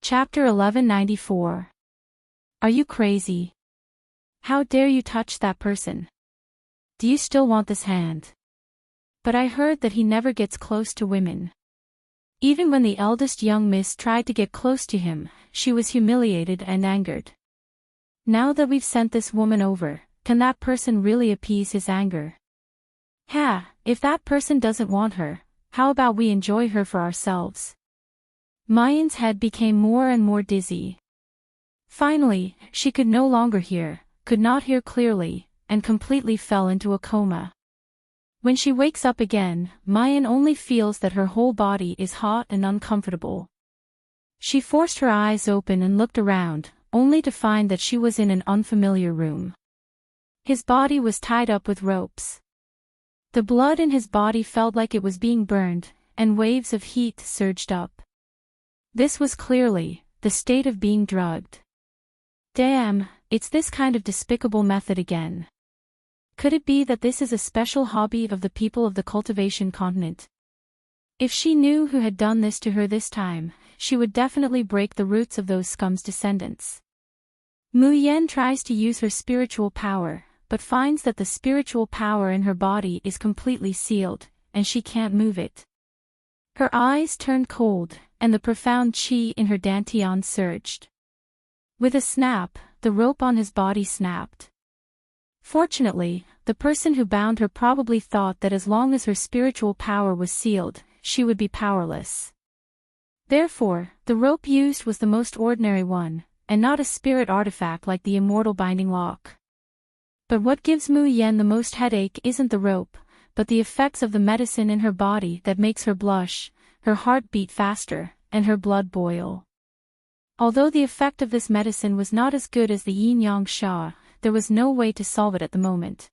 Chapter 1194. Are you crazy? How dare you touch that person? Do you still want this hand? But I heard that he never gets close to women. Even when the eldest young miss tried to get close to him, she was humiliated and angered. Now that we've sent this woman over, can that person really appease his anger? If that person doesn't want her, how about we enjoy her for ourselves? Mayan's head became more and more dizzy. Finally, she could no longer hear, could not hear clearly, and completely fell into a coma. When she wakes up again, Mayan only feels that her whole body is hot and uncomfortable. She forced her eyes open and looked around, only to find that she was in an unfamiliar room. His body was tied up with ropes. The blood in his body felt like it was being burned, and waves of heat surged up. This was clearly the state of being drugged. Damn, it's this kind of despicable method again. Could it be that this is a special hobby of the people of the cultivation continent? If she knew who had done this to her this time, she would definitely break the roots of those scum's descendants. Mu Yan tries to use her spiritual power, but finds that the spiritual power in her body is completely sealed, and she can't move it. Her eyes turned cold, and the profound qi in her dantian surged. With a snap, the rope on his body snapped. Fortunately, the person who bound her probably thought that as long as her spiritual power was sealed, she would be powerless. Therefore, the rope used was the most ordinary one, and not a spirit artifact like the immortal binding lock. But what gives Mu Yan the most headache isn't the rope, but the effects of the medicine in her body that makes her blush, her heart beat faster, and her blood boil. Although the effect of this medicine was not as good as the yin-yang sha, there was no way to solve it at the moment.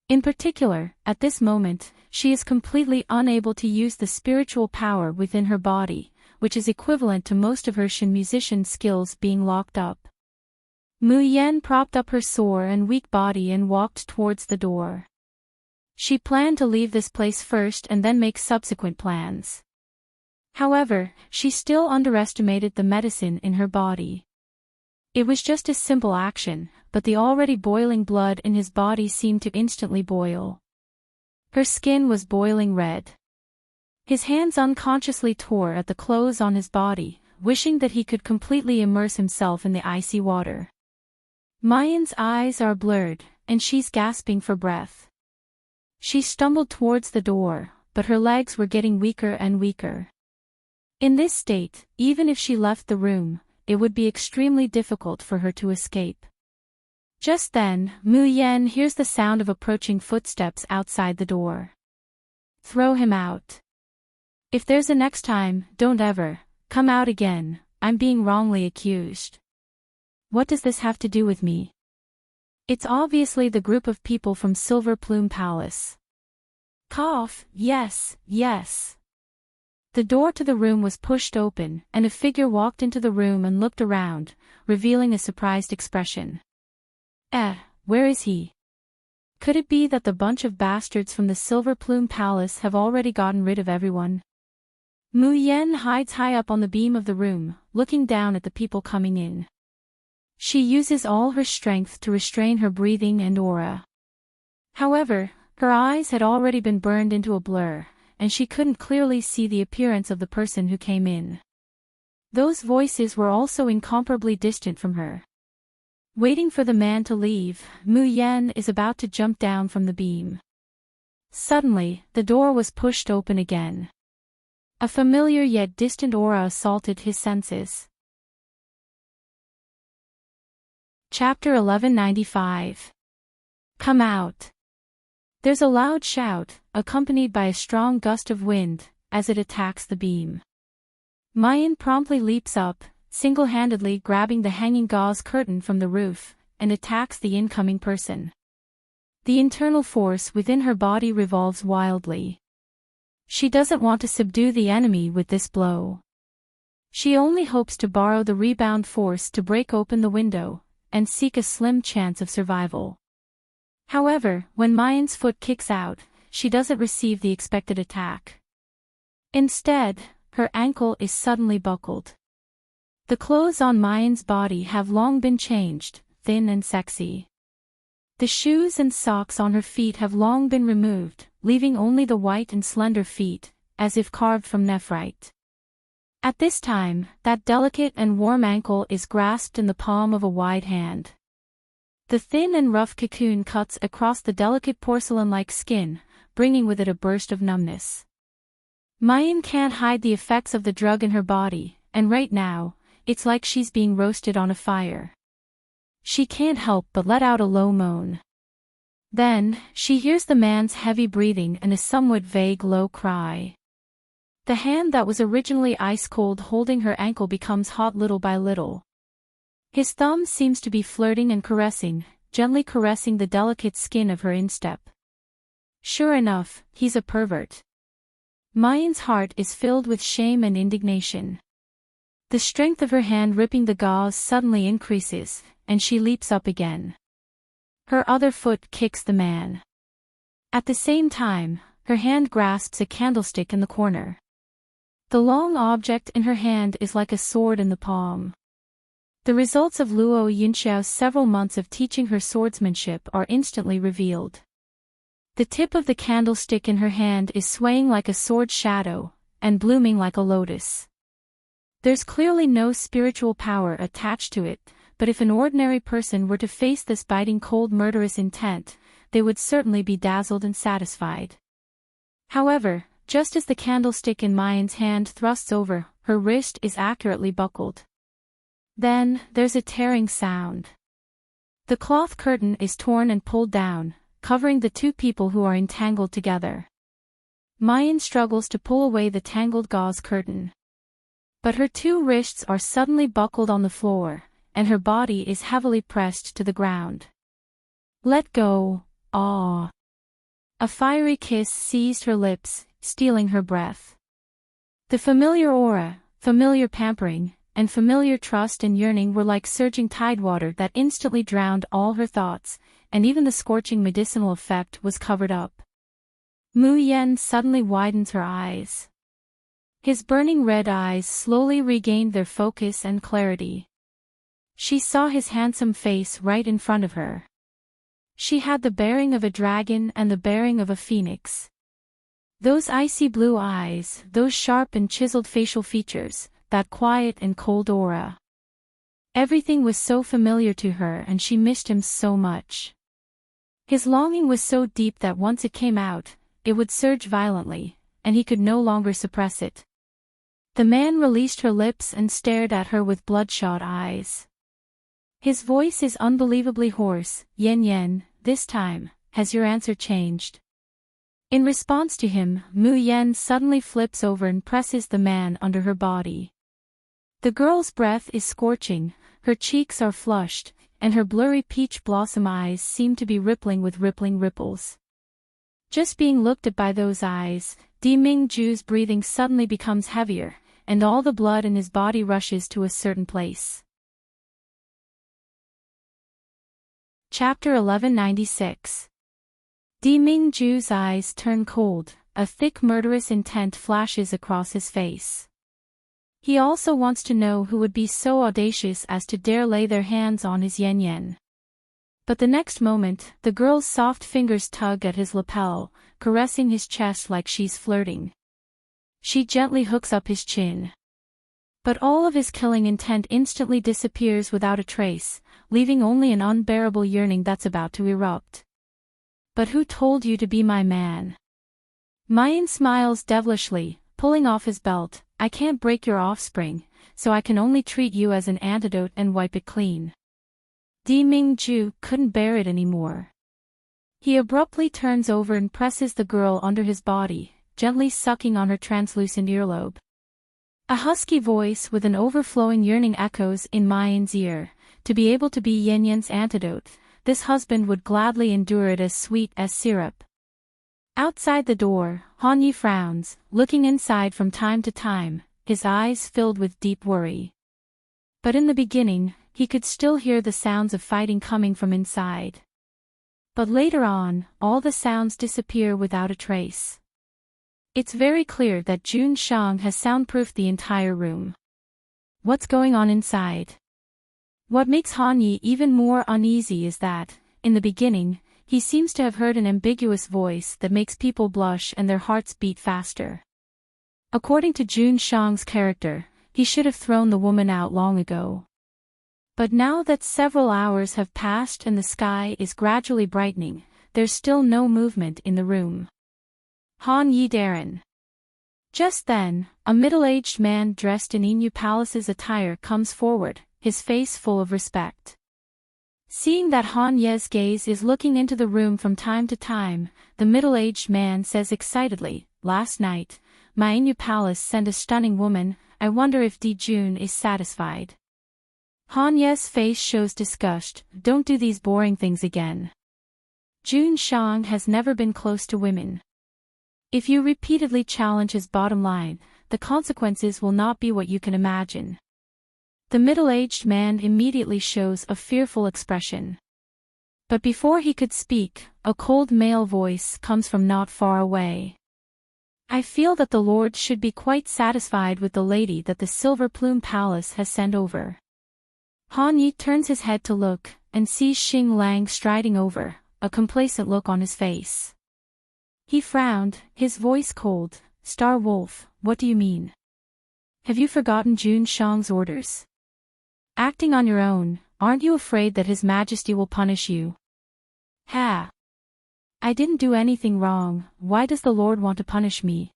In particular, at this moment, she is completely unable to use the spiritual power within her body, which is equivalent to most of her Shin musician skills being locked up. Mu Yan propped up her sore and weak body and walked towards the door. She planned to leave this place first and then make subsequent plans. However, she still underestimated the medicine in her body. It was just a simple action, but the already boiling blood in his body seemed to instantly boil. Her skin was boiling red. His hands unconsciously tore at the clothes on his body, wishing that he could completely immerse himself in the icy water. Mayan's eyes are blurred, and she's gasping for breath. She stumbled towards the door, but her legs were getting weaker and weaker. In this state, even if she left the room, it would be extremely difficult for her to escape. Just then, Mu Yan hears the sound of approaching footsteps outside the door. Throw him out. If there's a next time, don't ever come out again. I'm being wrongly accused. What does this have to do with me? It's obviously the group of people from Silver Plume Palace. Cough, yes. The door to the room was pushed open, and a figure walked into the room and looked around, revealing a surprised expression. Where is he? Could it be that the bunch of bastards from the Silver Plume Palace have already gotten rid of everyone? Mu Yan hides high up on the beam of the room, looking down at the people coming in. She uses all her strength to restrain her breathing and aura. However, her eyes had already been burned into a blur, and she couldn't clearly see the appearance of the person who came in. Those voices were also incomparably distant from her. Waiting for the man to leave, Mu Yan is about to jump down from the beam. Suddenly, the door was pushed open again. A familiar yet distant aura assaulted his senses. Chapter 1195. Come out. There's a loud shout, accompanied by a strong gust of wind, as it attacks the beam. Mayan promptly leaps up, single-handedly grabbing the hanging gauze curtain from the roof, and attacks the incoming person. The internal force within her body revolves wildly. She doesn't want to subdue the enemy with this blow. She only hopes to borrow the rebound force to break open the window, and seek a slim chance of survival. However, when Mayan's foot kicks out, she doesn't receive the expected attack. Instead, her ankle is suddenly buckled. The clothes on Mayan's body have long been changed, thin and sexy. The shoes and socks on her feet have long been removed, leaving only the white and slender feet, as if carved from nephrite. At this time, that delicate and warm ankle is grasped in the palm of a wide hand. The thin and rough cocoon cuts across the delicate porcelain-like skin, bringing with it a burst of numbness. Mayan can't hide the effects of the drug in her body, and right now, it's like she's being roasted on a fire. She can't help but let out a low moan. Then, she hears the man's heavy breathing and a somewhat vague low cry. The hand that was originally ice-cold holding her ankle becomes hot little by little. His thumb seems to be flirting and caressing, gently caressing the delicate skin of her instep. Sure enough, he's a pervert. Mayan's heart is filled with shame and indignation. The strength of her hand ripping the gauze suddenly increases, and she leaps up again. Her other foot kicks the man. At the same time, her hand grasps a candlestick in the corner. The long object in her hand is like a sword in the palm. The results of Luo Yunxiao's several months of teaching her swordsmanship are instantly revealed. The tip of the candlestick in her hand is swaying like a sword shadow, and blooming like a lotus. There's clearly no spiritual power attached to it, but if an ordinary person were to face this biting cold murderous intent, they would certainly be dazzled and satisfied. However, just as the candlestick in Mayan's hand thrusts over, her wrist is accurately buckled. Then, there's a tearing sound. The cloth curtain is torn and pulled down, covering the two people who are entangled together. Mayan struggles to pull away the tangled gauze curtain. But her two wrists are suddenly buckled on the floor, and her body is heavily pressed to the ground. Let go, ah. A fiery kiss seized her lips, stealing her breath. The familiar aura, familiar pampering, and familiar trust and yearning were like surging tidewater that instantly drowned all her thoughts, and even the scorching medicinal effect was covered up. Mu Yen suddenly widens her eyes. His burning red eyes slowly regained their focus and clarity. She saw his handsome face right in front of her. She had the bearing of a dragon and the bearing of a phoenix. Those icy blue eyes, those sharp and chiseled facial features, that quiet and cold aura. Everything was so familiar to her and she missed him so much. His longing was so deep that once it came out, it would surge violently, and he could no longer suppress it. The man released her lips and stared at her with bloodshot eyes. His voice is unbelievably hoarse. Yen Yen, this time, has your answer changed? In response to him, Mu Yen suddenly flips over and presses the man under her body. The girl's breath is scorching, her cheeks are flushed, and her blurry peach blossom eyes seem to be rippling with rippling ripples. Just being looked at by those eyes, Di Mingju's breathing suddenly becomes heavier, and all the blood in his body rushes to a certain place. Chapter 1196. Di Mingju's eyes turn cold, a thick murderous intent flashes across his face. He also wants to know who would be so audacious as to dare lay their hands on his Yen Yen. But the next moment, the girl's soft fingers tug at his lapel, caressing his chest like she's flirting. She gently hooks up his chin. But all of his killing intent instantly disappears without a trace, leaving only an unbearable yearning that's about to erupt. But who told you to be my man? Mayan smiles devilishly, pulling off his belt. I can't break your offspring, so I can only treat you as an antidote and wipe it clean. Di Mingju couldn't bear it anymore. He abruptly turns over and presses the girl under his body, gently sucking on her translucent earlobe. A husky voice with an overflowing yearning echoes in Mayan's ear. To be able to be Yen Yen's antidote, this husband would gladly endure it as sweet as syrup. Outside the door, Hanyi frowns, looking inside from time to time, his eyes filled with deep worry. But in the beginning, he could still hear the sounds of fighting coming from inside. But later on, all the sounds disappear without a trace. It's very clear that Jun Shang has soundproofed the entire room. What's going on inside? What makes Han Yi even more uneasy is that, in the beginning, he seems to have heard an ambiguous voice that makes people blush and their hearts beat faster. According to Jun Shang's character, he should have thrown the woman out long ago. But now that several hours have passed and the sky is gradually brightening, there's still no movement in the room. Han Yi Darren. Just then, a middle-aged man dressed in Inu Palace's attire comes forward, his face full of respect. Seeing that Han Ye's gaze is looking into the room from time to time, the middle-aged man says excitedly, "Last night, my Inu Palace sent a stunning woman. I wonder if Di Jun is satisfied." Han Ye's face shows disgust. "Don't do these boring things again. Jun Shang has never been close to women. If you repeatedly challenge his bottom line, the consequences will not be what you can imagine." The middle-aged man immediately shows a fearful expression. But before he could speak, a cold male voice comes from not far away. "I feel that the Lord should be quite satisfied with the lady that the Silver Plume Palace has sent over." Han Yi turns his head to look, and sees Xing Lang striding over, a complacent look on his face. He frowned, his voice cold. "Star Wolf, what do you mean? Have you forgotten Jun Shang's orders? Acting on your own, aren't you afraid that His Majesty will punish you?" "Ha! I didn't do anything wrong, why does the Lord want to punish me?"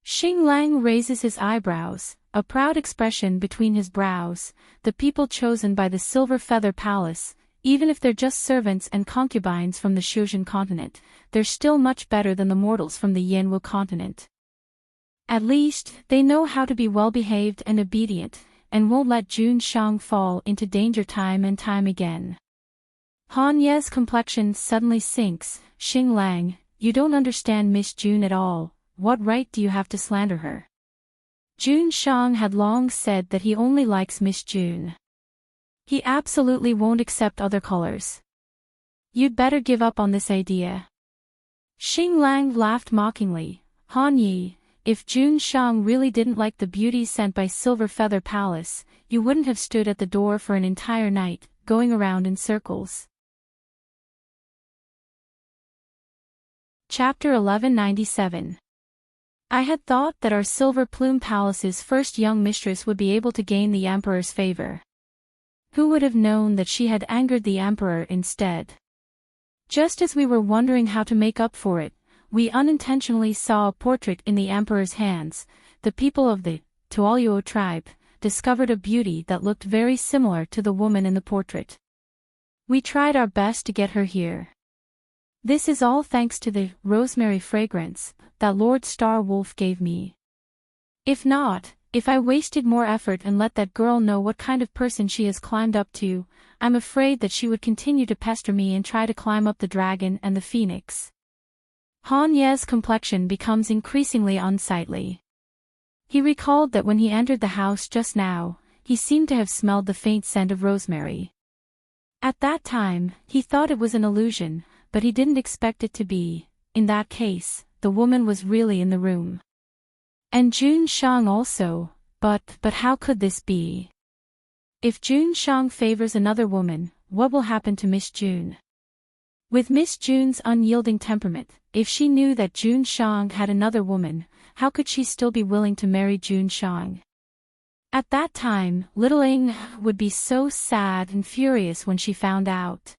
Xing Lang raises his eyebrows, a proud expression between his brows. The people chosen by the Silver Feather Palace, even if they're just servants and concubines from the Shuzhen continent, they're still much better than the mortals from the Yanwu continent. At least, they know how to be well-behaved and obedient, and won't let Jun Shang fall into danger time and time again. Han Ye's complexion suddenly sinks. "Xing Lang, you don't understand Miss Jun at all. What right do you have to slander her?" Jun Shang had long said that he only likes Miss Jun. He absolutely won't accept other colors. "You'd better give up on this idea." Xing Lang laughed mockingly. "Han Yi, if Jun Shang really didn't like the beauties sent by Silver Feather Palace, you wouldn't have stood at the door for an entire night, going around in circles." Chapter 1197. I had thought that our Silver Plume Palace's first young mistress would be able to gain the Emperor's favor. Who would have known that she had angered the Emperor instead? Just as we were wondering how to make up for it, we unintentionally saw a portrait in the Emperor's hands. The people of the Tuoluo tribe discovered a beauty that looked very similar to the woman in the portrait. We tried our best to get her here. This is all thanks to the rosemary fragrance that Lord Star Wolf gave me. If not, if I wasted more effort and let that girl know what kind of person she has climbed up to, I'm afraid that she would continue to pester me and try to climb up the dragon and the phoenix. Han Ye's complexion becomes increasingly unsightly. He recalled that when he entered the house just now, he seemed to have smelled the faint scent of rosemary. At that time, he thought it was an illusion, but he didn't expect it to be. In that case, the woman was really in the room. And Jun Shang also, but how could this be? If Jun Shang favors another woman, what will happen to Miss Jun? With Miss Jun's unyielding temperament, if she knew that Jun Shang had another woman, how could she still be willing to marry Jun Shang? At that time, little Ing would be so sad and furious when she found out.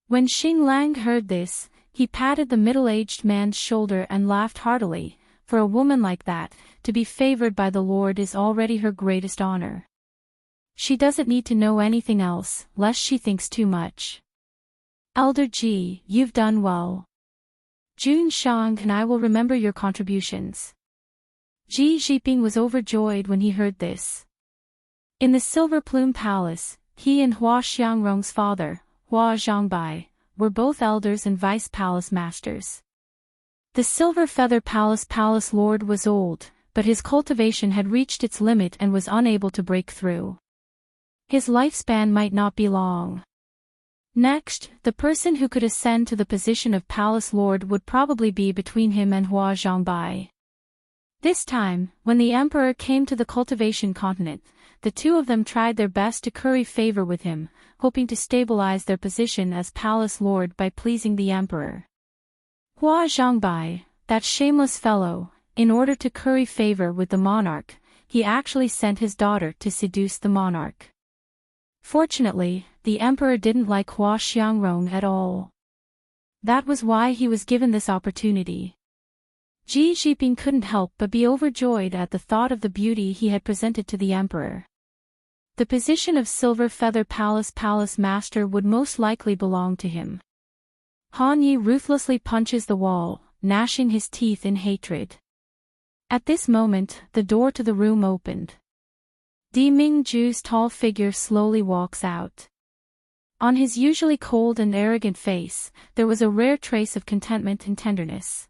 When Xing Lang heard this, he patted the middle-aged man's shoulder and laughed heartily. For a woman like that, to be favored by the Lord is already her greatest honor. She doesn't need to know anything else, lest she thinks too much. Elder Ji, you've done well. Jun Shang and I will remember your contributions. Ji Jiping was overjoyed when he heard this. In the Silver Plume Palace, he and Hua Xiangrong's father, Hua Zhangbai, were both elders and vice palace masters. The Silver Feather Palace Lord was old, but his cultivation had reached its limit and was unable to break through. His lifespan might not be long. Next, the person who could ascend to the position of Palace Lord would probably be between him and Hua Zhangbai. This time, when the Emperor came to the cultivation continent, the two of them tried their best to curry favor with him, hoping to stabilize their position as palace lord by pleasing the emperor. Hua Zhangbai, that shameless fellow, in order to curry favor with the monarch, he actually sent his daughter to seduce the monarch. Fortunately, the emperor didn't like Hua Xiangrong at all. That was why he was given this opportunity. Ji Zhiping couldn't help but be overjoyed at the thought of the beauty he had presented to the emperor. The position of Silver Feather Palace master would most likely belong to him. Han Yi ruthlessly punches the wall, gnashing his teeth in hatred. At this moment, the door to the room opened. Di Mingju's tall figure slowly walks out. On his usually cold and arrogant face, there was a rare trace of contentment and tenderness.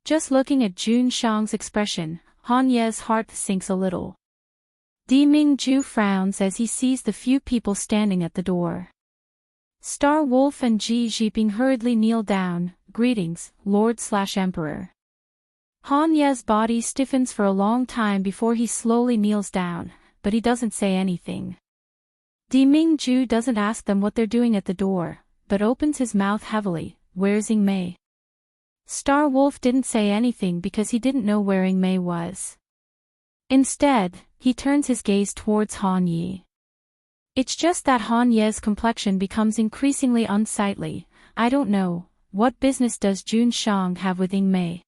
Just looking at Jun Shang's expression, Han Ye's heart sinks a little. Di Mingju frowns as he sees the few people standing at the door. Star Wolf and Ji Zhiping hurriedly kneel down. Greetings, Lord/Emperor. Han Ye's body stiffens for a long time before he slowly kneels down, but he doesn't say anything. Di Mingju doesn't ask them what they're doing at the door, but opens his mouth heavily. Where's Yingmei? Star Wolf didn't say anything because he didn't know where Yingmei was. Instead, he turns his gaze towards Han Yi. It's just that Han Ye's complexion becomes increasingly unsightly. I don't know, what business does Jun Shang have with Yingmei?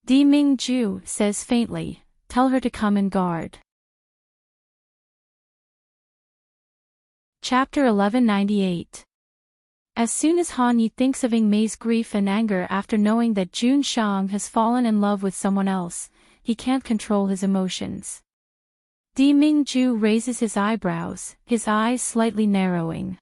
Di Mingju says faintly, tell her to come and guard. Chapter 1198. As soon as Han Yi thinks of Yingmei's grief and anger after knowing that Jun Shang has fallen in love with someone else, he can't control his emotions. Di Mingju raises his eyebrows, his eyes slightly narrowing.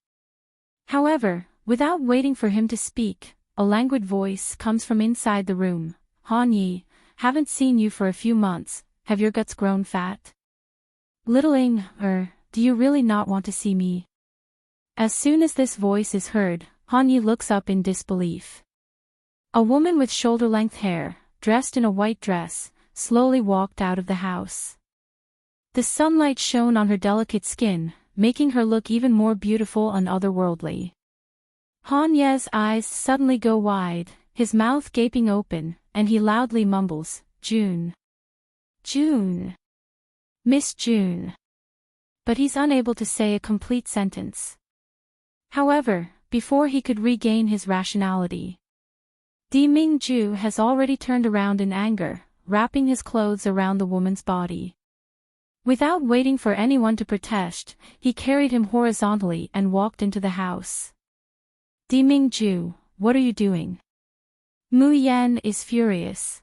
However, without waiting for him to speak, a languid voice comes from inside the room. Han Yi, haven't seen you for a few months, have your guts grown fat? Little do you really not want to see me? As soon as this voice is heard, Han Yi looks up in disbelief. A woman with shoulder-length hair, dressed in a white dress, slowly walked out of the house. The sunlight shone on her delicate skin, making her look even more beautiful and otherworldly. Han Ye's eyes suddenly go wide, his mouth gaping open, and he loudly mumbles, June. June. Miss June. But he's unable to say a complete sentence. However, before he could regain his rationality, Di Mingju has already turned around in anger, wrapping his clothes around the woman's body. Without waiting for anyone to protest, he carried him horizontally and walked into the house. Di Mingju, what are you doing? Mu Yan is furious.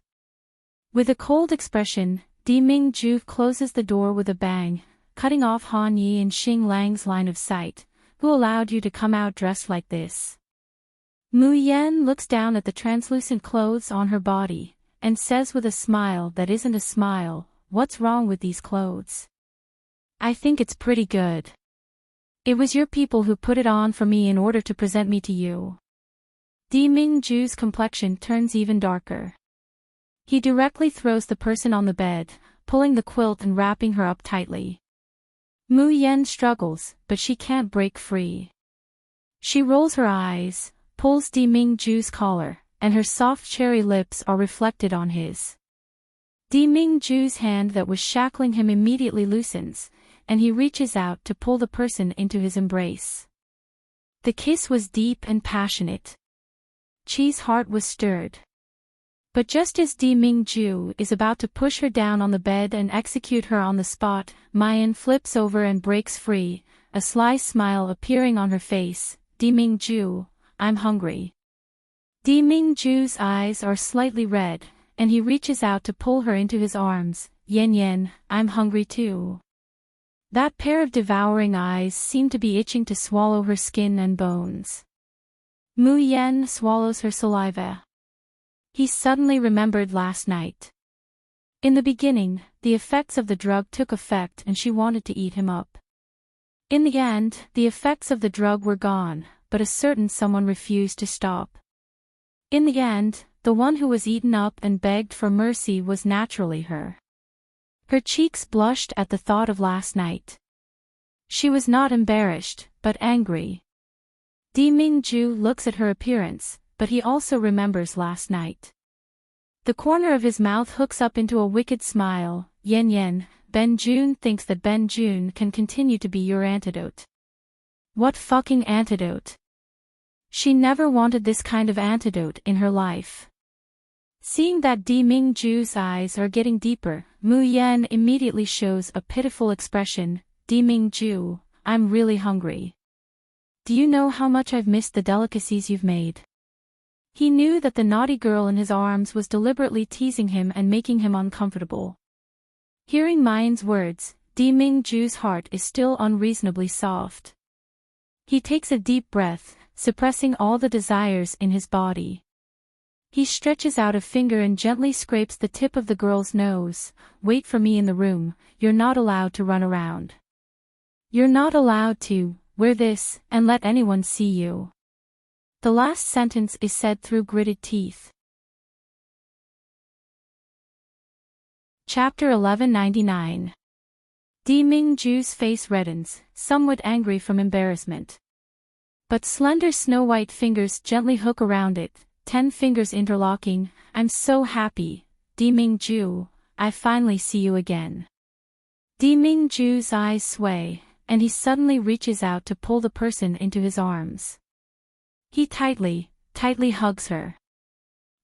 With a cold expression, Di Mingju closes the door with a bang, cutting off Han Yi and Xing Lang's line of sight. Who allowed you to come out dressed like this? Mu Yan looks down at the translucent clothes on her body, and says with a smile that isn't a smile, what's wrong with these clothes? I think it's pretty good. It was your people who put it on for me in order to present me to you. Di Mingju's complexion turns even darker. He directly throws the person on the bed, pulling the quilt and wrapping her up tightly. Mu Yan struggles, but she can't break free. She rolls her eyes, pulls Di Mingju's collar, and her soft cherry lips are reflected on his. Di Mingju's hand that was shackling him immediately loosens, and he reaches out to pull the person into his embrace. The kiss was deep and passionate. Qi's heart was stirred. But just as Di Mingju is about to push her down on the bed and execute her on the spot, Mayan flips over and breaks free, a sly smile appearing on her face. Di Mingju, I'm hungry. Di Mingju's eyes are slightly red, and he reaches out to pull her into his arms. Yen Yen, I'm hungry too. That pair of devouring eyes seem to be itching to swallow her skin and bones. Mu Yan swallows her saliva. He suddenly remembered last night. In the beginning, the effects of the drug took effect and she wanted to eat him up. In the end, the effects of the drug were gone, but a certain someone refused to stop. In the end, the one who was eaten up and begged for mercy was naturally her. Her cheeks blushed at the thought of last night. She was not embarrassed, but angry. Mingju looks at her appearance, but he also remembers last night. The corner of his mouth hooks up into a wicked smile. Yen Yen, Ben Jun thinks that Ben Jun can continue to be your antidote. What fucking antidote? She never wanted this kind of antidote in her life. Seeing that Mingju's eyes are getting deeper, Mu Yen immediately shows a pitiful expression. Mingju, I'm really hungry. Do you know how much I've missed the delicacies you've made? He knew that the naughty girl in his arms was deliberately teasing him and making him uncomfortable. Hearing Mine's words, Mingju's heart is still unreasonably soft. He takes a deep breath, suppressing all the desires in his body. He stretches out a finger and gently scrapes the tip of the girl's nose. Wait for me in the room, you're not allowed to run around. You're not allowed to wear this and let anyone see you. The last sentence is said through gritted teeth. Chapter 1199. Mingju's face reddens, somewhat angry from embarrassment. But slender snow-white fingers gently hook around it, 10 fingers interlocking. I'm so happy, Mingju, I finally see you again. Mingju's eyes sway, and he suddenly reaches out to pull the person into his arms. He tightly hugs her.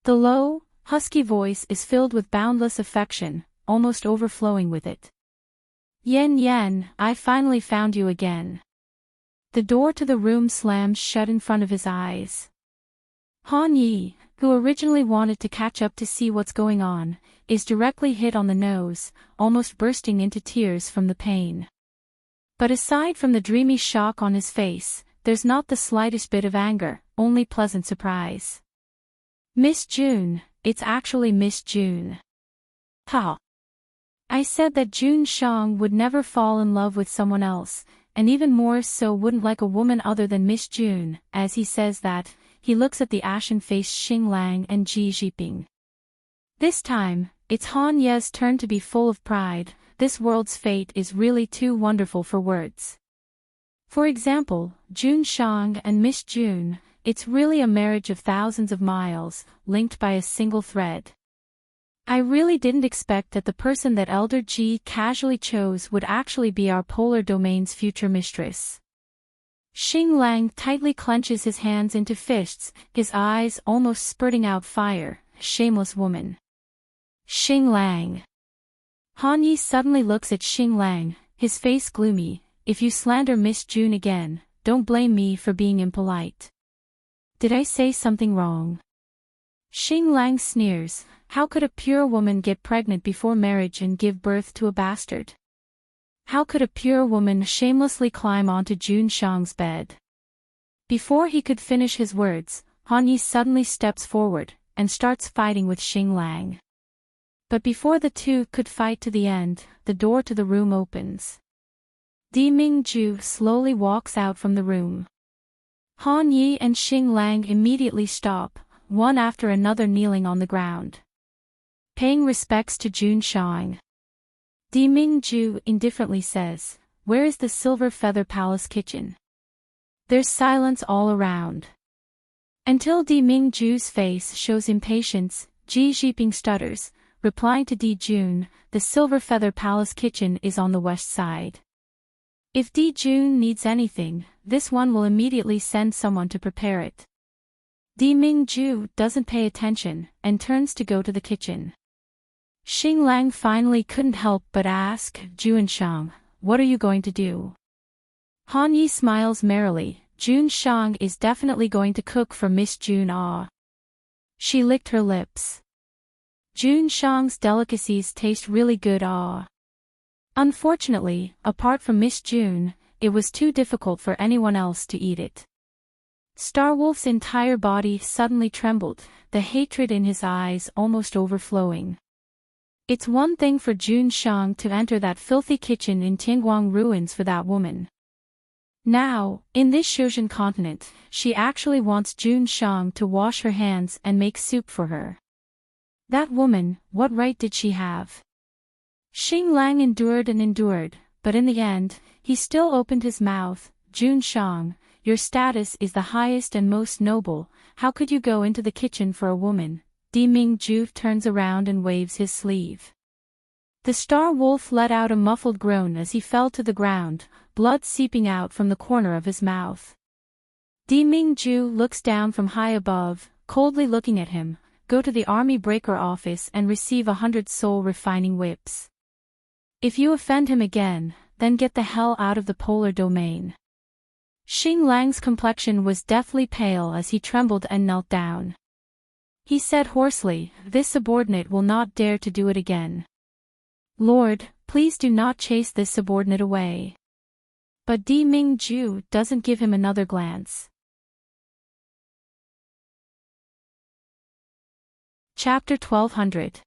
The low, husky voice is filled with boundless affection, almost overflowing with it. Yen Yen, I finally found you again. The door to the room slams shut in front of his eyes. Han Yi, who originally wanted to catch up to see what's going on, is directly hit on the nose, almost bursting into tears from the pain. But aside from the dreamy shock on his face, there's not the slightest bit of anger, only pleasant surprise. Miss June, it's actually Miss June. Ha! I said that June Shang would never fall in love with someone else, and even more so wouldn't like a woman other than Miss June. As he says that, he looks at the ashen-faced Xing Lang and Ji Jiping. This time, it's Han Ye's turn to be full of pride. This world's fate is really too wonderful for words. For example, June Shang and Miss June, it's really a marriage of thousands of miles, linked by a single thread. I really didn't expect that the person that Elder Ji casually chose would actually be our polar domain's future mistress. Xing Lang tightly clenches his hands into fists, his eyes almost spurting out fire. Shameless woman. Xing Lang. Han Yi suddenly looks at Xing Lang, his face gloomy. If you slander Miss June again, don't blame me for being impolite. Did I say something wrong? Xing Lang sneers. How could a pure woman get pregnant before marriage and give birth to a bastard? How could a pure woman shamelessly climb onto June Shang's bed? Before he could finish his words, Han Yi suddenly steps forward, and starts fighting with Xing Lang. But before the two could fight to the end, the door to the room opens. Mingju slowly walks out from the room. Han Yi and Xing Lang immediately stop, one after another kneeling on the ground, paying respects to June Shang. Mingju indifferently says, "Where is the Silver Feather Palace kitchen?" There's silence all around. Until Mingju's face shows impatience, Ji Jiping stutters, replying to June, "The Silver Feather Palace kitchen is on the west side. If June needs anything, this one will immediately send someone to prepare it." Mingju doesn't pay attention, and turns to go to the kitchen. Xing Lang finally couldn't help but ask, "June Shang, what are you going to do?" Han Yi smiles merrily. June Shang is definitely going to cook for Miss June. Ah. She licked her lips. June Shang's delicacies taste really good. Ah. Unfortunately, apart from Miss June, it was too difficult for anyone else to eat it. Starwolf's entire body suddenly trembled, the hatred in his eyes almost overflowing. It's one thing for June Shang to enter that filthy kitchen in Tianguang ruins for that woman. Now, in this Shozhen continent, she actually wants June Shang to wash her hands and make soup for her. That woman, what right did she have? Xing Lang endured and endured, but in the end, he still opened his mouth. Jun Shang, your status is the highest and most noble, how could you go into the kitchen for a woman? Di Mingju turns around and waves his sleeve. The star wolf let out a muffled groan as he fell to the ground, blood seeping out from the corner of his mouth. Di Mingju looks down from high above, coldly looking at him. Go to the army breaker office and receive 100 soul refining whips. If you offend him again, then get the hell out of the polar domain. Xing Lang's complexion was deathly pale as he trembled and knelt down. He said hoarsely, this subordinate will not dare to do it again. Lord, please do not chase this subordinate away. But Di Mingju doesn't give him another glance. Chapter 1200.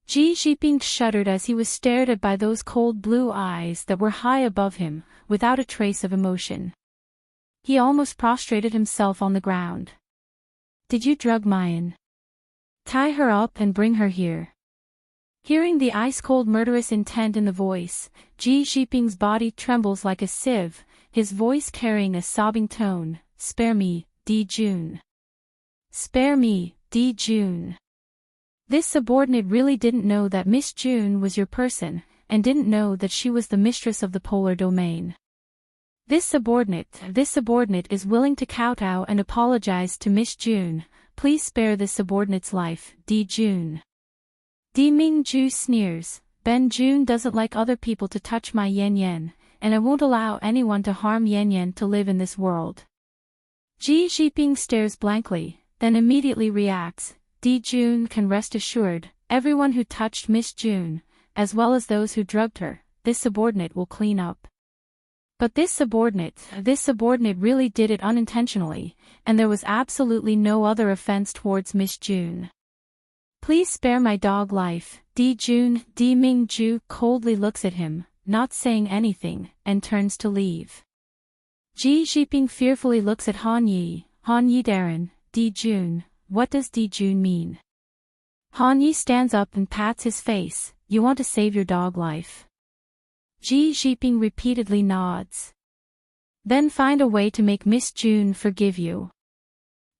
Ji Zhiping shuddered as he was stared at by those cold blue eyes that were high above him, without a trace of emotion. He almost prostrated himself on the ground. Did you drug Mayan? Tie her up and bring her here. Hearing the ice-cold murderous intent in the voice, Ji Zhiping's body trembles like a sieve, his voice carrying a sobbing tone. Spare me, Di Jun. Spare me, Di Jun. This subordinate really didn't know that Miss June was your person, and didn't know that she was the mistress of the polar domain. This subordinate is willing to kowtow and apologize to Miss June. Please spare this subordinate's life, Di Jun. Di Mingju sneers, Ben Jun doesn't like other people to touch my Yan Yan, and I won't allow anyone to harm Yan Yan to live in this world. Ji Zhiping stares blankly, then immediately reacts. Di Jun can rest assured, everyone who touched Miss June, as well as those who drugged her, this subordinate will clean up. But this subordinate really did it unintentionally, and there was absolutely no other offense towards Miss June. Please spare my dog life, Di Jun. Di Mingju coldly looks at him, not saying anything, and turns to leave. Ji Zhiping fearfully looks at Han Yi. Han Yi Darren, Di Jun, what does Di Jun mean? Han Yi stands up and pats his face. You want to save your dog life? Ji Zhiping repeatedly nods. Then find a way to make Miss June forgive you.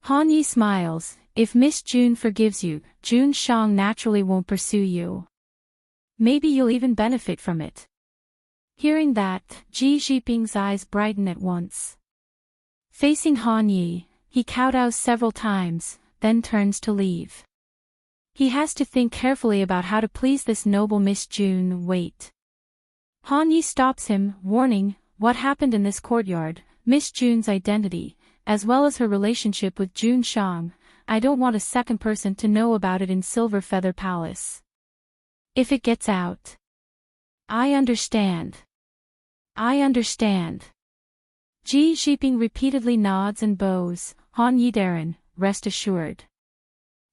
Han Yi smiles. If Miss June forgives you, Jun Shang naturally won't pursue you. Maybe you'll even benefit from it. Hearing that, Ji Zhiping's eyes brighten at once. Facing Han Yi, he kowtows several times, then turns to leave. He has to think carefully about how to please this noble Miss June. Wait. Han Yi stops him, warning, what happened in this courtyard, Miss June's identity, as well as her relationship with Jun Shang. I don't want a second person to know about it in Silver Feather Palace. If it gets out. I understand. I understand. Ji Zhiping repeatedly nods and bows. Han Yi Darren, rest assured.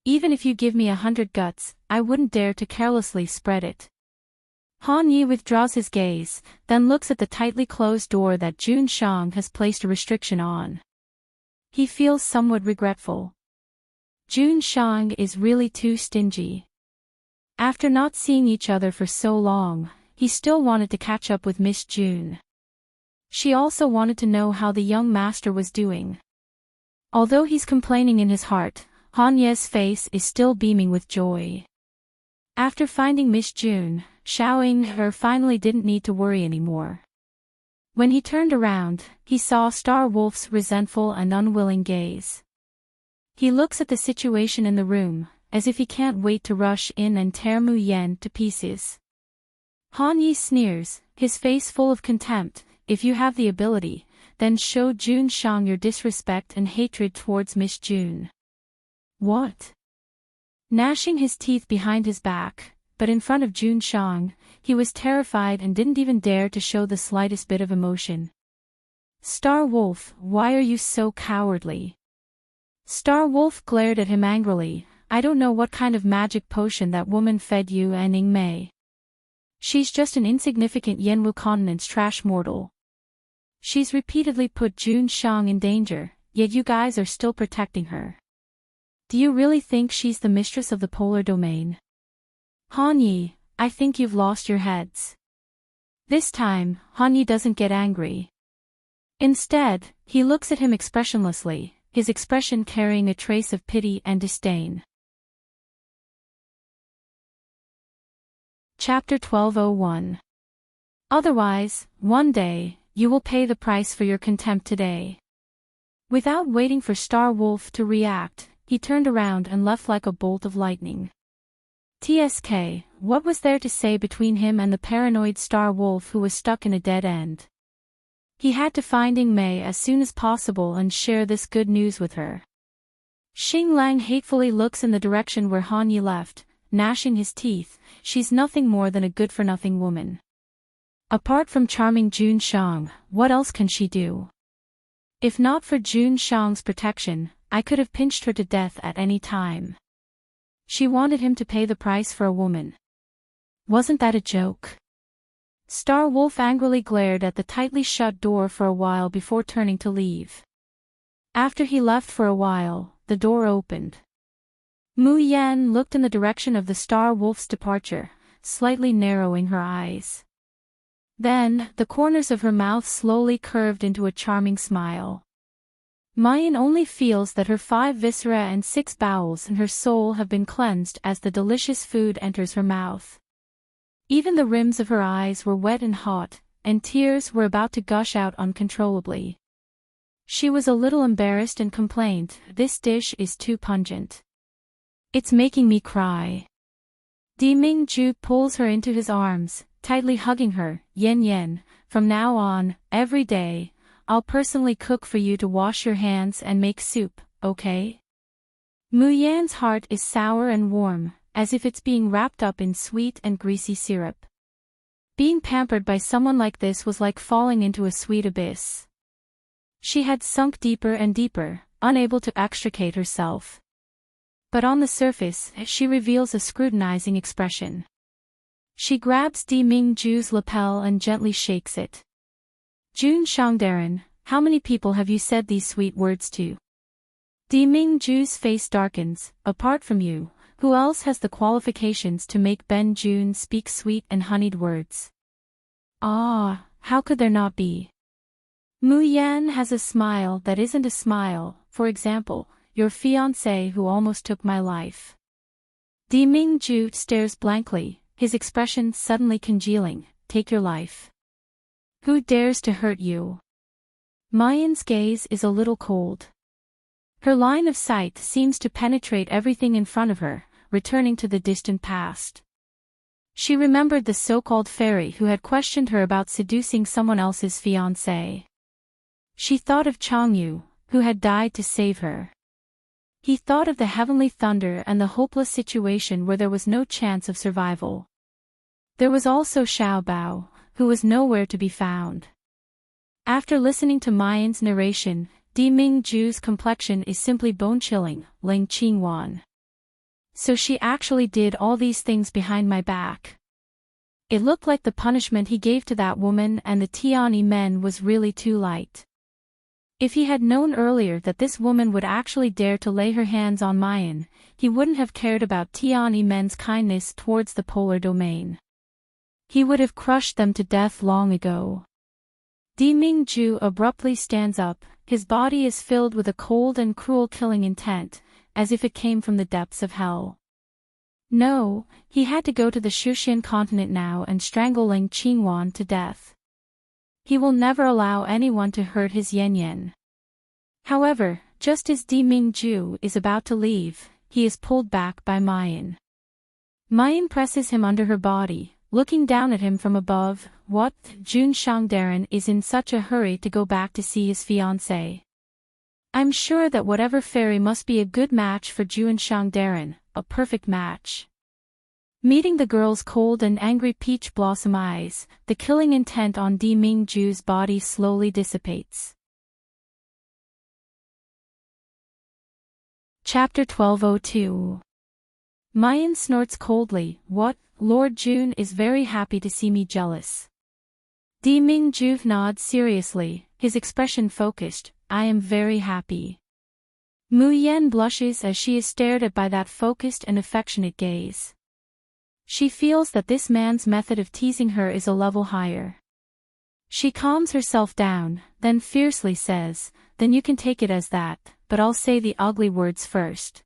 Even if you give me 100 guts, I wouldn't dare to carelessly spread it. Han Yi withdraws his gaze, then looks at the tightly closed door that Jun Shang has placed a restriction on. He feels somewhat regretful. Jun Shang is really too stingy. After not seeing each other for so long, he still wanted to catch up with Miss June. She also wanted to know how the young master was doing. Although he's complaining in his heart, Han Ye's face is still beaming with joy. After finding Miss June, Xiaoying her finally didn't need to worry anymore. When he turned around, he saw Star Wolf's resentful and unwilling gaze. He looks at the situation in the room, as if he can't wait to rush in and tear Mu Yan to pieces. Han Yi sneers, his face full of contempt. If you have the ability, then show Jun Shang your disrespect and hatred towards Miss June. What? Gnashing his teeth behind his back, but in front of Jun Shang, he was terrified and didn't even dare to show the slightest bit of emotion. Star Wolf, why are you so cowardly? Star Wolf glared at him angrily. I don't know what kind of magic potion that woman fed you and Ning Mei. She's just an insignificant Yanwu continent's trash mortal. She's repeatedly put Jun Shang in danger, yet you guys are still protecting her. Do you really think she's the mistress of the polar domain? Han Yi, I think you've lost your heads. This time, Hanyi doesn't get angry. Instead, he looks at him expressionlessly, his expression carrying a trace of pity and disdain. Chapter 12:01. Otherwise, one day, you will pay the price for your contempt today. Without waiting for Star Wolf to react, he turned around and left like a bolt of lightning. TSK, what was there to say between him and the paranoid Star Wolf who was stuck in a dead end? He had to find Mei as soon as possible and share this good news with her. Xing Lang hatefully looks in the direction where Han Yi left, gnashing his teeth. She's nothing more than a good-for-nothing woman. Apart from charming Jun Shang, what else can she do? If not for Jun Shang's protection, I could have pinched her to death at any time. She wanted him to pay the price for a woman. Wasn't that a joke? Star Wolf angrily glared at the tightly shut door for a while before turning to leave. After he left for a while, the door opened. Mu Yan looked in the direction of the Star Wolf's departure, slightly narrowing her eyes. Then, the corners of her mouth slowly curved into a charming smile. Mayan only feels that her 5 viscera and 6 bowels in her soul have been cleansed as the delicious food enters her mouth. Even the rims of her eyes were wet and hot, and tears were about to gush out uncontrollably. She was a little embarrassed and complained, "This dish is too pungent. It's making me cry." Di Mingju pulls her into his arms, tightly hugging her. "Yen Yen, from now on, every day, I'll personally cook for you to wash your hands and make soup, okay?" Mu Yan's heart is sour and warm, as if it's being wrapped up in sweet and greasy syrup. Being pampered by someone like this was like falling into a sweet abyss. She had sunk deeper and deeper, unable to extricate herself. But on the surface, she reveals a scrutinizing expression. She grabs Di Mingju's lapel and gently shakes it. "Jun Shangdaran, how many people have you said these sweet words to?" Di Mingju's face darkens. "Apart from you, who else has the qualifications to make Ben Jun speak sweet and honeyed words?" "Ah, how could there not be?" Mu Yan has a smile that isn't a smile. "For example, your fiancé who almost took my life." Di Mingju stares blankly, his expression suddenly congealing. "Take your life? Who dares to hurt you?" Mayan's gaze is a little cold. Her line of sight seems to penetrate everything in front of her, returning to the distant past. She remembered the so-called fairy who had questioned her about seducing someone else's fiancé. She thought of Changyu, who had died to save her. He thought of the heavenly thunder and the hopeless situation where there was no chance of survival. There was also Xiao Bao, who was nowhere to be found. After listening to Mayan's narration, Di Mingju's complexion is simply bone-chilling. Ling Qingwan. So she actually did all these things behind my back. It looked like the punishment he gave to that woman and the Tiani men was really too light. If he had known earlier that this woman would actually dare to lay her hands on Mayan, he wouldn't have cared about Tiani men's kindness towards the polar domain. He would have crushed them to death long ago. Di Mingju abruptly stands up, his body is filled with a cold and cruel killing intent, as if it came from the depths of hell. No, he had to go to the Shushan continent now and strangle Ling Qingwan to death. He will never allow anyone to hurt his Yen Yen. However, just as Di Mingju is about to leave, he is pulled back by Mayan. Mayan presses him under her body, looking down at him from above. "What? Jun Shangdaran is in such a hurry to go back to see his fiancée. I'm sure that whatever fairy must be a good match for Jun Shangdaran, a perfect match." Meeting the girl's cold and angry peach blossom eyes, the killing intent on Di Mingju's body slowly dissipates. Chapter 12:02. Mayan snorts coldly. "What? Lord Jun is very happy to see me jealous." Di Mingju nods seriously, his expression focused. "I am very happy." Mu Yan blushes as she is stared at by that focused and affectionate gaze. She feels that this man's method of teasing her is a level higher. She calms herself down, then fiercely says, "Then you can take it as that, but I'll say the ugly words first.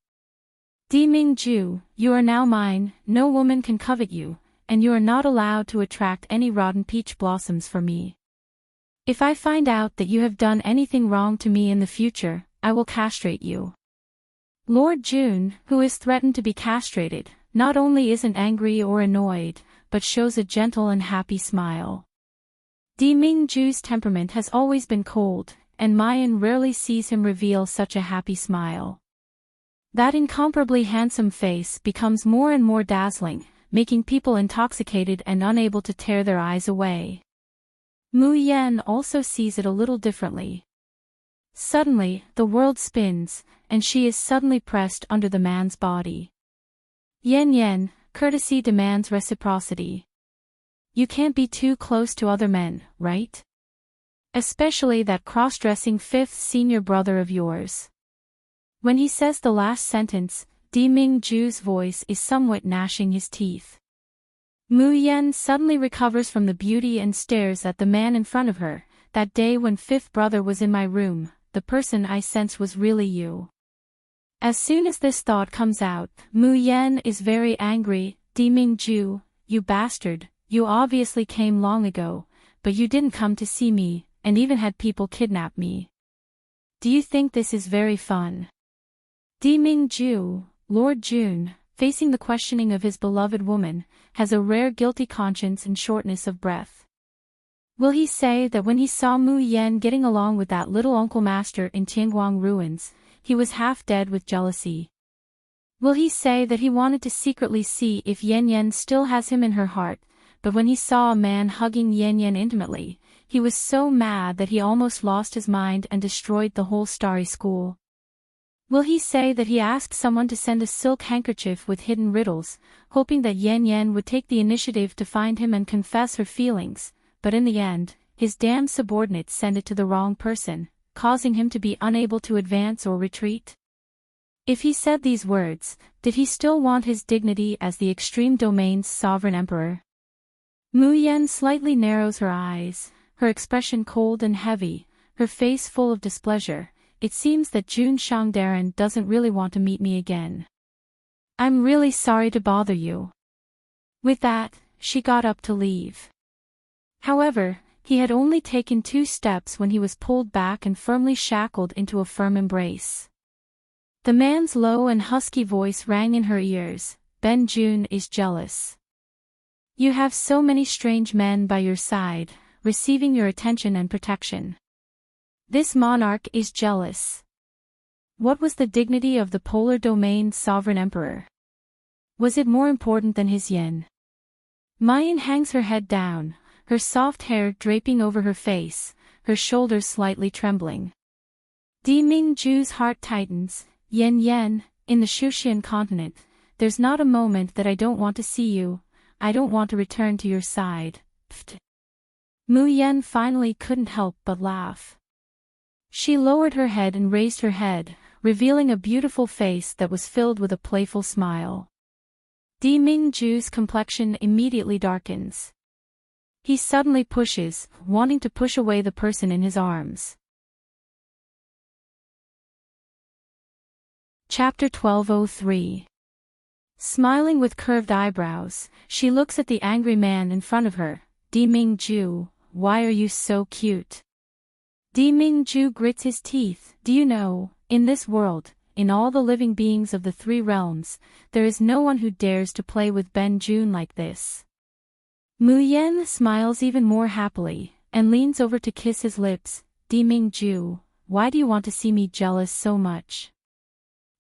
Deming-ju, you are now mine, no woman can covet you, and you are not allowed to attract any rotten peach blossoms for me. If I find out that you have done anything wrong to me in the future, I will castrate you." Lord June, who is threatened to be castrated, not only isn't angry or annoyed, but shows a gentle and happy smile. Deming-ju's temperament has always been cold, and Mayan rarely sees him reveal such a happy smile. That incomparably handsome face becomes more and more dazzling, making people intoxicated and unable to tear their eyes away. Mu Yen also sees it a little differently. Suddenly, the world spins, and she is suddenly pressed under the man's body. Yen, courtesy demands reciprocity. You can't be too close to other men, right? Especially that cross-dressing fifth senior brother of yours. When he says the last sentence, Deming-ju's voice is somewhat gnashing his teeth. Mu Yen suddenly recovers from the beauty and stares at the man in front of her. "That day when fifth brother was in my room, the person I sensed was really you." As soon as this thought comes out, Mu Yen is very angry. "Deming-ju, you bastard. You obviously came long ago, but you didn't come to see me, and even had people kidnap me. Do you think this is very fun?" Deming-ju, Lord June, facing the questioning of his beloved woman, has a rare guilty conscience and shortness of breath. Will he say that when he saw Mu Yen getting along with that little Uncle Master in Tianguang ruins, he was half dead with jealousy? Will he say that he wanted to secretly see if Yen still has him in her heart, but when he saw a man hugging Yen intimately, he was so mad that he almost lost his mind and destroyed the whole starry school? Will he say that he asked someone to send a silk handkerchief with hidden riddles, hoping that Yen would take the initiative to find him and confess her feelings, but in the end, his damned subordinates send it to the wrong person, causing him to be unable to advance or retreat? If he said these words, did he still want his dignity as the extreme domain's sovereign emperor? Mu Yen slightly narrows her eyes, her expression cold and heavy, her face full of displeasure. "It seems that Jun Shangdaran doesn't really want to meet me again. I'm really sorry to bother you." With that, she got up to leave. However, he had only taken 2 steps when he was pulled back and firmly shackled into a firm embrace. The man's low and husky voice rang in her ears. "Ben Jun is jealous. You have so many strange men by your side, receiving your attention and protection. This monarch is jealous." What was the dignity of the polar domain's sovereign emperor? Was it more important than his yen? Mayan hangs her head down, her soft hair draping over her face, her shoulders slightly trembling. Deming-ju's heart tightens. Yen, in the Shushan continent, there's not a moment that I don't want to see you. I don't want to return to your side. Pfft. Mu Yen finally couldn't help but laugh. She lowered her head and raised her head, revealing a beautiful face that was filled with a playful smile. Deming-ju's complexion immediately darkens. He suddenly pushes, wanting to push away the person in his arms. Chapter 1203. Smiling with curved eyebrows, she looks at the angry man in front of her. "Deming-ju, why are you so cute?" Deming-ju grits his teeth. "Do you know, in this world, in all the living beings of the 3 realms, there is no one who dares to play with Ben Jun like this." Mu Yen smiles even more happily, and leans over to kiss his lips. "Deming-ju, why do you want to see me jealous so much?"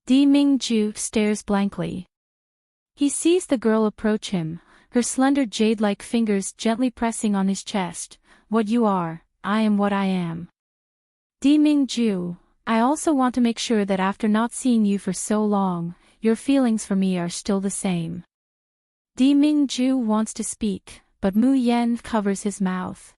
Deming-ju stares blankly. He sees the girl approach him, her slender jade-like fingers gently pressing on his chest. "What you are, I am what I am. Deming-ju, I also want to make sure that after not seeing you for so long, your feelings for me are still the same." Deming-ju wants to speak, but Mu Yen covers his mouth.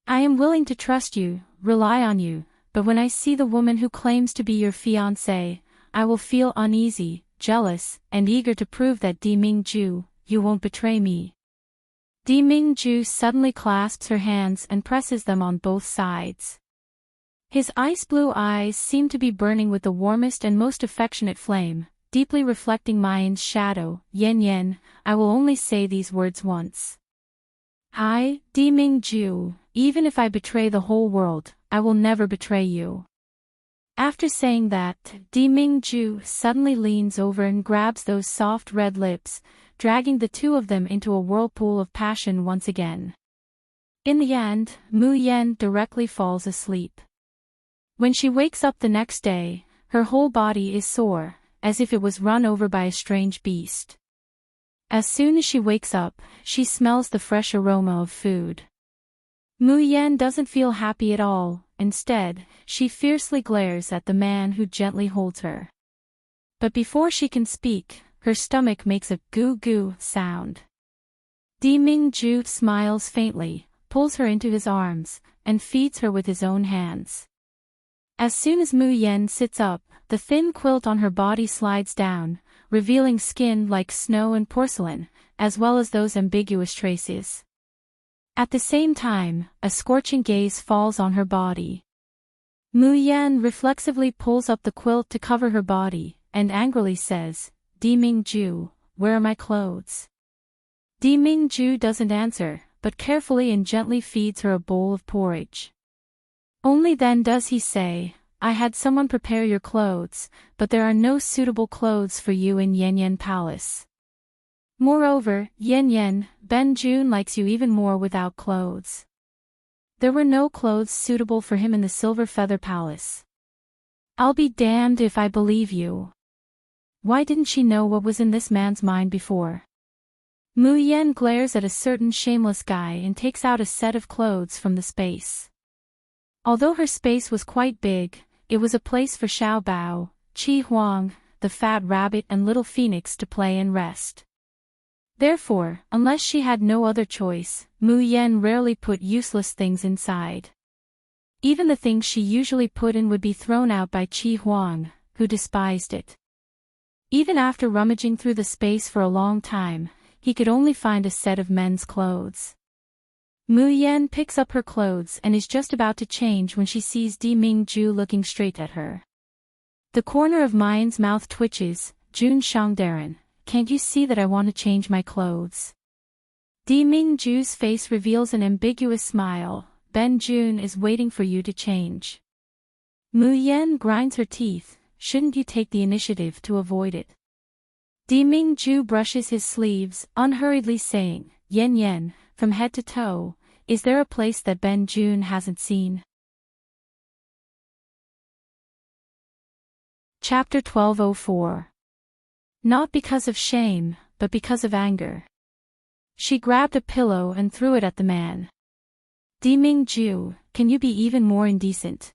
"I am willing to trust you, rely on you, but when I see the woman who claims to be your fiancé, I will feel uneasy, jealous, and eager to prove that Deming-ju, you won't betray me. Mingju suddenly clasps her hands and presses them on both sides. His ice-blue eyes seem to be burning with the warmest and most affectionate flame, deeply reflecting Mayan's shadow. Yen Yen, I will only say these words once. Mingju, even if I betray the whole world, I will never betray you. After saying that, Mingju suddenly leans over and grabs those soft red lips, dragging the two of them into a whirlpool of passion once again. In the end, Mu Yen directly falls asleep. When she wakes up the next day, her whole body is sore, as if it was run over by a strange beast. As soon as she wakes up, she smells the fresh aroma of food. Mu Yen doesn't feel happy at all. Instead, she fiercely glares at the man who gently holds her. But before she can speak, her stomach makes a goo-goo sound. Mingju smiles faintly, pulls her into his arms, and feeds her with his own hands. As soon as Mu Yen sits up, the thin quilt on her body slides down, revealing skin like snow and porcelain, as well as those ambiguous traces. At the same time, a scorching gaze falls on her body. Mu Yen reflexively pulls up the quilt to cover her body, and angrily says, Mingju, where are my clothes? Mingju doesn't answer, but carefully and gently feeds her a bowl of porridge. Only then does he say, I had someone prepare your clothes, but there are no suitable clothes for you in Yen Yen Palace. Moreover, Yen Yen, Ben Jun likes you even more without clothes. There were no clothes suitable for him in the Silver Feather Palace. I'll be damned if I believe you. Why didn't she know what was in this man's mind before? Mu Yen glares at a certain shameless guy and takes out a set of clothes from the space. Although her space was quite big, it was a place for Xiao Bao, Qi Huang, the fat rabbit and little phoenix to play and rest. Therefore, unless she had no other choice, Mu Yen rarely put useless things inside. Even the things she usually put in would be thrown out by Qi Huang, who despised it. Even after rummaging through the space for a long time, he could only find a set of men's clothes. Mu Yen picks up her clothes and is just about to change when she sees Mingju looking straight at her. The corner of Mayan's mouth twitches. Jun Shangdaran, can't you see that I want to change my clothes? Mingju's face reveals an ambiguous smile. Ben Jun is waiting for you to change. Mu Yen grinds her teeth. Shouldn't you take the initiative to avoid it? Mingju brushes his sleeves, unhurriedly saying, Yen Yen, from head to toe, is there a place that Ben Jun hasn't seen? Chapter 1204. Not because of shame, but because of anger. She grabbed a pillow and threw it at the man. Mingju, can you be even more indecent?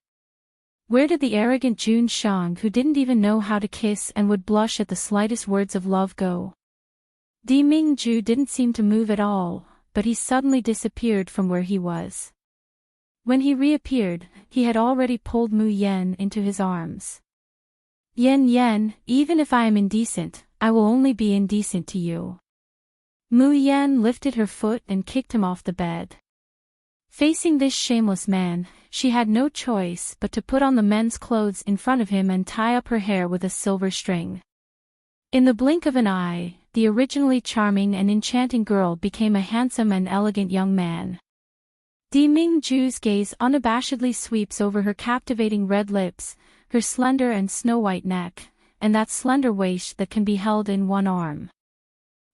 Where did the arrogant Jun Shang who didn't even know how to kiss and would blush at the slightest words of love go? Mingju didn't seem to move at all, but he suddenly disappeared from where he was. When he reappeared, he had already pulled Mu Yen into his arms. Yen Yen, even if I am indecent, I will only be indecent to you. Mu Yen lifted her foot and kicked him off the bed. Facing this shameless man, she had no choice but to put on the men's clothes in front of him and tie up her hair with a silver string. In the blink of an eye, the originally charming and enchanting girl became a handsome and elegant young man. Mingju's gaze unabashedly sweeps over her captivating red lips, her slender and snow-white neck, and that slender waist that can be held in one arm.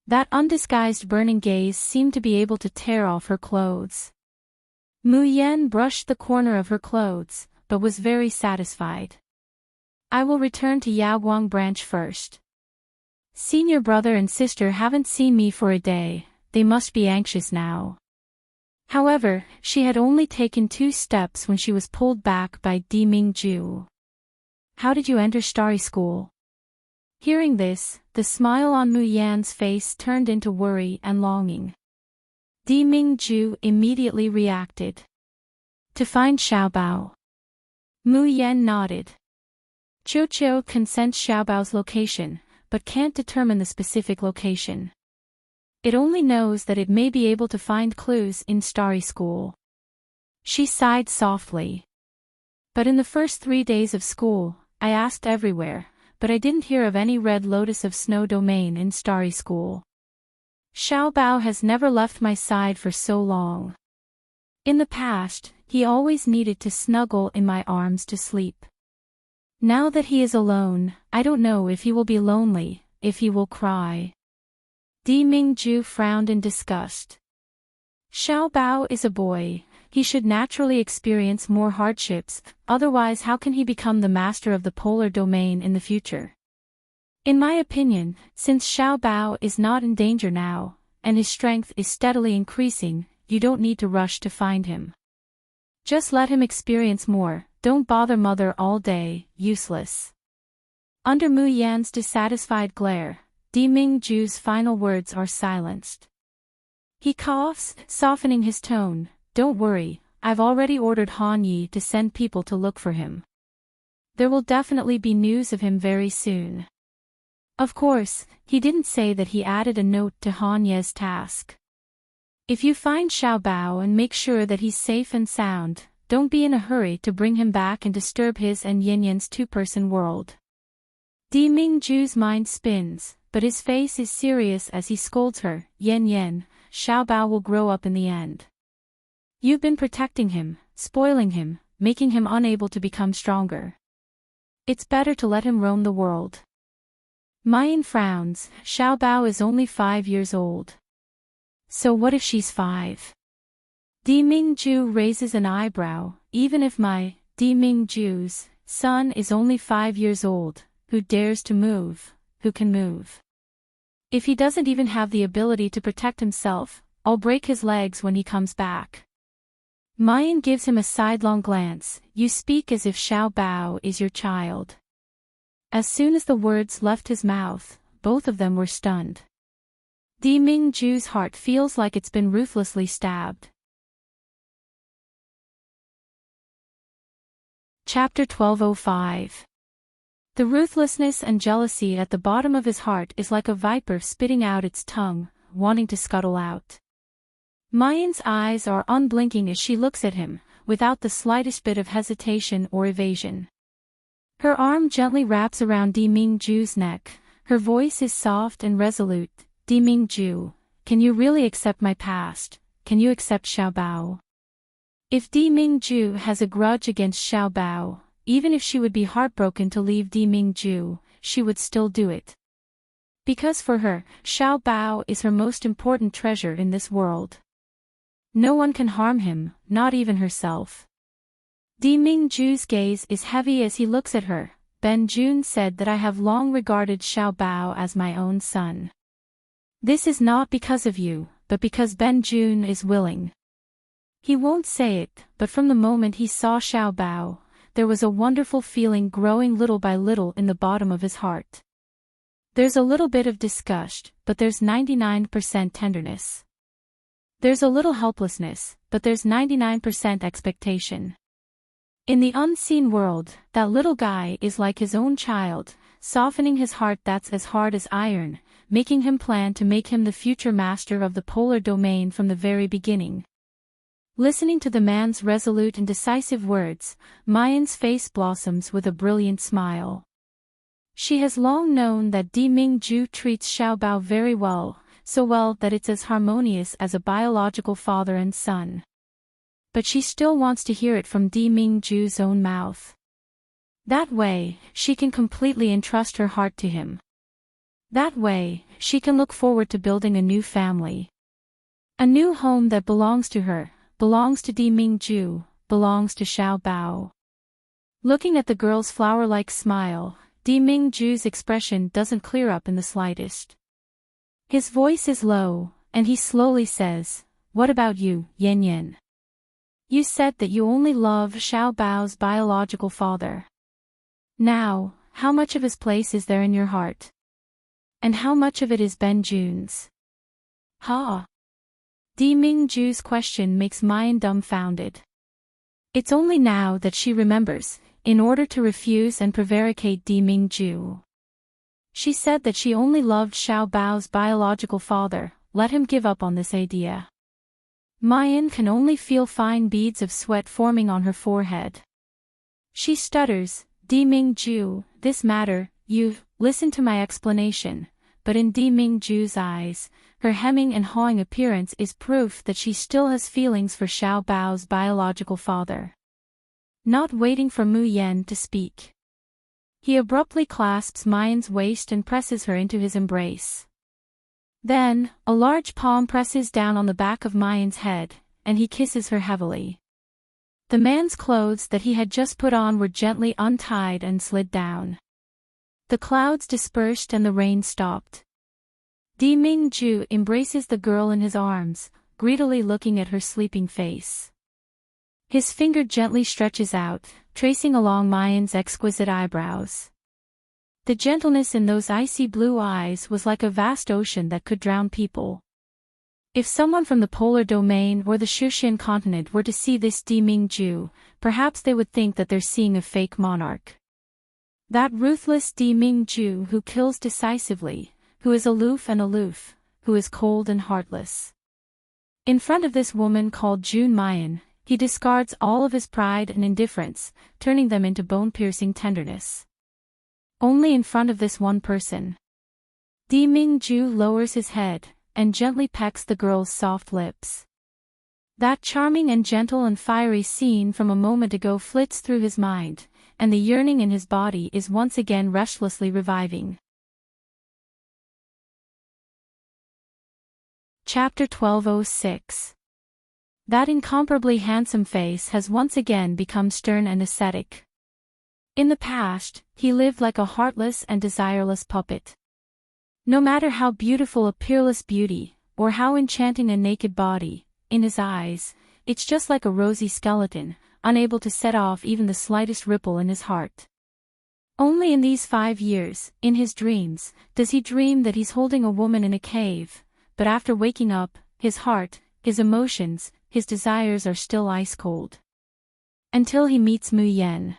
That undisguised burning gaze seemed to be able to tear off her clothes. Mu Yen brushed the corner of her clothes, but was very satisfied. I will return to Yaoguang branch first. Senior brother and sister haven't seen me for a day, they must be anxious now. However, she had only taken 2 steps when she was pulled back by Mingju. How did you enter Starry School? Hearing this, the smile on Mu Yan's face turned into worry and longing. Mingju immediately reacted. To find Xiaobao. Mu Yan nodded. Qiu can sense Xiaobao's location, but can't determine the specific location. It only knows that it may be able to find clues in Starry School. She sighed softly. But in the first 3 days of school, I asked everywhere, but I didn't hear of any Red Lotus of Snow domain in Starry School. Xiaobao has never left my side for so long. In the past, he always needed to snuggle in my arms to sleep. Now that he is alone, I don't know if he will be lonely, if he will cry. Di Mingju frowned in disgust. Xiaobao is a boy. He should naturally experience more hardships, otherwise how can he become the master of the polar domain in the future? In my opinion, since Xiaobao is not in danger now, and his strength is steadily increasing, you don't need to rush to find him. Just let him experience more, don't bother mother all day, useless. Under Mu Yan's dissatisfied glare, Di Mingju's final words are silenced. He coughs, softening his tone. Don't worry, I've already ordered Han Yi to send people to look for him. There will definitely be news of him very soon. Of course, he didn't say that he added a note to Han Ye's task. If you find Xiaobao and make sure that he's safe and sound, don't be in a hurry to bring him back and disturb his and Yin Yan's two-person world. Di Mingju's mind spins, but his face is serious as he scolds her. Yin Yan, Xiaobao will grow up in the end. You've been protecting him, spoiling him, making him unable to become stronger. It's better to let him roam the world. Mayan frowns. Xiaobao is only 5 years old. So what if she's 5? Di Mingju raises an eyebrow. Even if my, Di Mingju's, son is only 5 years old, who dares to move, who can move? If he doesn't even have the ability to protect himself, I'll break his legs when he comes back. Mayan gives him a sidelong glance. You speak as if Xiaobao is your child. As soon as the words left his mouth, both of them were stunned. Di Mingju's heart feels like it's been ruthlessly stabbed. Chapter 1205. The ruthlessness and jealousy at the bottom of his heart is like a viper spitting out its tongue, wanting to scuttle out. Mayan's eyes are unblinking as she looks at him, without the slightest bit of hesitation or evasion. Her arm gently wraps around Di Mingju's neck, her voice is soft and resolute. Di Mingju, can you really accept my past? Can you accept Xiaobao? If Di Mingju has a grudge against Xiaobao, even if she would be heartbroken to leave Di Mingju, she would still do it. Because for her, Xiaobao is her most important treasure in this world. No one can harm him, not even herself. Di Mingju's gaze is heavy as he looks at her. Ben Jun said that I have long regarded Xiaobao as my own son. This is not because of you, but because Ben Jun is willing. He won't say it, but from the moment he saw Xiaobao, there was a wonderful feeling growing little by little in the bottom of his heart. There's a little bit of disgust, but there's 99% tenderness. There's a little helplessness, but there's 99% expectation. In the unseen world, that little guy is like his own child, softening his heart that's as hard as iron, making him plan to make him the future master of the polar domain from the very beginning. Listening to the man's resolute and decisive words, Mayan's face blossoms with a brilliant smile. She has long known that Di Mingju treats Xiaobao very well, so well that it's as harmonious as a biological father and son. But she still wants to hear it from Di Mingju's own mouth. That way, she can completely entrust her heart to him. That way, she can look forward to building a new family. A new home that belongs to her, belongs to Di Mingju, belongs to Xiaobao. Looking at the girl's flower-like smile, Di Mingju's expression doesn't clear up in the slightest. His voice is low, and he slowly says, "What about you, Yin Yan? You said that you only love Xiaobao's biological father. Now, how much of his place is there in your heart? And how much of it is Ben Jun's?" Ha! Di Mingju's question makes Mayan dumbfounded. It's only now that she remembers, in order to refuse and prevaricate Di Mingju. She said that she only loved Xiaobao's biological father, let him give up on this idea. Mayan can only feel fine beads of sweat forming on her forehead. She stutters, Di Mingju, this matter, you've listened to my explanation, but in Di Mingju's eyes, her hemming and hawing appearance is proof that she still has feelings for Xiao Bao's biological father. Not waiting for Mu Yan to speak, he abruptly clasps Mayan's waist and presses her into his embrace. Then, a large palm presses down on the back of Mayan's head, and he kisses her heavily. The man's clothes that he had just put on were gently untied and slid down. The clouds dispersed and the rain stopped. Di Mingju embraces the girl in his arms, greedily looking at her sleeping face. His finger gently stretches out, tracing along Mayan's exquisite eyebrows. The gentleness in those icy blue eyes was like a vast ocean that could drown people. If someone from the polar domain or the Shushan continent were to see this Di Mingju, perhaps they would think that they're seeing a fake monarch. That ruthless Di Mingju who kills decisively, who is aloof, who is cold and heartless. In front of this woman called June Mayan, he discards all of his pride and indifference, turning them into bone-piercing tenderness. Only in front of this one person. Di Mingju lowers his head, and gently pecks the girl's soft lips. That charming and gentle and fiery scene from a moment ago flits through his mind, and the yearning in his body is once again restlessly reviving. Chapter 1206. That incomparably handsome face has once again become stern and ascetic. In the past, he lived like a heartless and desireless puppet. No matter how beautiful a peerless beauty, or how enchanting a naked body, in his eyes, it's just like a rosy skeleton, unable to set off even the slightest ripple in his heart. Only in these 5 years, in his dreams, does he dream that he's holding a woman in a cave, but after waking up, his heart, his emotions, his desires are still ice cold. Until he meets Mu Yan.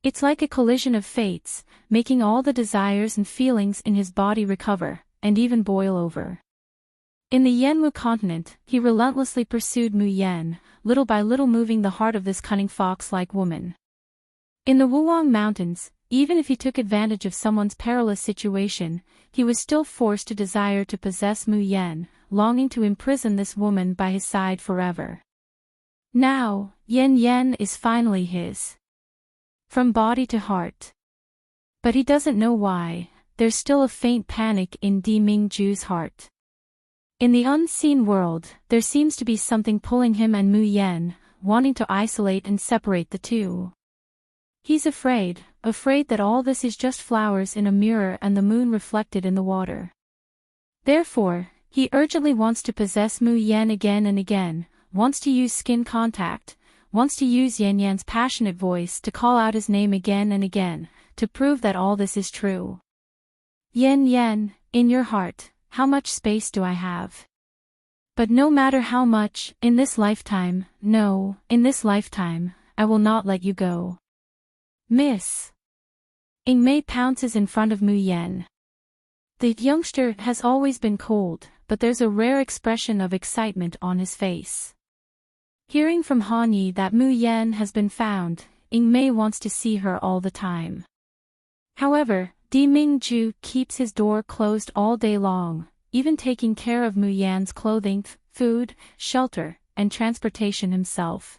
It's like a collision of fates, making all the desires and feelings in his body recover, and even boil over. In the Yanwu continent, he relentlessly pursued Mu Yan, little by little moving the heart of this cunning fox-like woman. In the Wuwang Mountains, even if he took advantage of someone's perilous situation, he was still forced to desire to possess Mu Yan, longing to imprison this woman by his side forever. Now, Yan Yan is finally his. From body to heart. But he doesn't know why, there's still a faint panic in Di Mingju's heart. In the unseen world, there seems to be something pulling him and Mu Yan, wanting to isolate and separate the two. He's afraid that all this is just flowers in a mirror and the moon reflected in the water. Therefore, he urgently wants to possess Mu Yan again and again, wants to use skin contact, wants to use Yan Yan's passionate voice to call out his name again and again, to prove that all this is true. Yan Yan, in your heart, how much space do I have? But no matter how much, in this lifetime, no, in this lifetime, I will not let you go. Miss. Ingmei pounces in front of Mu Yan. The youngster has always been cold, but there's a rare expression of excitement on his face. Hearing from Han Yi that Mu Yan has been found, Ingmei wants to see her all the time. However, Di Mingju keeps his door closed all day long, even taking care of Mu Yan's clothing, food, shelter, and transportation himself.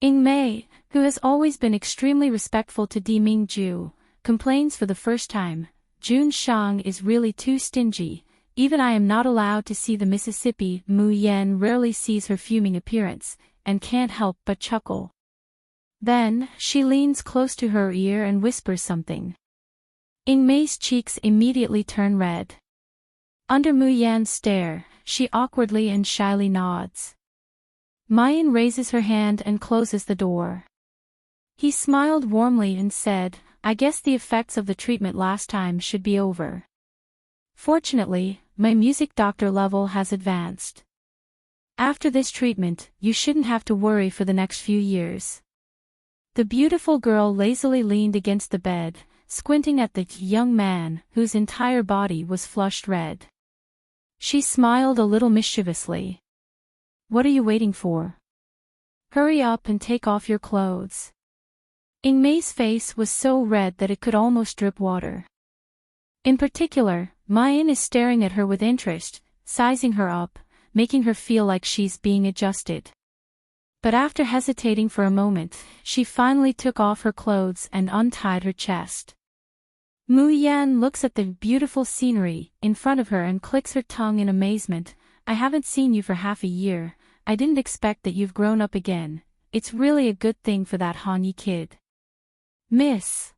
Ingmei, who has always been extremely respectful to Di Mingju, complains for the first time, Jun Shang is really too stingy, even I am not allowed to see the Mississippi. Mu Yan rarely sees her fuming appearance, and can't help but chuckle. Then, she leans close to her ear and whispers something. Ingmei's cheeks immediately turn red. Under Mu Yan's stare, she awkwardly and shyly nods. Mayan raises her hand and closes the door. He smiled warmly and said, I guess the effects of the treatment last time should be over. Fortunately, my music doctor level has advanced. After this treatment, you shouldn't have to worry for the next few years. The beautiful girl lazily leaned against the bed, squinting at the young man, whose entire body was flushed red. She smiled a little mischievously. What are you waiting for? Hurry up and take off your clothes. Ingmei's face was so red that it could almost drip water. In particular, Mayan is staring at her with interest, sizing her up, making her feel like she's being adjusted. But after hesitating for a moment, she finally took off her clothes and untied her chest. Mu Yan looks at the beautiful scenery in front of her and clicks her tongue in amazement. I haven't seen you for half a year. I didn't expect that you've grown up again. It's really a good thing for that Han kid. Miss.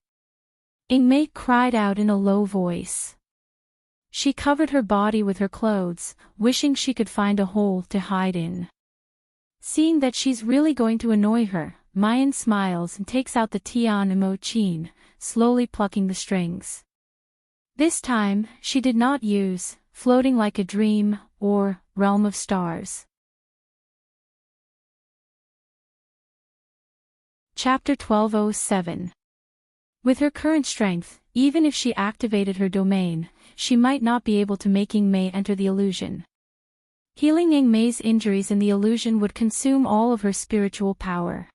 Ingmei cried out in a low voice. She covered her body with her clothes, wishing she could find a hole to hide in. Seeing that she's really going to annoy her, Mayan smiles and takes out the Tian Imo Chin, slowly plucking the strings. This time, she did not use Floating Like a Dream or Realm of Stars. Chapter 1207. With her current strength, even if she activated her domain, she might not be able to make Ingmei enter the illusion. Healing Ingmei's injuries in the illusion would consume all of her spiritual power.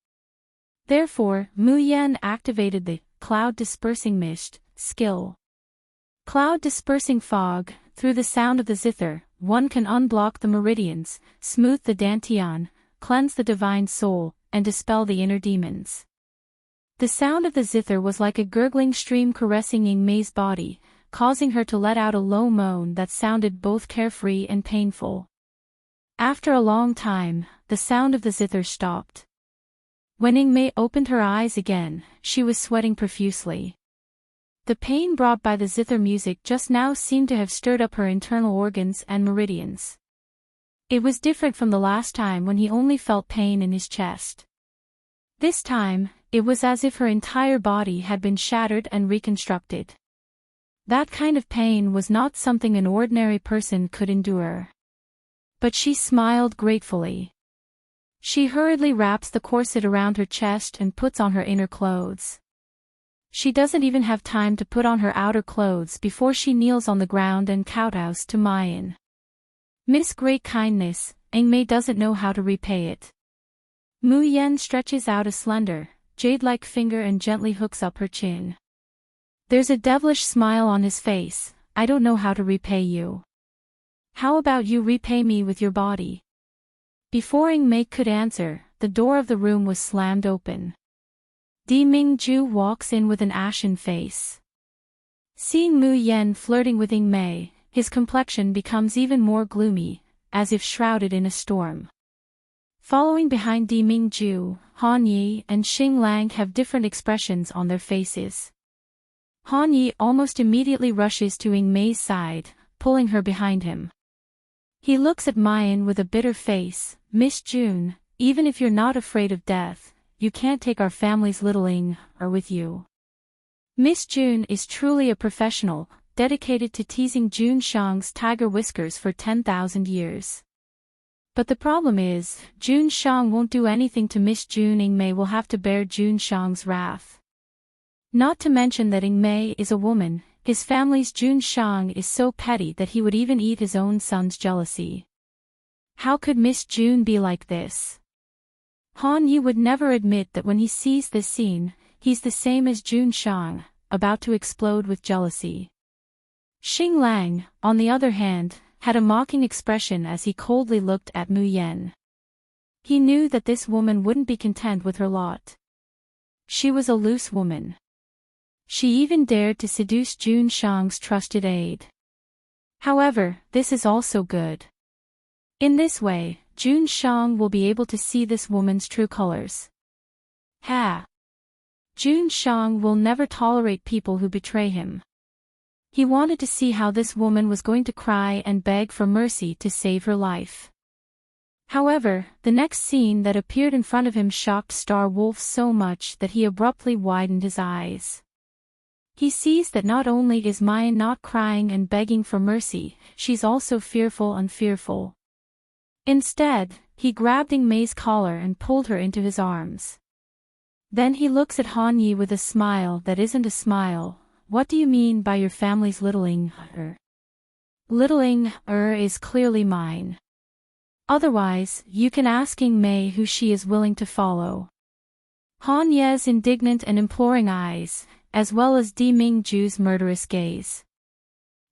Therefore, Mu Yan activated the Cloud Dispersing Mist skill. Cloud Dispersing Fog. Through the sound of the zither, one can unblock the meridians, smooth the dantian, cleanse the divine soul, and dispel the inner demons. The sound of the zither was like a gurgling stream caressing Ingmei's body, causing her to let out a low moan that sounded both carefree and painful. After a long time, the sound of the zither stopped. When Ingmei opened her eyes again, she was sweating profusely. The pain brought by the zither music just now seemed to have stirred up her internal organs and meridians. It was different from the last time when he only felt pain in his chest. This time, it was as if her entire body had been shattered and reconstructed. That kind of pain was not something an ordinary person could endure. But she smiled gratefully. She hurriedly wraps the corset around her chest and puts on her inner clothes. She doesn't even have time to put on her outer clothes before she kneels on the ground and kowtows to Mayan. Miss Great Kindness, Ingmei doesn't know how to repay it. Mu Yan stretches out a slender, jade-like finger and gently hooks up her chin. There's a devilish smile on his face. I don't know how to repay you. How about you repay me with your body? Before Ingmei could answer, the door of the room was slammed open. Di Mingju walks in with an ashen face. Seeing Mu Yan flirting with Ingmei, his complexion becomes even more gloomy, as if shrouded in a storm. Following behind Di Mingju, Han Yi and Xing Lang have different expressions on their faces. Han Yi almost immediately rushes to Ingmei's side, pulling her behind him. He looks at Mayan with a bitter face. Miss June, even if you're not afraid of death, you can't take our family's little Ing with you. Miss June is truly a professional, dedicated to teasing June Shang's tiger whiskers for 10,000 years. But the problem is, June Shang won't do anything to Miss June. Ingmei will have to bear June Shang's wrath. Not to mention that Ingmei is a woman. His family's June Shang is so petty that he would even eat his own son's jealousy. How could Miss June be like this? Han Yi would never admit that when he sees this scene, he's the same as June Shang, about to explode with jealousy. Xing Lang, on the other hand, had a mocking expression as he coldly looked at Mu Yan. He knew that this woman wouldn't be content with her lot. She was a loose woman. She even dared to seduce June Shang's trusted aide. However, this is also good. In this way, June Shang will be able to see this woman's true colors. June Shang will never tolerate people who betray him. He wanted to see how this woman was going to cry and beg for mercy to save her life. However, the next scene that appeared in front of him shocked Star Wolf so much that he abruptly widened his eyes. He sees that not only is Mayan not crying and begging for mercy, she's also fearful and fearful. Instead, he grabbed Ingmei's collar and pulled her into his arms. Then he looks at Han Yi with a smile that isn't a smile. What do you mean by your family's little Ing? Littling is clearly mine. Otherwise, you can ask Ing Mei who she is willing to follow. Han Ye's indignant and imploring eyes, as well as Di Mingju's murderous gaze.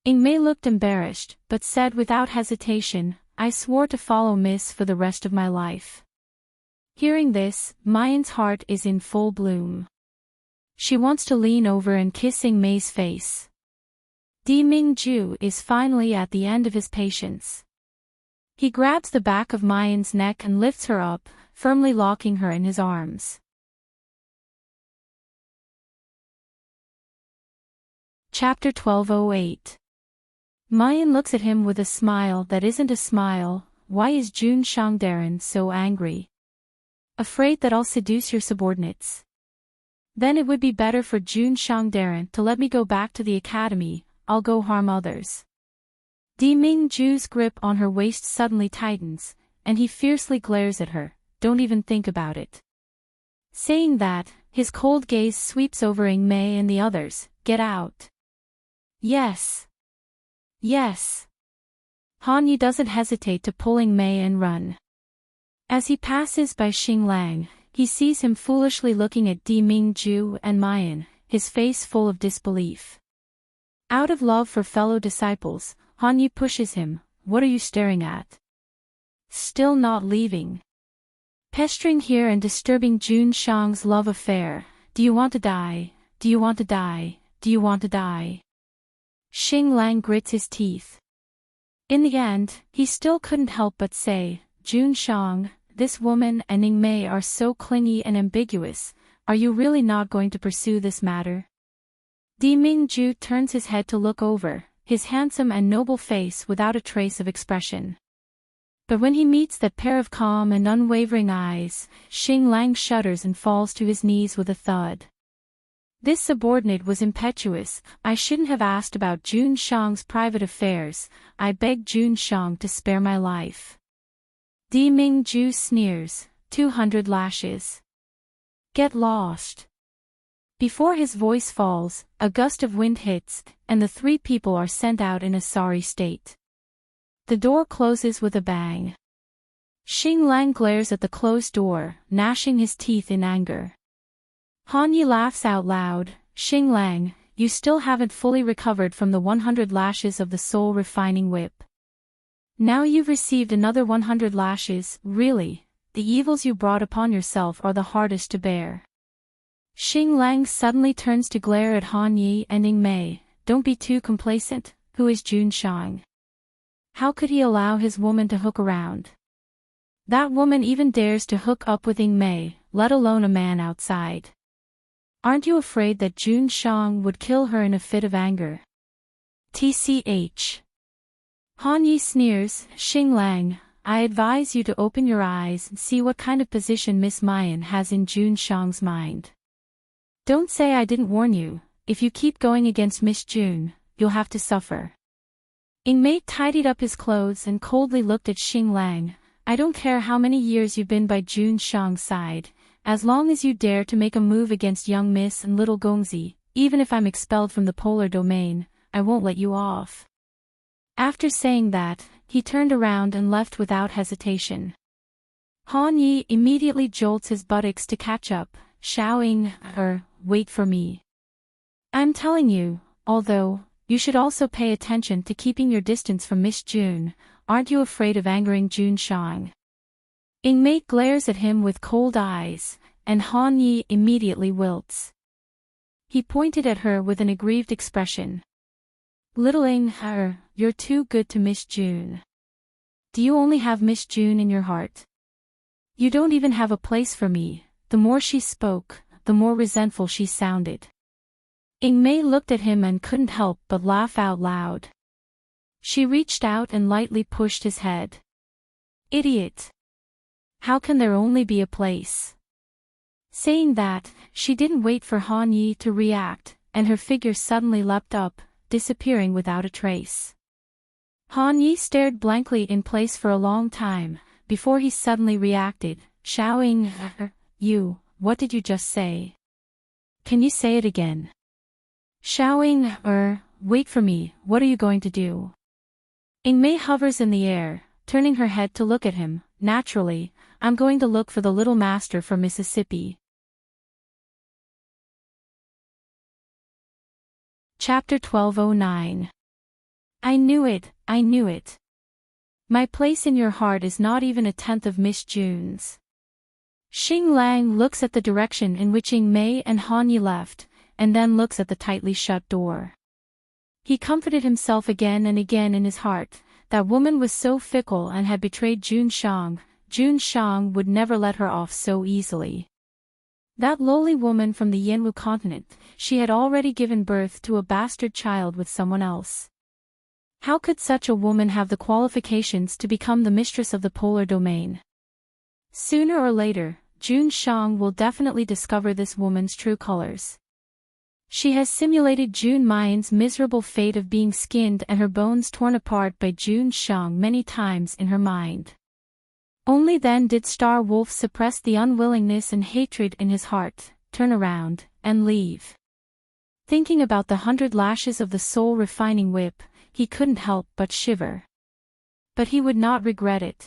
Ing Mei looked embarrassed, but said without hesitation, I swore to follow Miss for the rest of my life. Hearing this, Mayan's heart is in full bloom. She wants to lean over and kiss Ing Mei's face. Di Mingju is finally at the end of his patience. He grabs the back of Mayan's neck and lifts her up, firmly locking her in his arms. Chapter 1208. Mayan looks at him with a smile that isn't a smile. Why is Jun Shangdaran so angry? Afraid that I'll seduce your subordinates? Then it would be better for Jun Shangdaran to let me go back to the academy. I'll go harm others. Di Mingju's grip on her waist suddenly tightens, and he fiercely glares at her. Don't even think about it. Saying that, his cold gaze sweeps over Ing Mei and the others. Get out. Yes. Yes. Han Yi doesn't hesitate to pull Ing Mei and run. As he passes by Xing Lang, he sees him foolishly looking at Di Mingju and Mayan, his face full of disbelief. Out of love for fellow disciples, Han Yi pushes him. What are you staring at? Still not leaving. Pestering here and disturbing Jun Shang's love affair. Do you want to die? Do you want to die? Do you want to die? Xing Lang grits his teeth. In the end, he still couldn't help but say, Jun Shang, this woman and Ing Mei are so clingy and ambiguous. Are you really not going to pursue this matter? Di Mingju turns his head to look over, his handsome and noble face without a trace of expression. But when he meets that pair of calm and unwavering eyes, Xing Lang shudders and falls to his knees with a thud. This subordinate was impetuous. I shouldn't have asked about Jun Shang's private affairs. I beg Jun Shang to spare my life. Di Mingju sneers. 200 lashes. Get lost. Before his voice falls, a gust of wind hits, and the three people are sent out in a sorry state. The door closes with a bang. Xing Lang glares at the closed door, gnashing his teeth in anger. Han Yi laughs out loud. Xing Lang, you still haven't fully recovered from the 100 lashes of the soul-refining whip. Now you've received another 100 lashes. Really, the evils you brought upon yourself are the hardest to bear. Xing Lang suddenly turns to glare at Han Yi and Ing Mei. Don't be too complacent. Who is Jun Shang? How could he allow his woman to hook around? That woman even dares to hook up with Ing Mei, let alone a man outside. Aren't you afraid that Jun Shang would kill her in a fit of anger? TCH. Han Yi sneers. Xing Lang, I advise you to open your eyes and see what kind of position Miss Mayan has in Jun Shang's mind. Don't say I didn't warn you. If you keep going against Miss Jun, you'll have to suffer. Ing Mei tidied up his clothes and coldly looked at Xing Lang. I don't care how many years you've been by Jun Shang's side, as long as you dare to make a move against young Miss and little Gongzi, even if I'm expelled from the polar domain, I won't let you off. After saying that, he turned around and left without hesitation. Han Yi immediately jolts his buttocks to catch up, shouting, wait for me. I'm telling you, although, you should also pay attention to keeping your distance from Miss Jun. Aren't you afraid of angering Jun Shang? Ing Mei glares at him with cold eyes, and Han Yi immediately wilts. He pointed at her with an aggrieved expression. Little Ing, you're too good to Miss Jun. Do you only have Miss Jun in your heart? You don't even have a place for me. The more she spoke, the more resentful she sounded. Ing Mei looked at him and couldn't help but laugh out loud. She reached out and lightly pushed his head. Idiot! How can there only be a place? Saying that, she didn't wait for Han Yi to react, and her figure suddenly leapt up, disappearing without a trace. Han Yi stared blankly in place for a long time, before he suddenly reacted, shouting, You, what did you just say? Can you say it again? Shouting, wait for me, what are you going to do? Ingmei hovers in the air, turning her head to look at him. Naturally, I'm going to look for the little master from Mississippi. Chapter 1209. I knew it, I knew it. My place in your heart is not even a tenth of Miss June's. Xing Lang looks at the direction in which Ingmei and Han Yi left, and then looks at the tightly shut door. He comforted himself again and again in his heart. That woman was so fickle and had betrayed Jun Shang. Jun Shang would never let her off so easily. That lowly woman from the Yanwu continent, she had already given birth to a bastard child with someone else. How could such a woman have the qualifications to become the mistress of the polar domain? Sooner or later, Jun Shang will definitely discover this woman's true colors. She has simulated Jun Mayan's miserable fate of being skinned and her bones torn apart by Jun Shang many times in her mind. Only then did Star Wolf suppress the unwillingness and hatred in his heart, turn around, and leave. Thinking about the 100 lashes of the soul-refining whip, he couldn't help but shiver. But he would not regret it.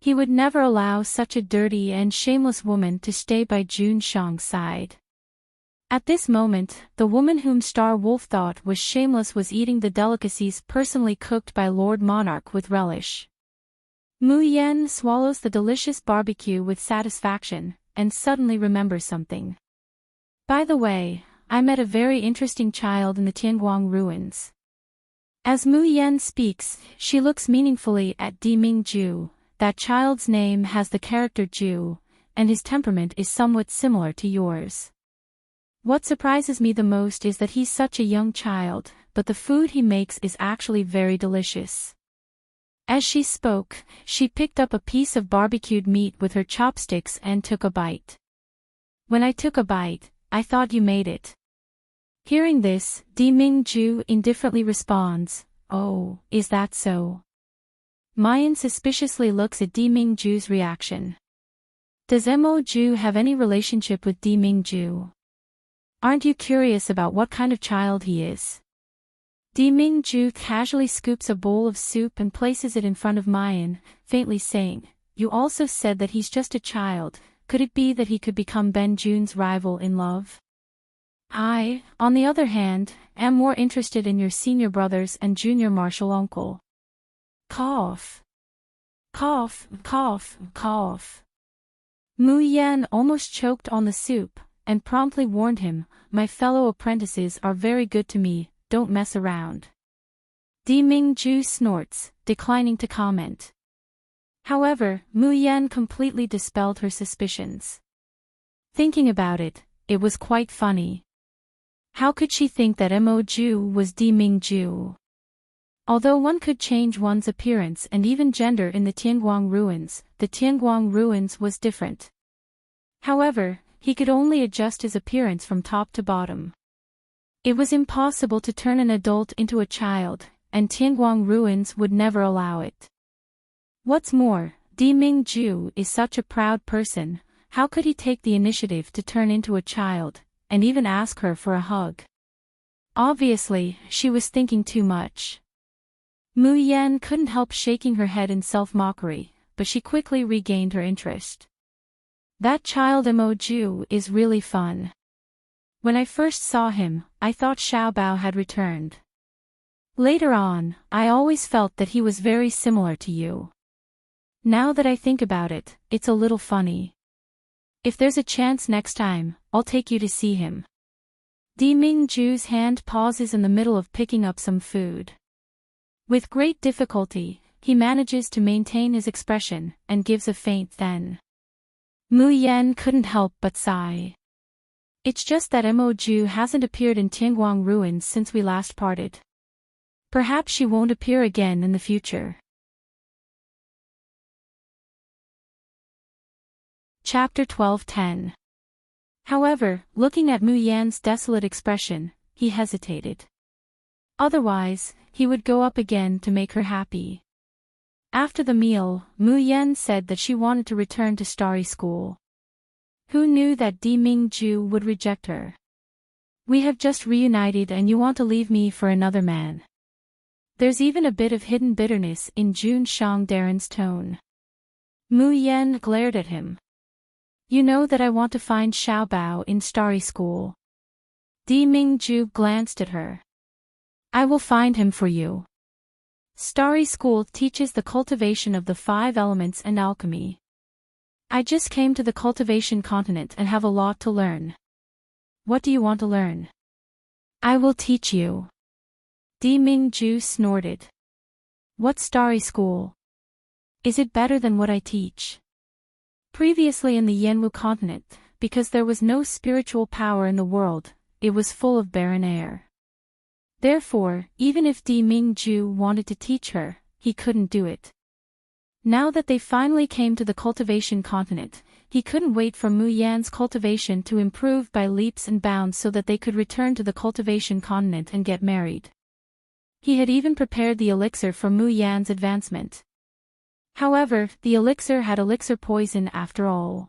He would never allow such a dirty and shameless woman to stay by Jun Shang's side. At this moment, the woman whom Star Wolf thought was shameless was eating the delicacies personally cooked by Lord Monarch with relish. Mu Yan swallows the delicious barbecue with satisfaction, and suddenly remembers something. By the way, I met a very interesting child in the Tianguang ruins. As Mu Yan speaks, she looks meaningfully at Di Mingju. That child's name has the character Ju, and his temperament is somewhat similar to yours. What surprises me the most is that he's such a young child, but the food he makes is actually very delicious. As she spoke, she picked up a piece of barbecued meat with her chopsticks and took a bite. When I took a bite, I thought you made it. Hearing this, Di Mingju indifferently responds, "Oh, is that so?" Mayan suspiciously looks at Di Mingju's reaction. Does Mo Ju have any relationship with Di Mingju? Aren't you curious about what kind of child he is? Di Mingju casually scoops a bowl of soup and places it in front of Mayan, faintly saying, "You also said that he's just a child. Could it be that he could become Ben Jun's rival in love? I, on the other hand, am more interested in your senior brothers and junior martial uncle." Cough. Cough, cough, cough. Mu Yan almost choked on the soup, and promptly warned him, "My fellow apprentices are very good to me, don't mess around." Di Mingju snorts, declining to comment. However, Mu Yan completely dispelled her suspicions. Thinking about it, it was quite funny. How could she think that Mo Ju was Di Mingju? Although one could change one's appearance and even gender in the Tianguang ruins, the Tianguang ruins was different. However, he could only adjust his appearance from top to bottom. It was impossible to turn an adult into a child, and Tianguang ruins would never allow it. What's more, Di Mingju is such a proud person. How could he take the initiative to turn into a child, and even ask her for a hug? Obviously, she was thinking too much. Mu Yan couldn't help shaking her head in self-mockery, but she quickly regained her interest. That child Mo Ju is really fun. When I first saw him, I thought Xiao Bao had returned. Later on, I always felt that he was very similar to you. Now that I think about it, it's a little funny. If there's a chance next time, I'll take you to see him. Di Mingju's hand pauses in the middle of picking up some food. With great difficulty, he manages to maintain his expression, and gives a faint then. Mu Yan couldn't help but sigh. It's just that Mo Ju hasn't appeared in Tianguang ruins since we last parted. Perhaps she won't appear again in the future. Chapter 12:10. However, looking at Mu Yan's desolate expression, he hesitated. Otherwise, he would go up again to make her happy. After the meal, Mu Yan said that she wanted to return to Starry School. Who knew that Di Mingju would reject her? "We have just reunited and you want to leave me for another man." There's even a bit of hidden bitterness in Jun Shangdaren's tone. Mu Yan glared at him. You know that I want to find Xiaobao in Starry School. Di Mingju glanced at her. I will find him for you. Starry School teaches the cultivation of the 5 elements and alchemy. I just came to the cultivation continent and have a lot to learn. What do you want to learn? I will teach you. Di Mingju snorted. What Starry School? Is it better than what I teach? Previously in the Yanwu continent, because there was no spiritual power in the world, it was full of barren air. Therefore, even if Di Mingju wanted to teach her, he couldn't do it. Now that they finally came to the cultivation continent, he couldn't wait for Mu Yan's cultivation to improve by leaps and bounds so that they could return to the cultivation continent and get married. He had even prepared the elixir for Mu Yan's advancement. However, the elixir had elixir poison after all.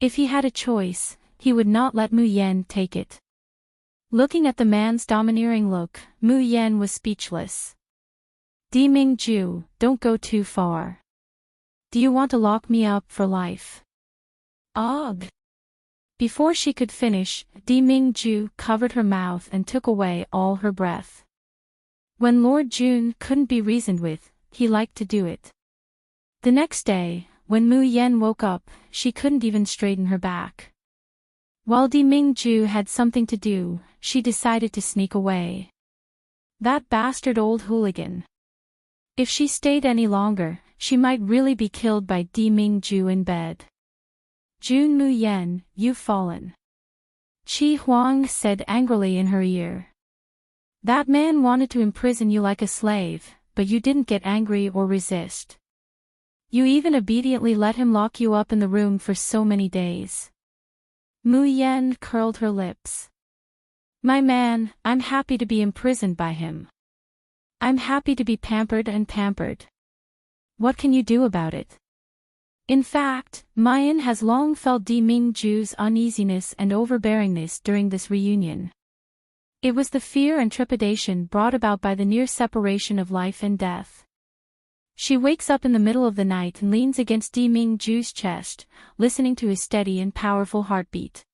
If he had a choice, he would not let Mu Yan take it. Looking at the man's domineering look, Mu Yan was speechless. Di Mingju, don't go too far. Do you want to lock me up for life? Ugh. Before she could finish, Di Mingju covered her mouth and took away all her breath. When Lord Jun couldn't be reasoned with, he liked to do it. The next day, when Mu Yan woke up, she couldn't even straighten her back. While Di Mingju had something to do, she decided to sneak away. That bastard old hooligan. If she stayed any longer, she might really be killed by Di Mingju in bed. Jun Mu Yan, you've fallen. Qi Huang said angrily in her ear. That man wanted to imprison you like a slave, but you didn't get angry or resist. You even obediently let him lock you up in the room for so many days. Mu Yan curled her lips. My man, I'm happy to be imprisoned by him. I'm happy to be pampered and pampered. What can you do about it? In fact, Mayan has long felt Di Mingju's uneasiness and overbearingness during this reunion. It was the fear and trepidation brought about by the near separation of life and death. She wakes up in the middle of the night and leans against Di Mingju's chest, listening to his steady and powerful heartbeat.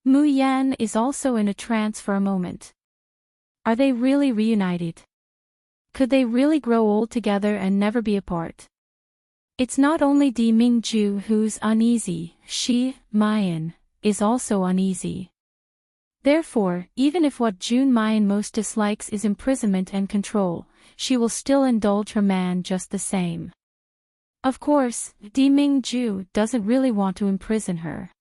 Mu Yan is also in a trance for a moment. Are they really reunited? Could they really grow old together and never be apart? It's not only Di Mingju who's uneasy, she, Mayan, is also uneasy. Therefore, even if what Jun Mayan most dislikes is imprisonment and control, she will still indulge her man just the same. Of course, Di Mingju doesn't really want to imprison her.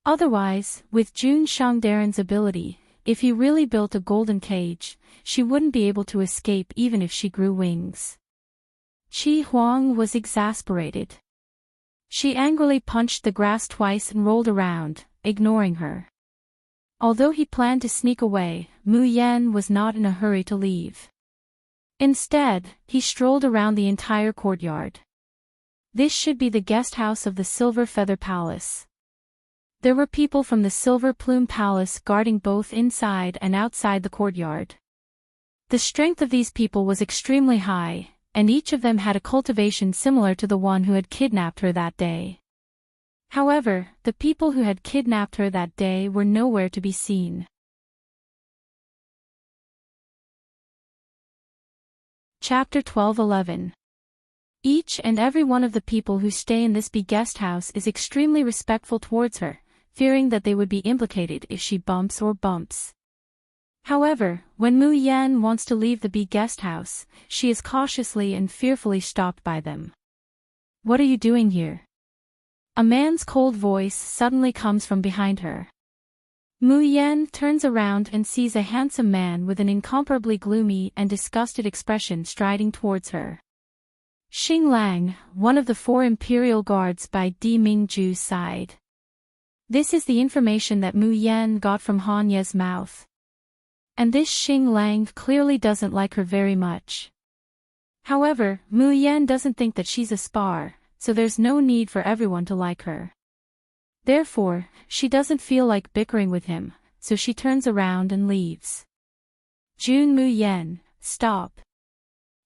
Otherwise, with Jun Shangdaren's ability, if he really built a golden cage, she wouldn't be able to escape even if she grew wings. Qi Huang was exasperated. She angrily punched the grass twice and rolled around, ignoring her. Although he planned to sneak away, Mu Yan was not in a hurry to leave. Instead, he strolled around the entire courtyard. This should be the guest house of the Silver Feather Palace. There were people from the Silver Plume Palace guarding both inside and outside the courtyard. The strength of these people was extremely high, and each of them had a cultivation similar to the one who had kidnapped her that day. However, the people who had kidnapped her that day were nowhere to be seen. Chapter 12:11. Each and every one of the people who stay in this big guest house is extremely respectful towards her, fearing that they would be implicated if she bumps or bumps. However, when Mu Yan wants to leave the big guest house, she is cautiously and fearfully stopped by them. What are you doing here? A man's cold voice suddenly comes from behind her. Mu Yan turns around and sees a handsome man with an incomparably gloomy and disgusted expression striding towards her. Xing Lang, one of the 4 imperial guards by Di Mingju's side. This is the information that Mu Yan got from Han Ye's mouth. And this Xing Lang clearly doesn't like her very much. However, Mu Yan doesn't think that she's a spar, so there's no need for everyone to like her. Therefore, she doesn't feel like bickering with him, so she turns around and leaves. Jun Mu Yan, stop.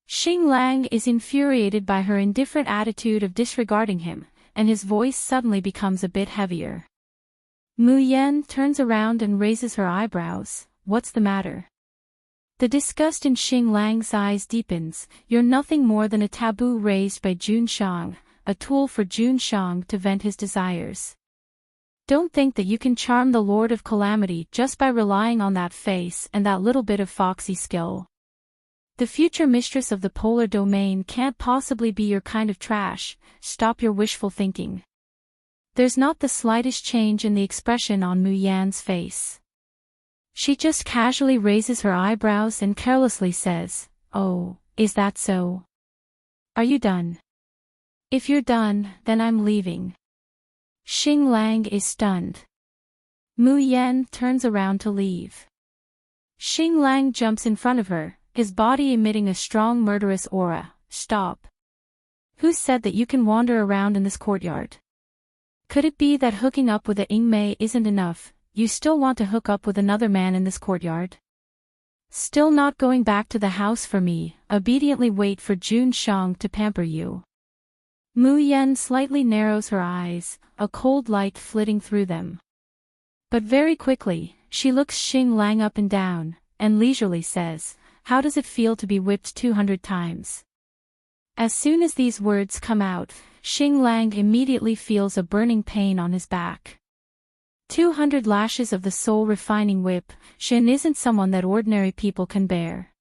Xing Lang is infuriated by her indifferent attitude of disregarding him, and his voice suddenly becomes a bit heavier. Mu Yan turns around and raises her eyebrows. What's the matter? The disgust in Xing Lang's eyes deepens. You're nothing more than a taboo raised by Jun Shang, a tool for Jun Shang to vent his desires. Don't think that you can charm the Lord of Calamity just by relying on that face and that little bit of foxy skill. The future mistress of the polar domain can't possibly be your kind of trash. Stop your wishful thinking. There's not the slightest change in the expression on Mu Yan's face. She just casually raises her eyebrows and carelessly says, "Oh, is that so? Are you done? If you're done, then I'm leaving." Xing Lang is stunned. Mu Yan turns around to leave. Xing Lang jumps in front of her, his body emitting a strong murderous aura. Stop. Who said that you can wander around in this courtyard? Could it be that hooking up with a Yingmei isn't enough? You still want to hook up with another man in this courtyard? Still not going back to the house for me? Obediently wait for Jun Shang to pamper you. Mu Yan slightly narrows her eyes, a cold light flitting through them. But very quickly, she looks Xing Lang up and down, and leisurely says, "How does it feel to be whipped 200 times? As soon as these words come out, Xing Lang immediately feels a burning pain on his back. 200 lashes of the soul-refining whip. Shin isn't someone that ordinary people can bear.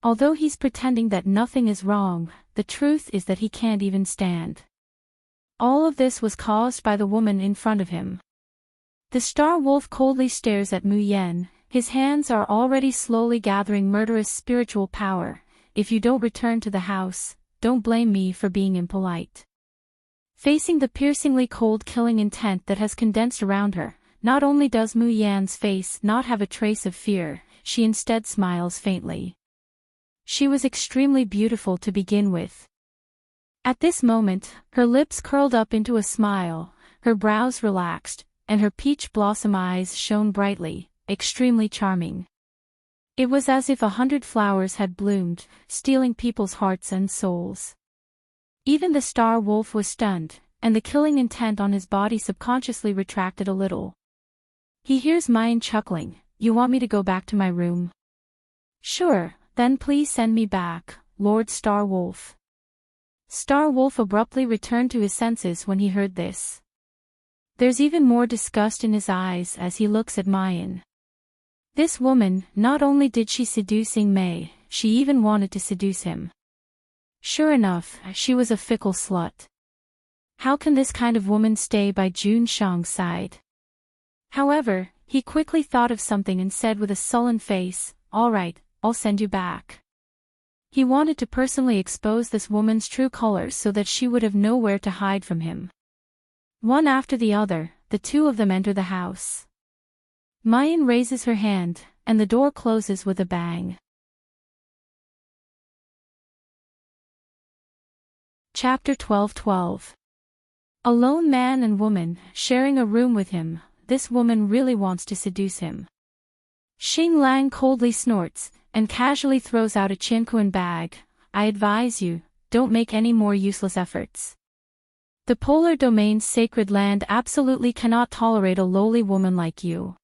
Although he's pretending that nothing is wrong, the truth is that he can't even stand. All of this was caused by the woman in front of him. The Star Wolf coldly stares at Mu Yan. His hands are already slowly gathering murderous spiritual power. If you don't return to the house, don't blame me for being impolite. Facing the piercingly cold killing intent that has condensed around her, not only does Mu Yan's face not have a trace of fear, she instead smiles faintly. She was extremely beautiful to begin with. At this moment, her lips curled up into a smile, her brows relaxed, and her peach blossom eyes shone brightly, extremely charming. It was as if 100 flowers had bloomed, stealing people's hearts and souls. Even the Star Wolf was stunned, and the killing intent on his body subconsciously retracted a little. He hears Mayan chuckling, "You want me to go back to my room? Sure, then please send me back, Lord Star Wolf." Star Wolf abruptly returned to his senses when he heard this. There's even more disgust in his eyes as he looks at Mayan. This woman, not only did she seduce Yingmei, she even wanted to seduce him. Sure enough, she was a fickle slut. How can this kind of woman stay by Jun Shang's side? However, he quickly thought of something and said with a sullen face, "All right, I'll send you back." He wanted to personally expose this woman's true colors so that she would have nowhere to hide from him. One after the other, the two of them enter the house. Mayan raises her hand, and the door closes with a bang. Chapter 12:12. A lone man and woman, sharing a room with him. This woman really wants to seduce him. Xing Lang coldly snorts, and casually throws out a Qianquan bag. "I advise you, don't make any more useless efforts. The polar domain's sacred land absolutely cannot tolerate a lowly woman like you.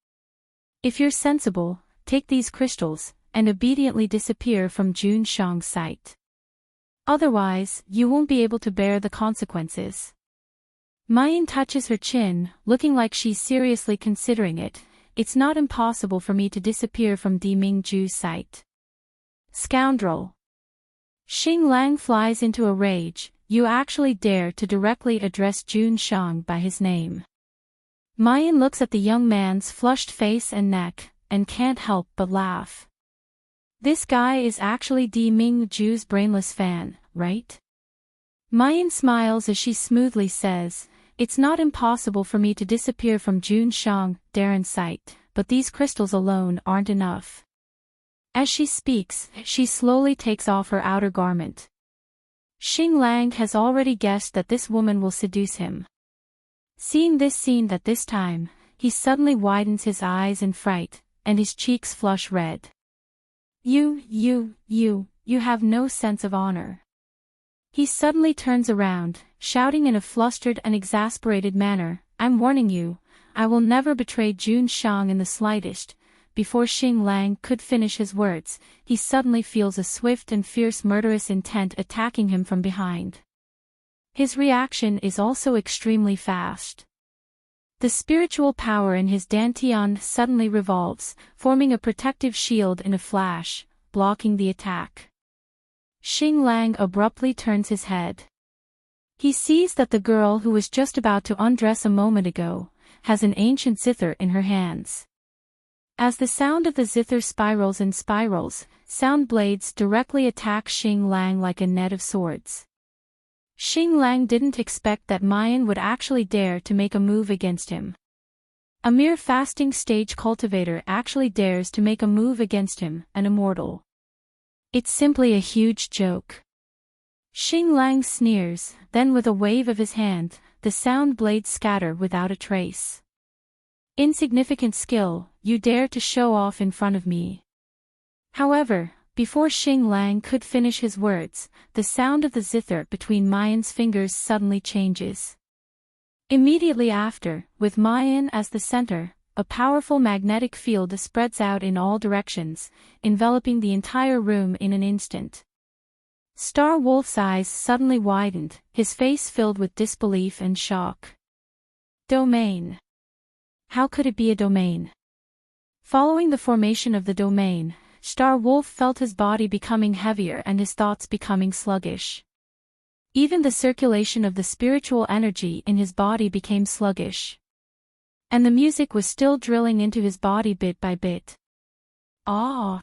If you're sensible, take these crystals, and obediently disappear from Jun Shang's sight. Otherwise, you won't be able to bear the consequences." Mayan touches her chin, looking like she's seriously considering it. "It's not impossible for me to disappear from Di Mingju's sight." "Scoundrel!" Xing Lang flies into a rage. "You actually dare to directly address Jun Shang by his name." Mayan looks at the young man's flushed face and neck, and can't help but laugh. This guy is actually Di Mingju's brainless fan, right? Mayan smiles as she smoothly says, "It's not impossible for me to disappear from Jun Shang, Darren's sight, but these crystals alone aren't enough." As she speaks, she slowly takes off her outer garment. Xing Lang has already guessed that this woman will seduce him. Seeing this scene at this time, he suddenly widens his eyes in fright, and his cheeks flush red. You have no sense of honor. He suddenly turns around, shouting in a flustered and exasperated manner, I'm warning you, I will never betray Jun Shang in the slightest. Before Xing Lang could finish his words, he suddenly feels a swift and fierce murderous intent attacking him from behind. His reaction is also extremely fast. The spiritual power in his dantian suddenly revolves, forming a protective shield in a flash, blocking the attack. Xing Lang abruptly turns his head. He sees that the girl who was just about to undress a moment ago has an ancient zither in her hands. As the sound of the zither spirals and spirals, sound blades directly attack Xing Lang like a net of swords. Xing Lang didn't expect that Mayan would actually dare to make a move against him. A mere fasting stage cultivator actually dares to make a move against him, an immortal. It's simply a huge joke. Xing Lang sneers, then with a wave of his hand, the sound blades scatter without a trace. Insignificant skill, you dare to show off in front of me. However, before Xing Lang could finish his words, the sound of the zither between Mayan's fingers suddenly changes. Immediately after, with Mayan as the center, a powerful magnetic field spreads out in all directions, enveloping the entire room in an instant. Star Wolf's eyes suddenly widened, his face filled with disbelief and shock. Domain. How could it be a domain? Following the formation of the domain, Star Wolf felt his body becoming heavier and his thoughts becoming sluggish. Even the circulation of the spiritual energy in his body became sluggish. And the music was still drilling into his body bit by bit. Ah!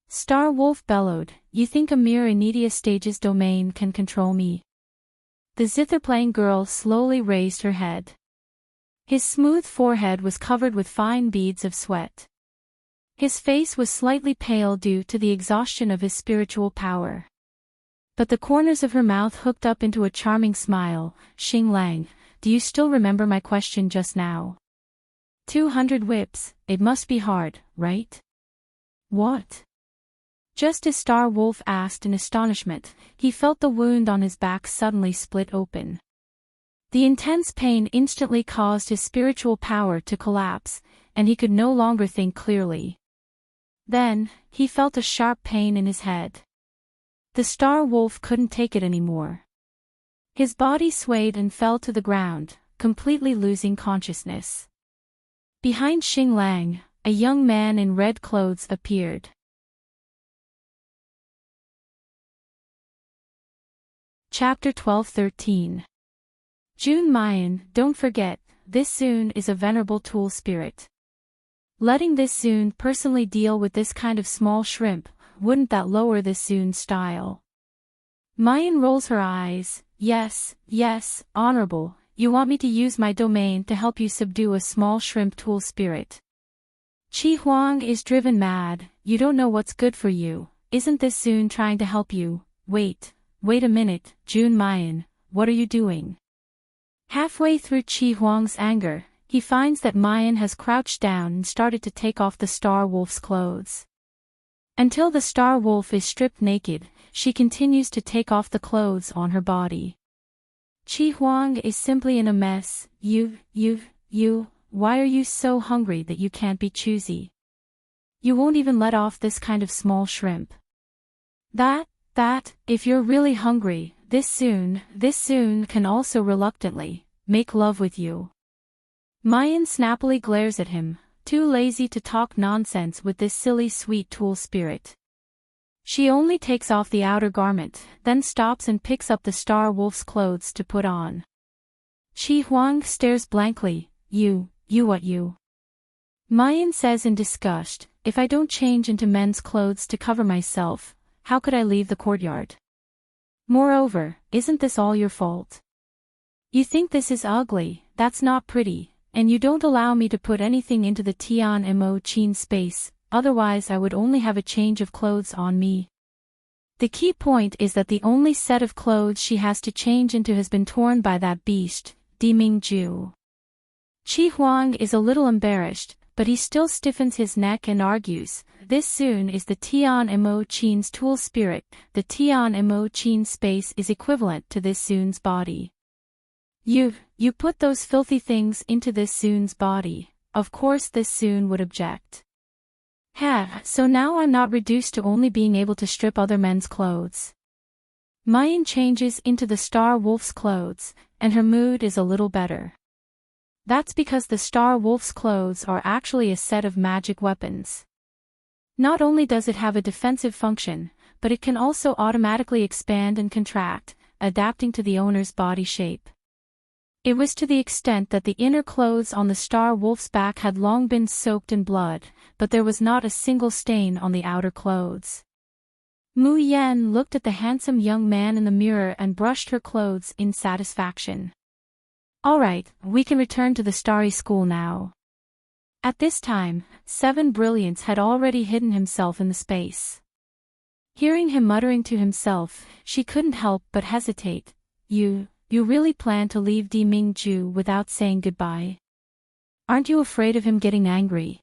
Star Wolf bellowed, you think a mere Inedia stage's domain can control me? The zither-playing girl slowly raised her head. His smooth forehead was covered with fine beads of sweat. His face was slightly pale due to the exhaustion of his spiritual power. But the corners of her mouth hooked up into a charming smile. Xing Lang, do you still remember my question just now? 200 whips, it must be hard, right? What? Just as Star Wolf asked in astonishment, he felt the wound on his back suddenly split open. The intense pain instantly caused his spiritual power to collapse, and he could no longer think clearly. Then, he felt a sharp pain in his head. The Star Wolf couldn't take it anymore. His body swayed and fell to the ground, completely losing consciousness. Behind Xing Lang, a young man in red clothes appeared. Chapter 12-13. Jun Mayan, don't forget, this Zun is a venerable tool spirit. Letting this Zun personally deal with this kind of small shrimp, wouldn't that lower this Zun's style? Mayan rolls her eyes, yes, honorable, you want me to use my domain to help you subdue a small shrimp tool spirit. Qi Huang is driven mad, you don't know what's good for you, isn't this Zun trying to help you? Wait a minute, Jun Mayan, what are you doing? Halfway through Qi Huang's anger, he finds that Mayan has crouched down and started to take off the Star Wolf's clothes. Until the Star Wolf is stripped naked, she continues to take off the clothes on her body. Qi Huang is simply in a mess. Why are you so hungry that you can't be choosy? You won't even let off this kind of small shrimp. That, if you're really hungry, this Zun can also reluctantly make love with you. Mayan snappily glares at him, too lazy to talk nonsense with this silly sweet tool spirit. She only takes off the outer garment, then stops and picks up the Star Wolf's clothes to put on. Qi Huang stares blankly, you. Mayan says in disgust, if I don't change into men's clothes to cover myself, how could I leave the courtyard? Moreover, isn't this all your fault? You think this is ugly, that's not pretty, and you don't allow me to put anything into the Tian Mo Chin space, otherwise I would only have a change of clothes on me. The key point is that the only set of clothes she has to change into has been torn by that beast, Diming Ju. Qi Huang is a little embarrassed, but he still stiffens his neck and argues, "This Soon is the Tian Mo Chin's tool spirit. The Tian Mo Chin space is equivalent to this Soon's body. You put those filthy things into this Soon's body." Of course this Soon would object. So now I'm not reduced to only being able to strip other men's clothes. Mayan changes into the Star Wolf's clothes, and her mood is a little better. That's because the Star Wolf's clothes are actually a set of magic weapons. Not only does it have a defensive function, but it can also automatically expand and contract, adapting to the owner's body shape. It was to the extent that the inner clothes on the Star Wolf's back had long been soaked in blood, but there was not a single stain on the outer clothes. Mu Yan looked at the handsome young man in the mirror and brushed her clothes in satisfaction. "All right, we can return to the Starry School now." At this time, Seven Brilliance had already hidden himself in the space. Hearing him muttering to himself, she couldn't help but hesitate. You really plan to leave Di Mingju without saying goodbye? Aren't you afraid of him getting angry?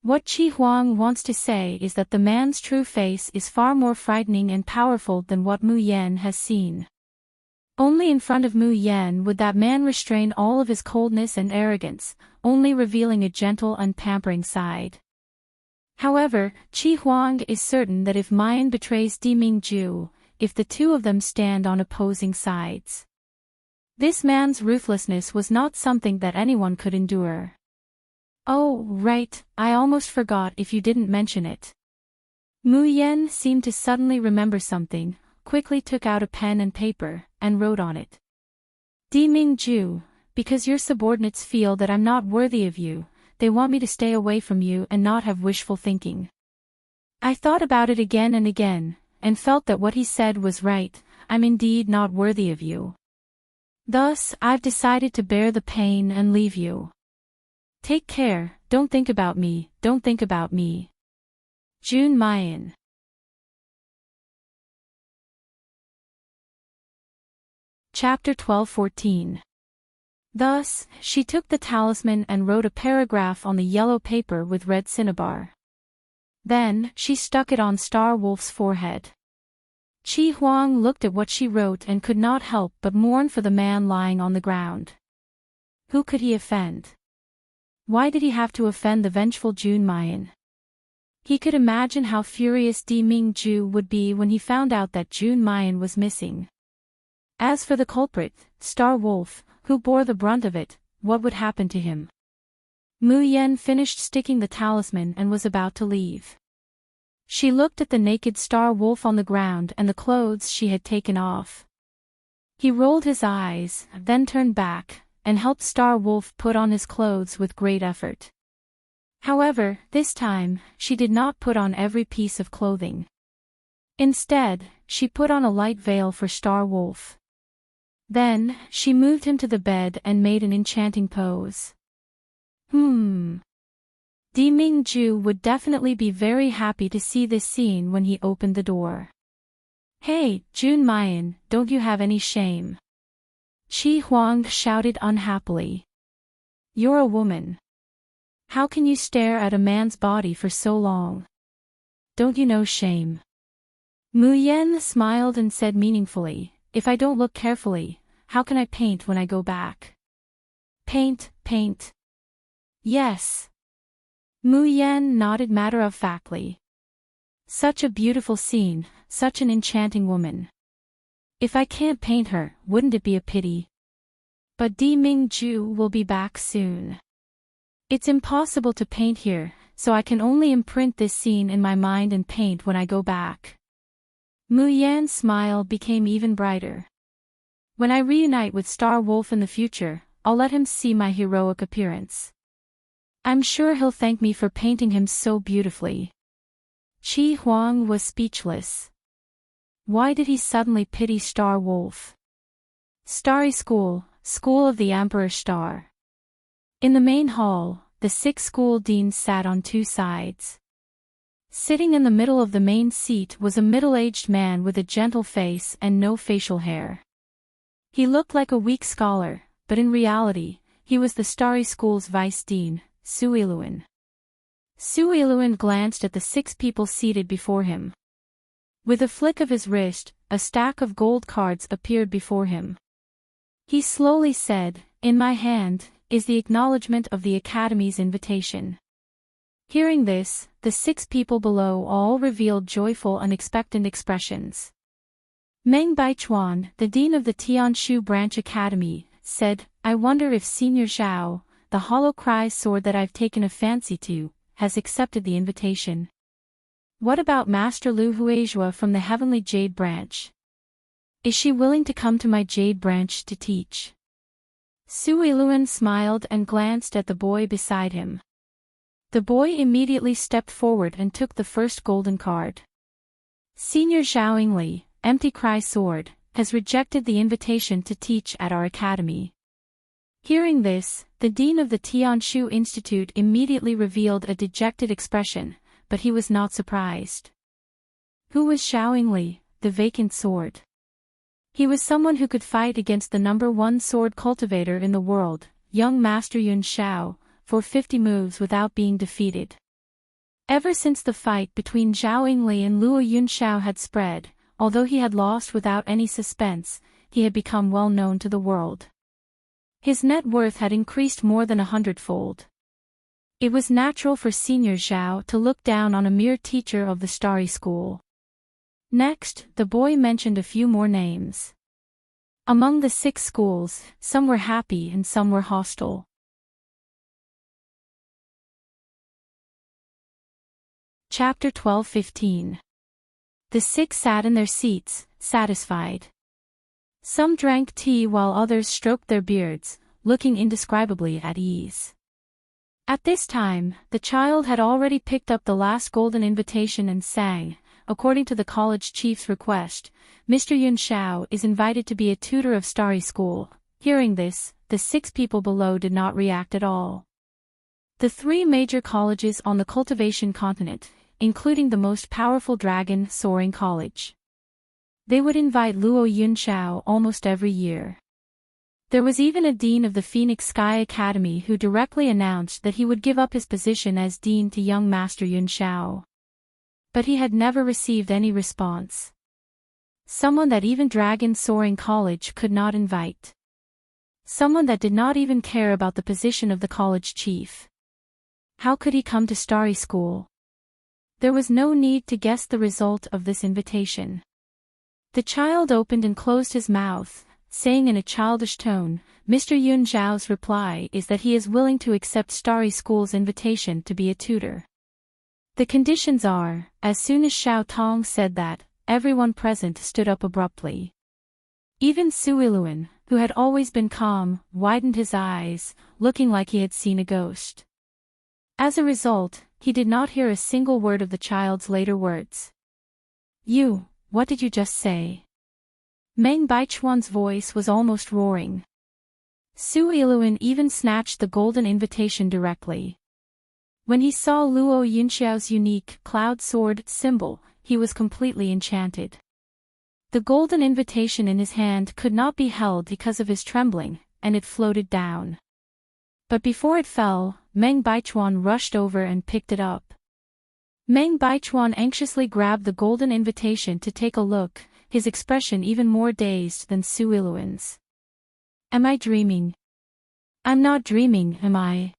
What Qi Huang wants to say is that the man's true face is far more frightening and powerful than what Mu Yan has seen. Only in front of Mu Yan would that man restrain all of his coldness and arrogance, only revealing a gentle and pampering side. However, Qi Huang is certain that if Mayan betrays Di Mingju, if the two of them stand on opposing sides, this man's ruthlessness was not something that anyone could endure. "Oh, right, I almost forgot if you didn't mention it." Mu Yan seemed to suddenly remember something, quickly took out a pen and paper, and wrote on it. "Di Mingju, because your subordinates feel that I'm not worthy of you, they want me to stay away from you and not have wishful thinking. I thought about it again and again, and felt that what he said was right, I'm indeed not worthy of you. Thus, I've decided to bear the pain and leave you. Take care, don't think about me, don't think about me. June Mayan." Chapter 12-14. Thus, she took the talisman and wrote a paragraph on the yellow paper with red cinnabar. Then, she stuck it on Star Wolf's forehead. Qi Huang looked at what she wrote and could not help but mourn for the man lying on the ground. Who could he offend? Why did he have to offend the vengeful June Mayan? He could imagine how furious Di Mingju would be when he found out that June Mayan was missing. As for the culprit, Star Wolf, who bore the brunt of it, what would happen to him? Mu Yan finished sticking the talisman and was about to leave. She looked at the naked Star Wolf on the ground and the clothes she had taken off. He rolled his eyes, then turned back, and helped Star Wolf put on his clothes with great effort. However, this time, she did not put on every piece of clothing. Instead, she put on a light veil for Star Wolf. Then, she moved him to the bed and made an enchanting pose. Di Mingju would definitely be very happy to see this scene when he opened the door. "Hey, June Mayan, don't you have any shame?" Qi Huang shouted unhappily. "You're a woman. How can you stare at a man's body for so long? Don't you know shame?" Mu Yan smiled and said meaningfully, "If I don't look carefully, how can I paint when I go back?" Paint. Yes. Mu Yan nodded matter-of-factly. Such a beautiful scene, such an enchanting woman. If I can't paint her, wouldn't it be a pity? But Di Mingju will be back soon. It's impossible to paint here, so I can only imprint this scene in my mind and paint when I go back. Mu Yan's smile became even brighter. When I reunite with Star Wolf in the future, I'll let him see my heroic appearance. I'm sure he'll thank me for painting him so beautifully. Qi Huang was speechless. Why did he suddenly pity Star Wolf? Starry School, School of the Emperor Star. In the main hall, the 6 school deans sat on 2 sides. Sitting in the middle of the main seat was a middle-aged man with a gentle face and no facial hair. He looked like a weak scholar, but in reality, he was the Starry School's vice dean, Suiluan. Suiluan glanced at the 6 people seated before him. With a flick of his wrist, a stack of gold cards appeared before him. He slowly said, "In my hand is the acknowledgement of the Academy's invitation." Hearing this, the 6 people below all revealed joyful and expectant expressions. Meng Baichuan, the dean of the Tianshu Branch Academy, said, "I wonder if Senior Zhao, the hollow cry sword that I've taken a fancy to, has accepted the invitation. What about Master Lu Huizhua from the Heavenly Jade Branch? Is she willing to come to my Jade Branch to teach?" Suiluan smiled and glanced at the boy beside him. The boy immediately stepped forward and took the first golden card. "Senior Zhao Yingli, Empty Cry Sword, has rejected the invitation to teach at our academy." Hearing this, the dean of the Tianshu Institute immediately revealed a dejected expression, but he was not surprised. Who was Zhao Yingli, the vacant sword? He was someone who could fight against the #1 sword cultivator in the world, young Master Yun Xiao, for 50 moves without being defeated. Ever since the fight between Zhao Yingli and Luo Yunxiao had spread, although he had lost without any suspense, he had become well known to the world. His net worth had increased more than 100-fold. It was natural for Senior Zhao to look down on a mere teacher of the Starry School. Next, the boy mentioned a few more names. Among the 6 schools, some were happy and some were hostile. Chapter 12-15. The 6 sat in their seats, satisfied. Some drank tea while others stroked their beards, looking indescribably at ease. At this time, the child had already picked up the last golden invitation and sang, "According to the college chief's request, Mr. Yun Xiao is invited to be a tutor of Starry School." Hearing this, the 6 people below did not react at all. The 3 major colleges on the cultivation continent, including the most powerful dragon soaring college. They would invite Luo Yunxiao almost every year. There was even a dean of the Phoenix Sky Academy who directly announced that he would give up his position as dean to young Master Yunxiao. But he had never received any response. Someone that even Dragon Soaring College could not invite. Someone that did not even care about the position of the college chief. How could he come to Starry School? There was no need to guess the result of this invitation. The child opened and closed his mouth, saying in a childish tone, "Mr. Yun Zhao's reply is that he is willing to accept Starry School's invitation to be a tutor. The conditions are," as soon as Xiao Tong said that, everyone present stood up abruptly. Even Suiluan, who had always been calm, widened his eyes, looking like he had seen a ghost. As a result, he did not hear a single word of the child's later words. What did you just say?" Meng Baichuan's voice was almost roaring. Suiluan even snatched the golden invitation directly. When he saw Luo Yunxiao's unique cloud sword symbol, he was completely enchanted. The golden invitation in his hand could not be held because of his trembling, and it floated down. But before it fell, Meng Baichuan rushed over and picked it up. Meng Baichuan anxiously grabbed the golden invitation to take a look, his expression even more dazed than Suiluan's. "Am I dreaming? I'm not dreaming, am I?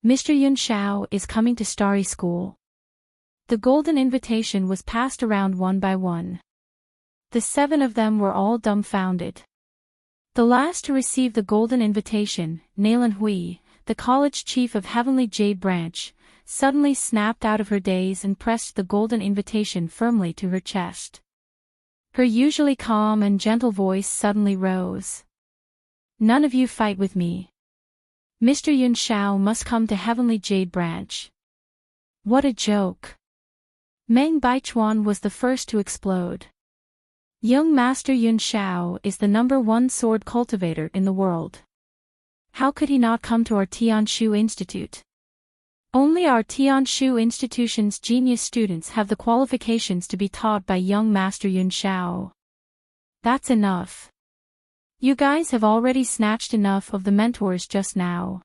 Mr. Yun Xiao is coming to Starry School." The golden invitation was passed around one by one. The 7 of them were all dumbfounded. The last to receive the golden invitation, Nailan Hui, the college chief of Heavenly Jade Branch, suddenly snapped out of her daze and pressed the golden invitation firmly to her chest. Her usually calm and gentle voice suddenly rose. "None of you fight with me. Mr. Yun Xiao must come to Heavenly Jade Branch." What a joke! Meng Baichuan was the first to explode. Young Master Yun Xiao is the #1 sword cultivator in the world. How could he not come to our Tianshu Institute? Only our Tianshu institution's genius students have the qualifications to be taught by young Master Yun Xiao. That's enough. You guys have already snatched enough of the mentors just now.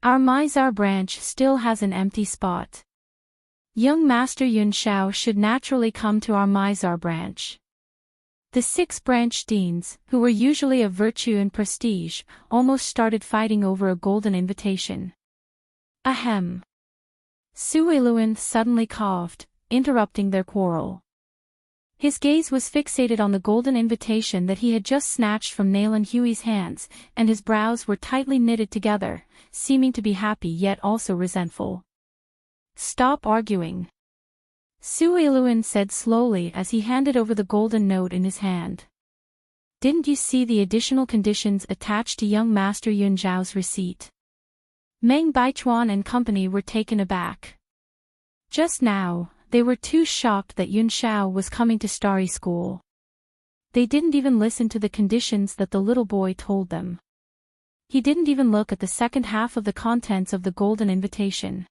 Our Mizar branch still has an empty spot. Young Master Yun Shao should naturally come to our Mizar branch. The 6 branch deans, who were usually of virtue and prestige, almost started fighting over a golden invitation. Ahem. Suiluan suddenly coughed, interrupting their quarrel. His gaze was fixated on the golden invitation that he had just snatched from Nalan Huey's hands, and his brows were tightly knitted together, seeming to be happy yet also resentful. Stop arguing. Suiluan said slowly as he handed over the golden note in his hand. Didn't you see the additional conditions attached to young Master Yun Zhao's receipt? Meng Baichuan and company were taken aback. Just now, they were too shocked that Yun Shao was coming to Starry School. They didn't even listen to the conditions that the little boy told them. He didn't even look at the second half of the contents of the golden invitation.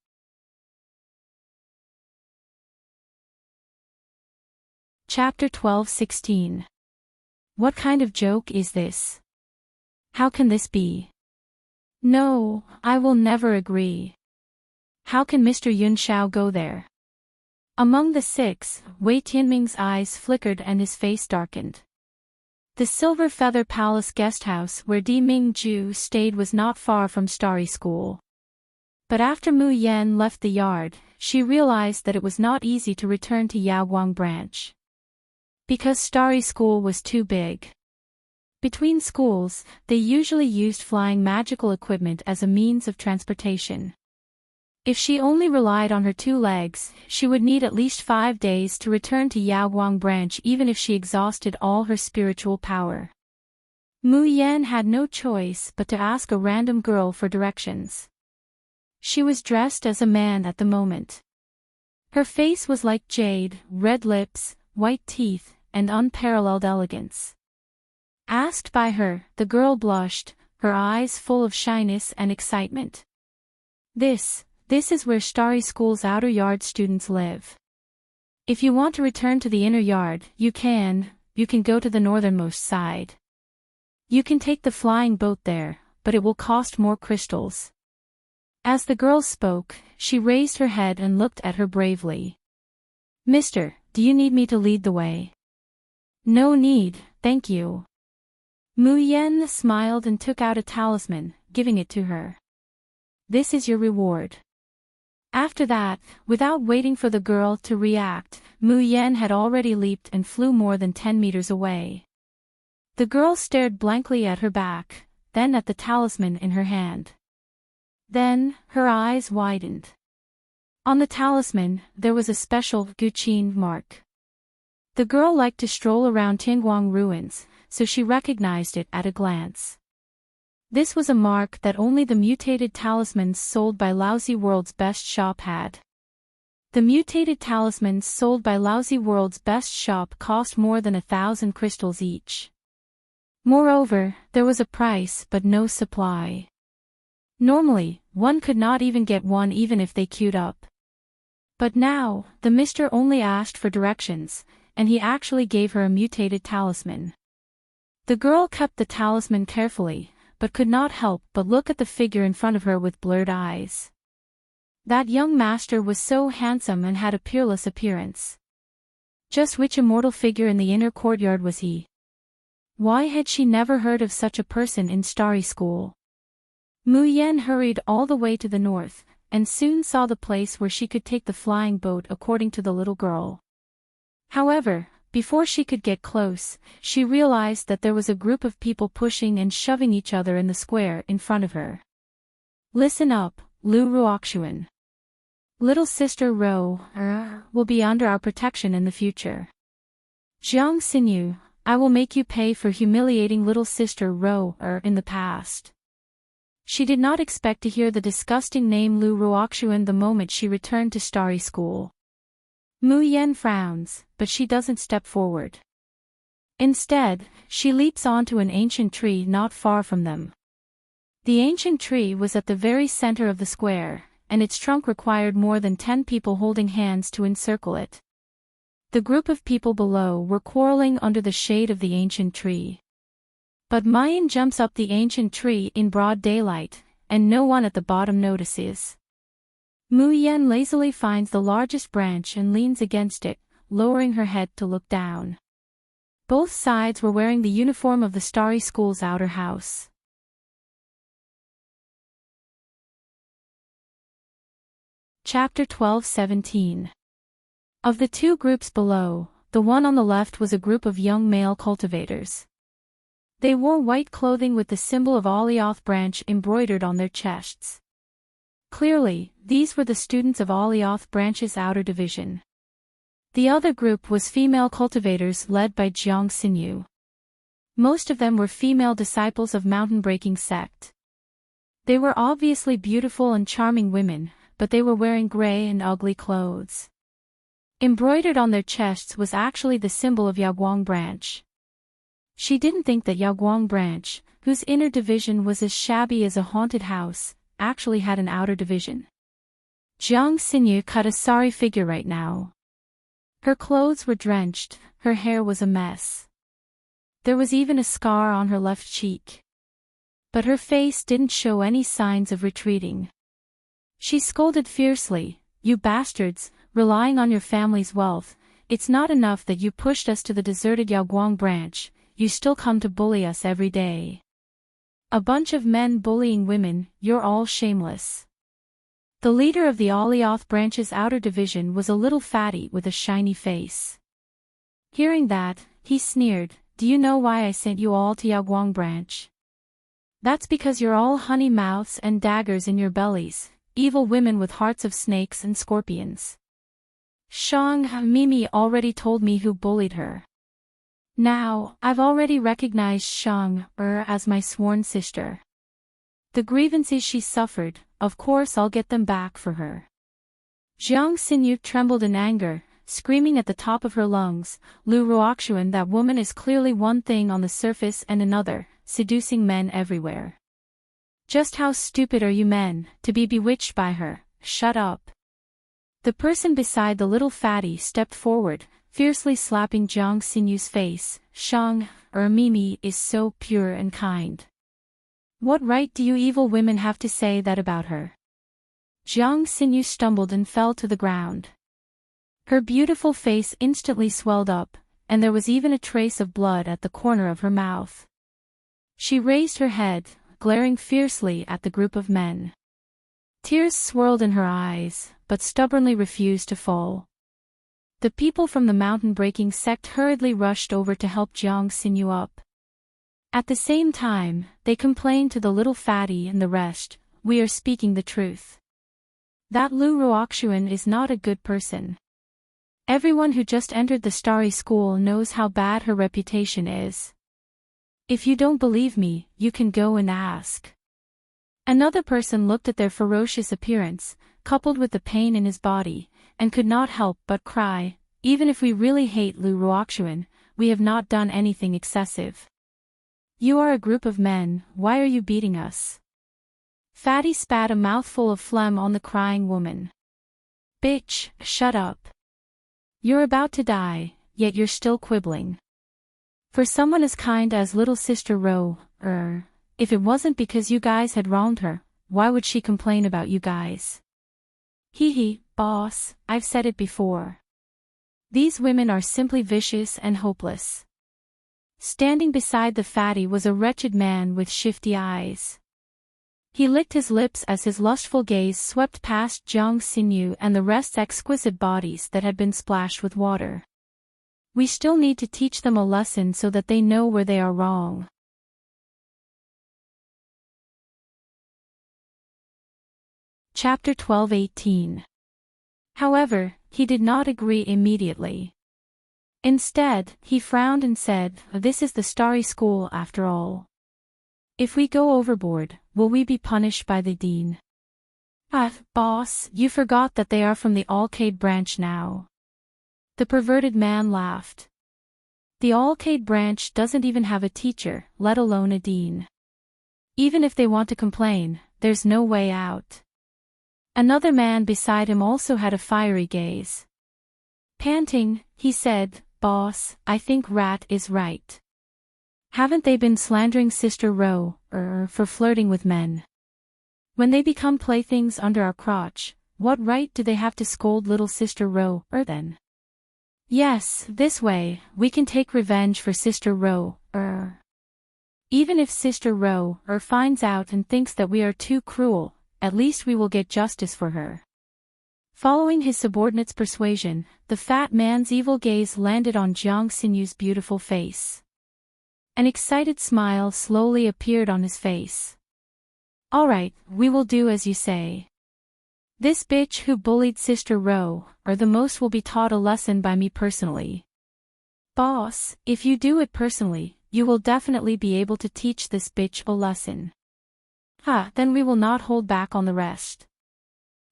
Chapter 12-16. What kind of joke is this? How can this be? No, I will never agree. How can Mr. Yun Shao go there? Among the 6, Wei Tianming's eyes flickered and his face darkened. The Silver Feather Palace guesthouse where Di Mingju stayed was not far from Starry School. But after Mu Yan left the yard, she realized that it was not easy to return to Yaoguang branch. Because Starry School was too big. Between schools, they usually used flying magical equipment as a means of transportation. If she only relied on her 2 legs, she would need at least 5 days to return to Yaoguang branch even if she exhausted all her spiritual power. Mu Yan had no choice but to ask a random girl for directions. She was dressed as a man at the moment. Her face was like jade, red lips, white teeth, and unparalleled elegance. Asked by her, the girl blushed, her eyes full of shyness and excitement. This is where Starry School's outer yard students live. If you want to return to the inner yard, you can go to the northernmost side. You can take the flying boat there, but it will cost more crystals. As the girl spoke, she raised her head and looked at her bravely. Mister, do you need me to lead the way? No need, thank you. Mu Yan smiled and took out a talisman, giving it to her. This is your reward. After that, without waiting for the girl to react, Mu Yan had already leaped and flew more than 10 meters away. The girl stared blankly at her back, then at the talisman in her hand. Then, her eyes widened. On the talisman, there was a special Guqin mark. The girl liked to stroll around Tingguang ruins, so she recognized it at a glance. This was a mark that only the mutated talismans sold by Lousy World's Best Shop had. The mutated talismans sold by Lousy World's Best Shop cost more than 1,000 crystals each. Moreover, there was a price but no supply. Normally, one could not even get one even if they queued up. But now, the mister only asked for directions, and he actually gave her a mutated talisman. The girl kept the talisman carefully, but could not help but look at the figure in front of her with blurred eyes. That young master was so handsome and had a peerless appearance. Just which immortal figure in the inner courtyard was he? Why had she never heard of such a person in Starry School? Mu Yan hurried all the way to the north, and soon saw the place where she could take the flying boat according to the little girl. However, before she could get close, she realized that there was a group of people pushing and shoving each other in the square in front of her. Listen up, Lu Ruoxuan. Little sister Ro will be under our protection in the future. Jiang Xinyu, I will make you pay for humiliating little sister Ro in the past. She did not expect to hear the disgusting name Lu Ruoxuan the moment she returned to Starry School. Mu Yan frowns, but she doesn't step forward. Instead, she leaps onto an ancient tree not far from them. The ancient tree was at the very center of the square, and its trunk required more than 10 people holding hands to encircle it. The group of people below were quarreling under the shade of the ancient tree. But Mayan jumps up the ancient tree in broad daylight, and no one at the bottom notices. Mu Yen lazily finds the largest branch and leans against it, lowering her head to look down. Both sides were wearing the uniform of the Starry School's outer house. Chapter 12-17. Of the two groups below, the one on the left was a group of young male cultivators. They wore white clothing with the symbol of Alioth branch embroidered on their chests. Clearly, these were the students of Alioth branch's outer division. The other group was female cultivators led by Jiang Xinyu. Most of them were female disciples of Mountain Breaking Sect. They were obviously beautiful and charming women, but they were wearing gray and ugly clothes. Embroidered on their chests was actually the symbol of Yaoguang branch. She didn't think that Yaoguang branch, whose inner division was as shabby as a haunted house, actually had an outer division. Jiang Xinyu cut a sorry figure right now. Her clothes were drenched, her hair was a mess. There was even a scar on her left cheek. But her face didn't show any signs of retreating. She scolded fiercely, "You bastards, relying on your family's wealth, it's not enough that you pushed us to the deserted Yaoguang branch, you still come to bully us every day. A bunch of men bullying women, you're all shameless." The leader of the Alioth branch's outer division was a little fatty with a shiny face. Hearing that, he sneered, "Do you know why I sent you all to Yaoguang branch? That's because you're all honey mouths and daggers in your bellies, evil women with hearts of snakes and scorpions. Shang Mimi already told me who bullied her. Now, I've already recognized Shang as my sworn sister. The grievances she suffered, of course I'll get them back for her." Jiang Xinyu trembled in anger, screaming at the top of her lungs, "Lu Ruoxuan, that woman is clearly one thing on the surface and another, seducing men everywhere. Just how stupid are you men, to be bewitched by her? Shut up." The person beside the little fatty stepped forward, fiercely slapping Jiang Xinyu's face. "Shang Mimi is so pure and kind. What right do you evil women have to say that about her?" Jiang Xinyu stumbled and fell to the ground. Her beautiful face instantly swelled up, and there was even a trace of blood at the corner of her mouth. She raised her head, glaring fiercely at the group of men. Tears swirled in her eyes, but stubbornly refused to fall. The people from the Mountain Breaking Sect hurriedly rushed over to help Jiang Xinyu up. At the same time, they complained to the little fatty and the rest, "We are speaking the truth. That Lu Ruoxuan is not a good person. Everyone who just entered the Starry School knows how bad her reputation is. If you don't believe me, you can go and ask." Another person looked at their ferocious appearance, coupled with the pain in his body, and could not help but cry, "Even if we really hate Lu Ruoxuan, we have not done anything excessive. You are a group of men, why are you beating us?" Fatty spat a mouthful of phlegm on the crying woman. "Bitch, shut up. You're about to die, yet you're still quibbling. For someone as kind as little sister Ro, if it wasn't because you guys had wronged her, why would she complain about you guys? Hee, boss, I've said it before. These women are simply vicious and hopeless." Standing beside the fatty was a wretched man with shifty eyes. He licked his lips as his lustful gaze swept past Jiang Xinyu and the rest's exquisite bodies that had been splashed with water. "We still need to teach them a lesson so that they know where they are wrong." Chapter 12-18. However, he did not agree immediately. Instead, he frowned and said, "This is the Starry School after all. If we go overboard, will we be punished by the dean?" Boss, you forgot that they are from the Alcade branch now." The perverted man laughed. "The Alcade branch doesn't even have a teacher, let alone a dean. Even if they want to complain, there's no way out." Another man beside him also had a fiery gaze. Panting, he said, "Boss, I think Rat is right. Haven't they been slandering Sister Ro, for flirting with men? When they become playthings under our crotch, what right do they have to scold little Sister Ro, then? Yes, this way, we can take revenge for Sister Ro, Even if Sister Ro, finds out and thinks that we are too cruel, at least we will get justice for her. Following his subordinate's persuasion, the fat man's evil gaze landed on Jiang Xinyu's beautiful face. An excited smile slowly appeared on his face. All right, we will do as you say. This bitch who bullied Sister Ro, the most will be taught a lesson by me personally. Boss, if you do it personally, you will definitely be able to teach this bitch a lesson. Then we will not hold back on the rest.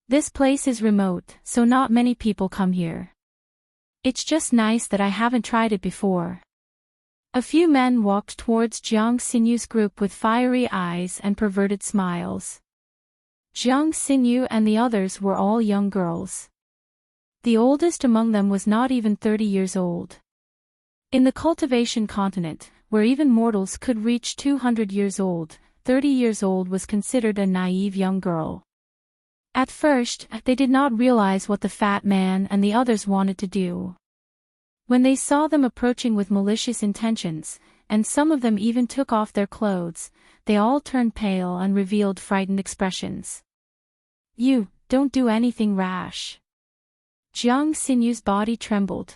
This place is remote, so not many people come here. It's just nice that I haven't tried it before. A few men walked towards Jiang Xinyu's group with fiery eyes and perverted smiles. Jiang Xinyu and the others were all young girls. The oldest among them was not even 30 years old. In the cultivation continent, where even mortals could reach 200 years old, 30 years old was considered a naive young girl. At first, they did not realize what the fat man and the others wanted to do. When they saw them approaching with malicious intentions, and some of them even took off their clothes, they all turned pale and revealed frightened expressions. You, don't do anything rash. Jiang Xinyu's body trembled.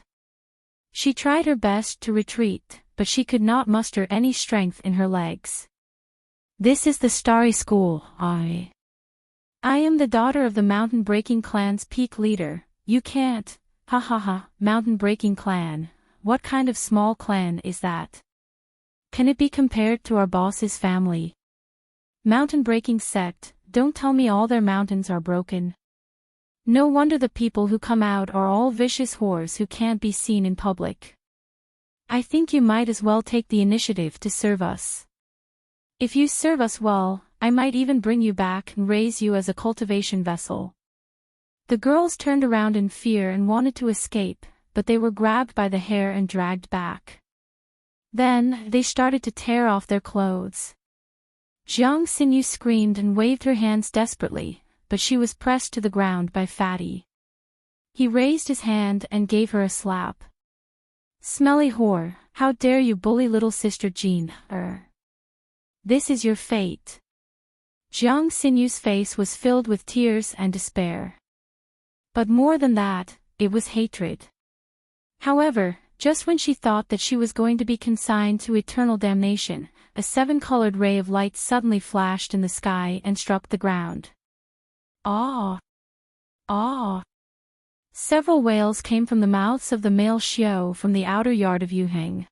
She tried her best to retreat, but she could not muster any strength in her legs. This is the Starry School, I am the daughter of the Mountain Breaking Clan's peak leader. You can't. Ha ha ha, Mountain Breaking Clan, what kind of small clan is that? Can it be compared to our boss's family? Mountain Breaking Sect, don't tell me all their mountains are broken. No wonder the people who come out are all vicious whores who can't be seen in public. I think you might as well take the initiative to serve us. If you serve us well, I might even bring you back and raise you as a cultivation vessel. The girls turned around in fear and wanted to escape, but they were grabbed by the hair and dragged back. Then, they started to tear off their clothes. Jiang Xinyu screamed and waved her hands desperately, but she was pressed to the ground by Fatty. He raised his hand and gave her a slap. Smelly whore, how dare you bully little sister Jean, This is your fate. Jiang Xinyu's face was filled with tears and despair. But more than that, it was hatred. However, just when she thought that she was going to be consigned to eternal damnation, a seven-colored ray of light suddenly flashed in the sky and struck the ground. Ah! Ah! Several wails came from the mouths of the male Xiao from the outer yard of Yuheng.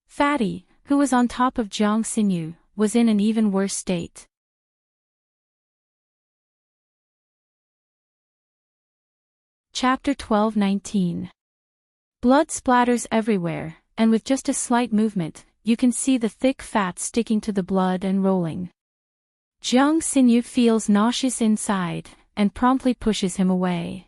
Fatty, who was on top of Jiang Xinyu, was in an even worse state. Chapter 12:19. Blood splatters everywhere, and with just a slight movement, you can see the thick fat sticking to the blood and rolling. Jiang Xinyu feels nauseous inside, and promptly pushes him away.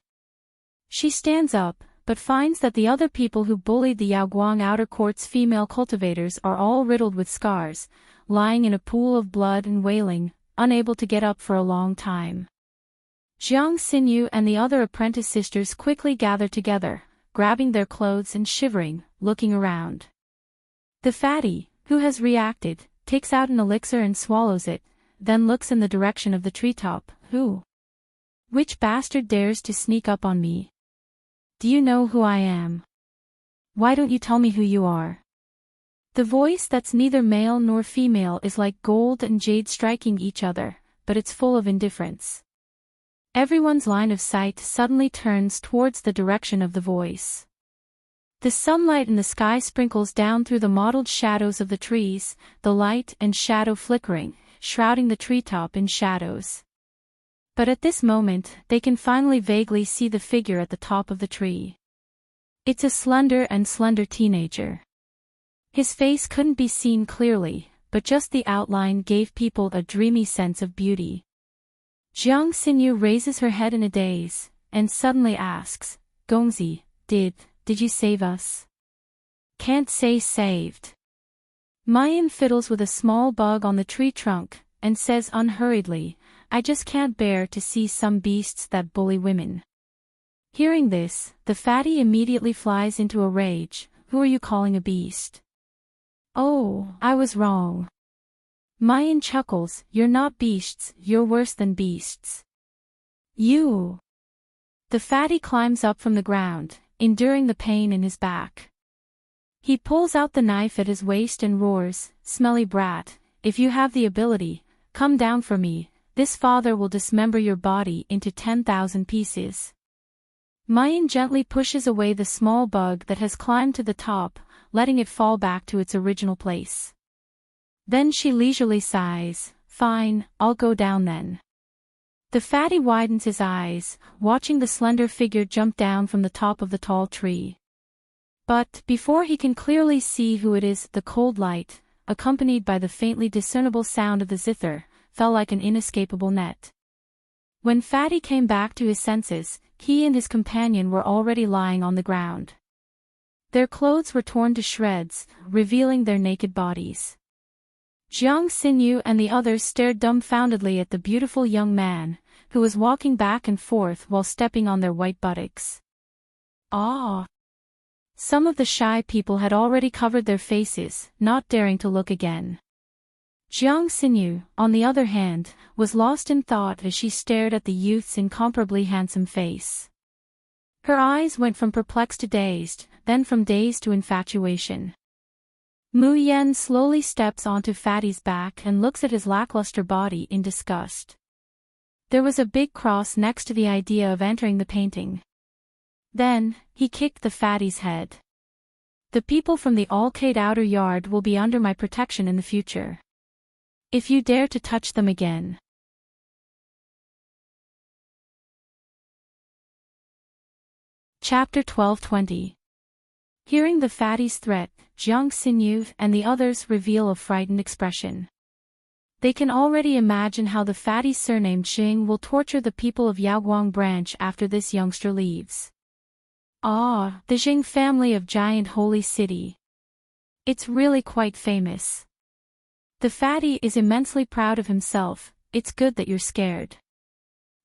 She stands up, but finds that the other people who bullied the Yaoguang Outer Court's female cultivators are all riddled with scars, lying in a pool of blood and wailing, unable to get up for a long time. Jiang Xinyu and the other apprentice sisters quickly gather together, grabbing their clothes and shivering, looking around. The fatty, who has reacted, takes out an elixir and swallows it, then looks in the direction of the treetop. Who? Which bastard dares to sneak up on me? Do you know who I am? Why don't you tell me who you are? The voice that's neither male nor female is like gold and jade striking each other, but it's full of indifference. Everyone's line of sight suddenly turns towards the direction of the voice. The sunlight in the sky sprinkles down through the mottled shadows of the trees, the light and shadow flickering, shrouding the treetop in shadows. But at this moment, they can finally vaguely see the figure at the top of the tree. It's a slender teenager. His face couldn't be seen clearly, but just the outline gave people a dreamy sense of beauty. Jiang Xinyu raises her head in a daze, and suddenly asks, Gongzi, did you save us? Can't say saved. Mayan fiddles with a small bug on the tree trunk, and says unhurriedly, I just can't bear to see some beasts that bully women." Hearing this, the fatty immediately flies into a rage. "Who are you calling a beast?" "Oh, I was wrong." Mayan chuckles. "You're not beasts, you're worse than beasts. You." The fatty climbs up from the ground, enduring the pain in his back. He pulls out the knife at his waist and roars, "Smelly brat, if you have the ability, come down for me, this father will dismember your body into 10,000 pieces." Mayan gently pushes away the small bug that has climbed to the top, letting it fall back to its original place. Then she leisurely sighs, "Fine, I'll go down then." The fatty widens his eyes, watching the slender figure jump down from the top of the tall tree. But, before he can clearly see who it is, the cold light, accompanied by the faintly discernible sound of the zither, fell like an inescapable net. When Fatty came back to his senses, he and his companion were already lying on the ground. Their clothes were torn to shreds, revealing their naked bodies. Jiang Xinyu and the others stared dumbfoundedly at the beautiful young man, who was walking back and forth while stepping on their white buttocks. "Ah!" Some of the shy people had already covered their faces, not daring to look again. Jiang Xinyu, on the other hand, was lost in thought as she stared at the youth's incomparably handsome face. Her eyes went from perplexed to dazed, then from dazed to infatuation. Mu Yan slowly steps onto Fatty's back and looks at his lackluster body in disgust. There was a big cross next to the idea of entering the painting. Then, he kicked the Fatty's head. "The people from the Alcade outer yard will be under my protection in the future. If you dare to touch them again." Chapter 12:20. Hearing the fatty's threat, Jiang Xinyu and the others reveal a frightened expression. They can already imagine how the fatty surnamed Xing will torture the people of Yaoguang branch after this youngster leaves. Ah, the Xing family of giant holy city. It's really quite famous. The fatty is immensely proud of himself. "It's good that you're scared.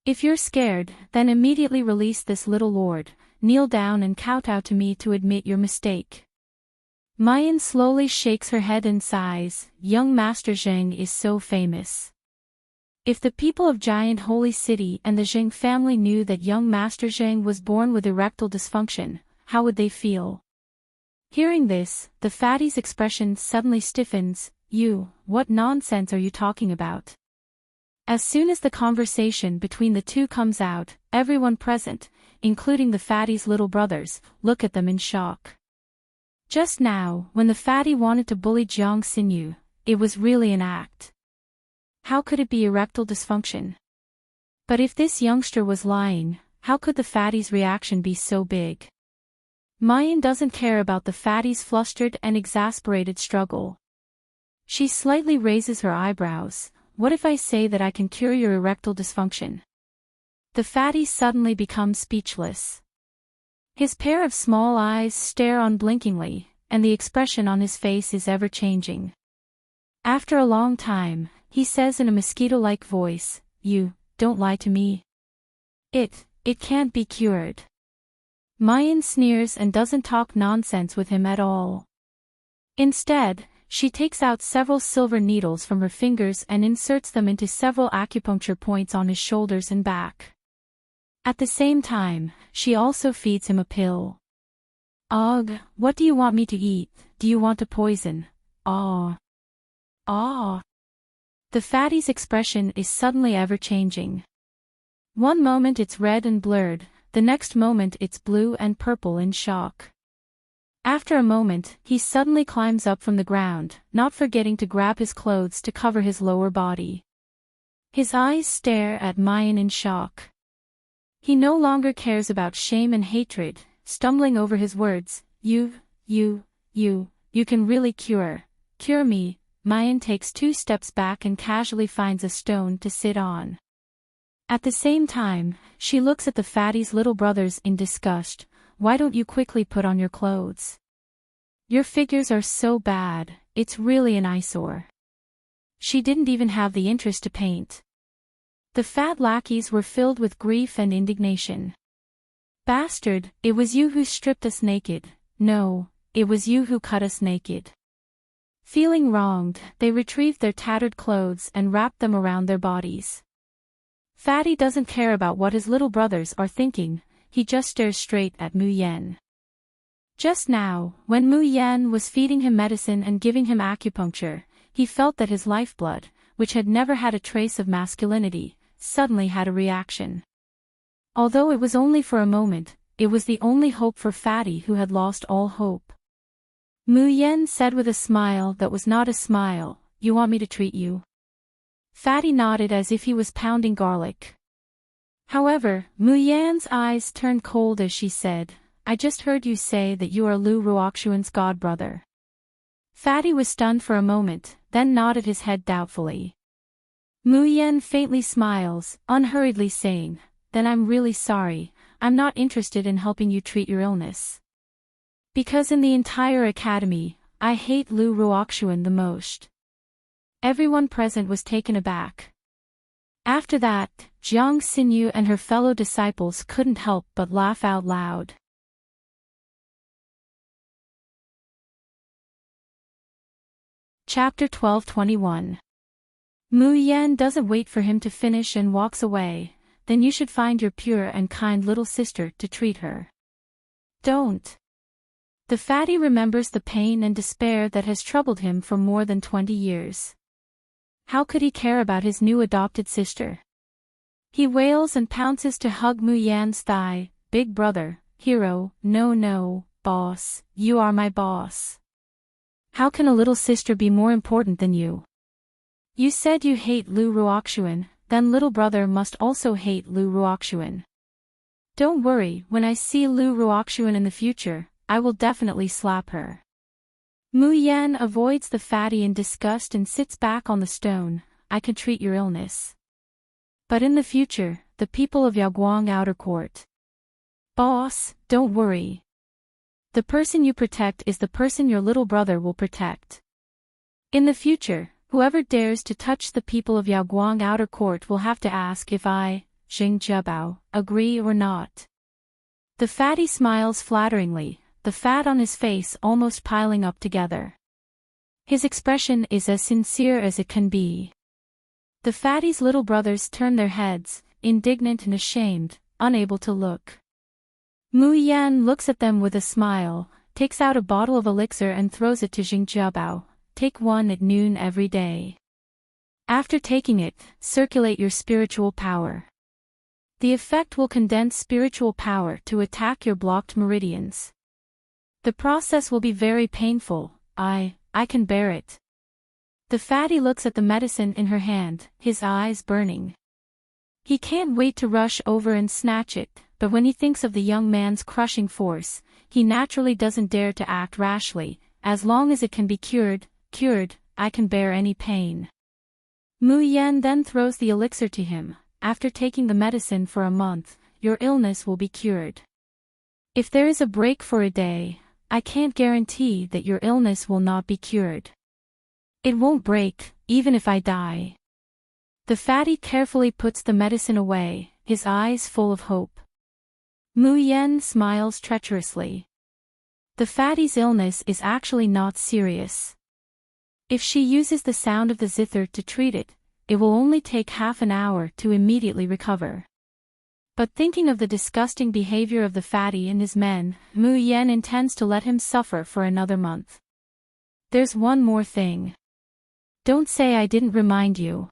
If you're scared, then immediately release this little lord, kneel down and kowtow to me to admit your mistake." Mayan slowly shakes her head and sighs. Young Master Zheng is so famous. If the people of Giant Holy City and the Zheng family knew that young Master Zheng was born with erectile dysfunction, how would they feel? Hearing this, the fatty's expression suddenly stiffens. What nonsense are you talking about?" As soon as the conversation between the two comes out, everyone present, including the fatty's little brothers, look at them in shock. Just now, when the fatty wanted to bully Jiang Xinyu, it was really an act. How could it be erectile dysfunction? But if this youngster was lying, how could the fatty's reaction be so big? Mayan doesn't care about the fatty's flustered and exasperated struggle. She slightly raises her eyebrows. "What if I say that I can cure your erectile dysfunction?" The fatty suddenly becomes speechless. His pair of small eyes stare unblinkingly, and the expression on his face is ever-changing. After a long time, he says in a mosquito-like voice, "You, don't lie to me. It can't be cured." Mayan sneers and doesn't talk nonsense with him at all. Instead, she takes out several silver needles from her fingers and inserts them into several acupuncture points on his shoulders and back. At the same time, she also feeds him a pill. "Ugh, what do you want me to eat? Do you want to poison?" "Ah. Ah." The fatty's expression is suddenly ever-changing. One moment it's red and blurred, the next moment it's blue and purple in shock. After a moment, he suddenly climbs up from the ground, not forgetting to grab his clothes to cover his lower body. His eyes stare at Mayan in shock. He no longer cares about shame and hatred, stumbling over his words. You can really cure me." Mayan takes 2 steps back and casually finds a stone to sit on. At the same time, she looks at the fatty's little brothers in disgust. "Why don't you quickly put on your clothes? Your figures are so bad, it's really an eyesore." She didn't even have the interest to paint. The fat lackeys were filled with grief and indignation. Bastard, it was you who stripped us naked. No, it was you who cut us naked. Feeling wronged, they retrieved their tattered clothes and wrapped them around their bodies. Fatty doesn't care about what his little brothers are thinking, he just stares straight at Mu Yen. Just now, when Mu Yen was feeding him medicine and giving him acupuncture, he felt that his lifeblood, which had never had a trace of masculinity, suddenly had a reaction. Although it was only for a moment, it was the only hope for Fatty who had lost all hope. Mu Yen said with a smile that was not a smile, "You want me to treat you?" Fatty nodded as if he was pounding garlic. However, Mu Yan's eyes turned cold as she said, "I just heard you say that you are Lu Ruoxuan's godbrother." Fatty was stunned for a moment, then nodded his head doubtfully. Mu Yen faintly smiles, unhurriedly saying, "Then I'm really sorry, I'm not interested in helping you treat your illness. Because in the entire academy, I hate Lu Ruoxuan the most." Everyone present was taken aback. After that, Jiang Xinyu and her fellow disciples couldn't help but laugh out loud. Chapter 12:21. Mu Yan doesn't wait for him to finish and walks away. Then you should find your pure and kind little sister to treat her. Don't. The fatty remembers the pain and despair that has troubled him for more than 20 years. How could he care about his new adopted sister? He wails and pounces to hug Mu Yan's thigh. "Big brother, hero, no, boss, you are my boss. How can a little sister be more important than you? You said you hate Lu Ruoxuan, then little brother must also hate Lu Ruoxuan. Don't worry, when I see Lu Ruoxuan in the future, I will definitely slap her." Mu Yan avoids the fatty in disgust and sits back on the stone. "I can treat your illness. But in the future, the people of Yaoguang Outer Court. Boss, don't worry. The person you protect is the person your little brother will protect. In the future, whoever dares to touch the people of Yaoguang Outer Court will have to ask if I, Xing Jiabao, agree or not." The fatty smiles flatteringly, the fat on his face almost piling up together. His expression is as sincere as it can be. The fatty's little brothers turn their heads, indignant and ashamed, unable to look. Mu Yan looks at them with a smile, takes out a bottle of elixir and throws it to Xing Jiabao. "Take one at noon every day. After taking it, circulate your spiritual power. The effect will condense spiritual power to attack your blocked meridians. The process will be very painful. I can bear it." The fatty looks at the medicine in her hand, his eyes burning. He can't wait to rush over and snatch it, but when he thinks of the young man's crushing force, he naturally doesn't dare to act rashly. "As long as it can be cured, I can bear any pain." Mu Yan then throws the elixir to him. "After taking the medicine for a month, your illness will be cured. If there is a break for a day, I can't guarantee that your illness will not be cured. It won't break, even if I die." The fatty carefully puts the medicine away, his eyes full of hope. Mu Yan smiles treacherously. The fatty's illness is actually not serious. If she uses the sound of the zither to treat it, it will only take half an hour to immediately recover. But thinking of the disgusting behavior of the fatty and his men, Mu Yan intends to let him suffer for another month. "There's one more thing. Don't say I didn't remind you."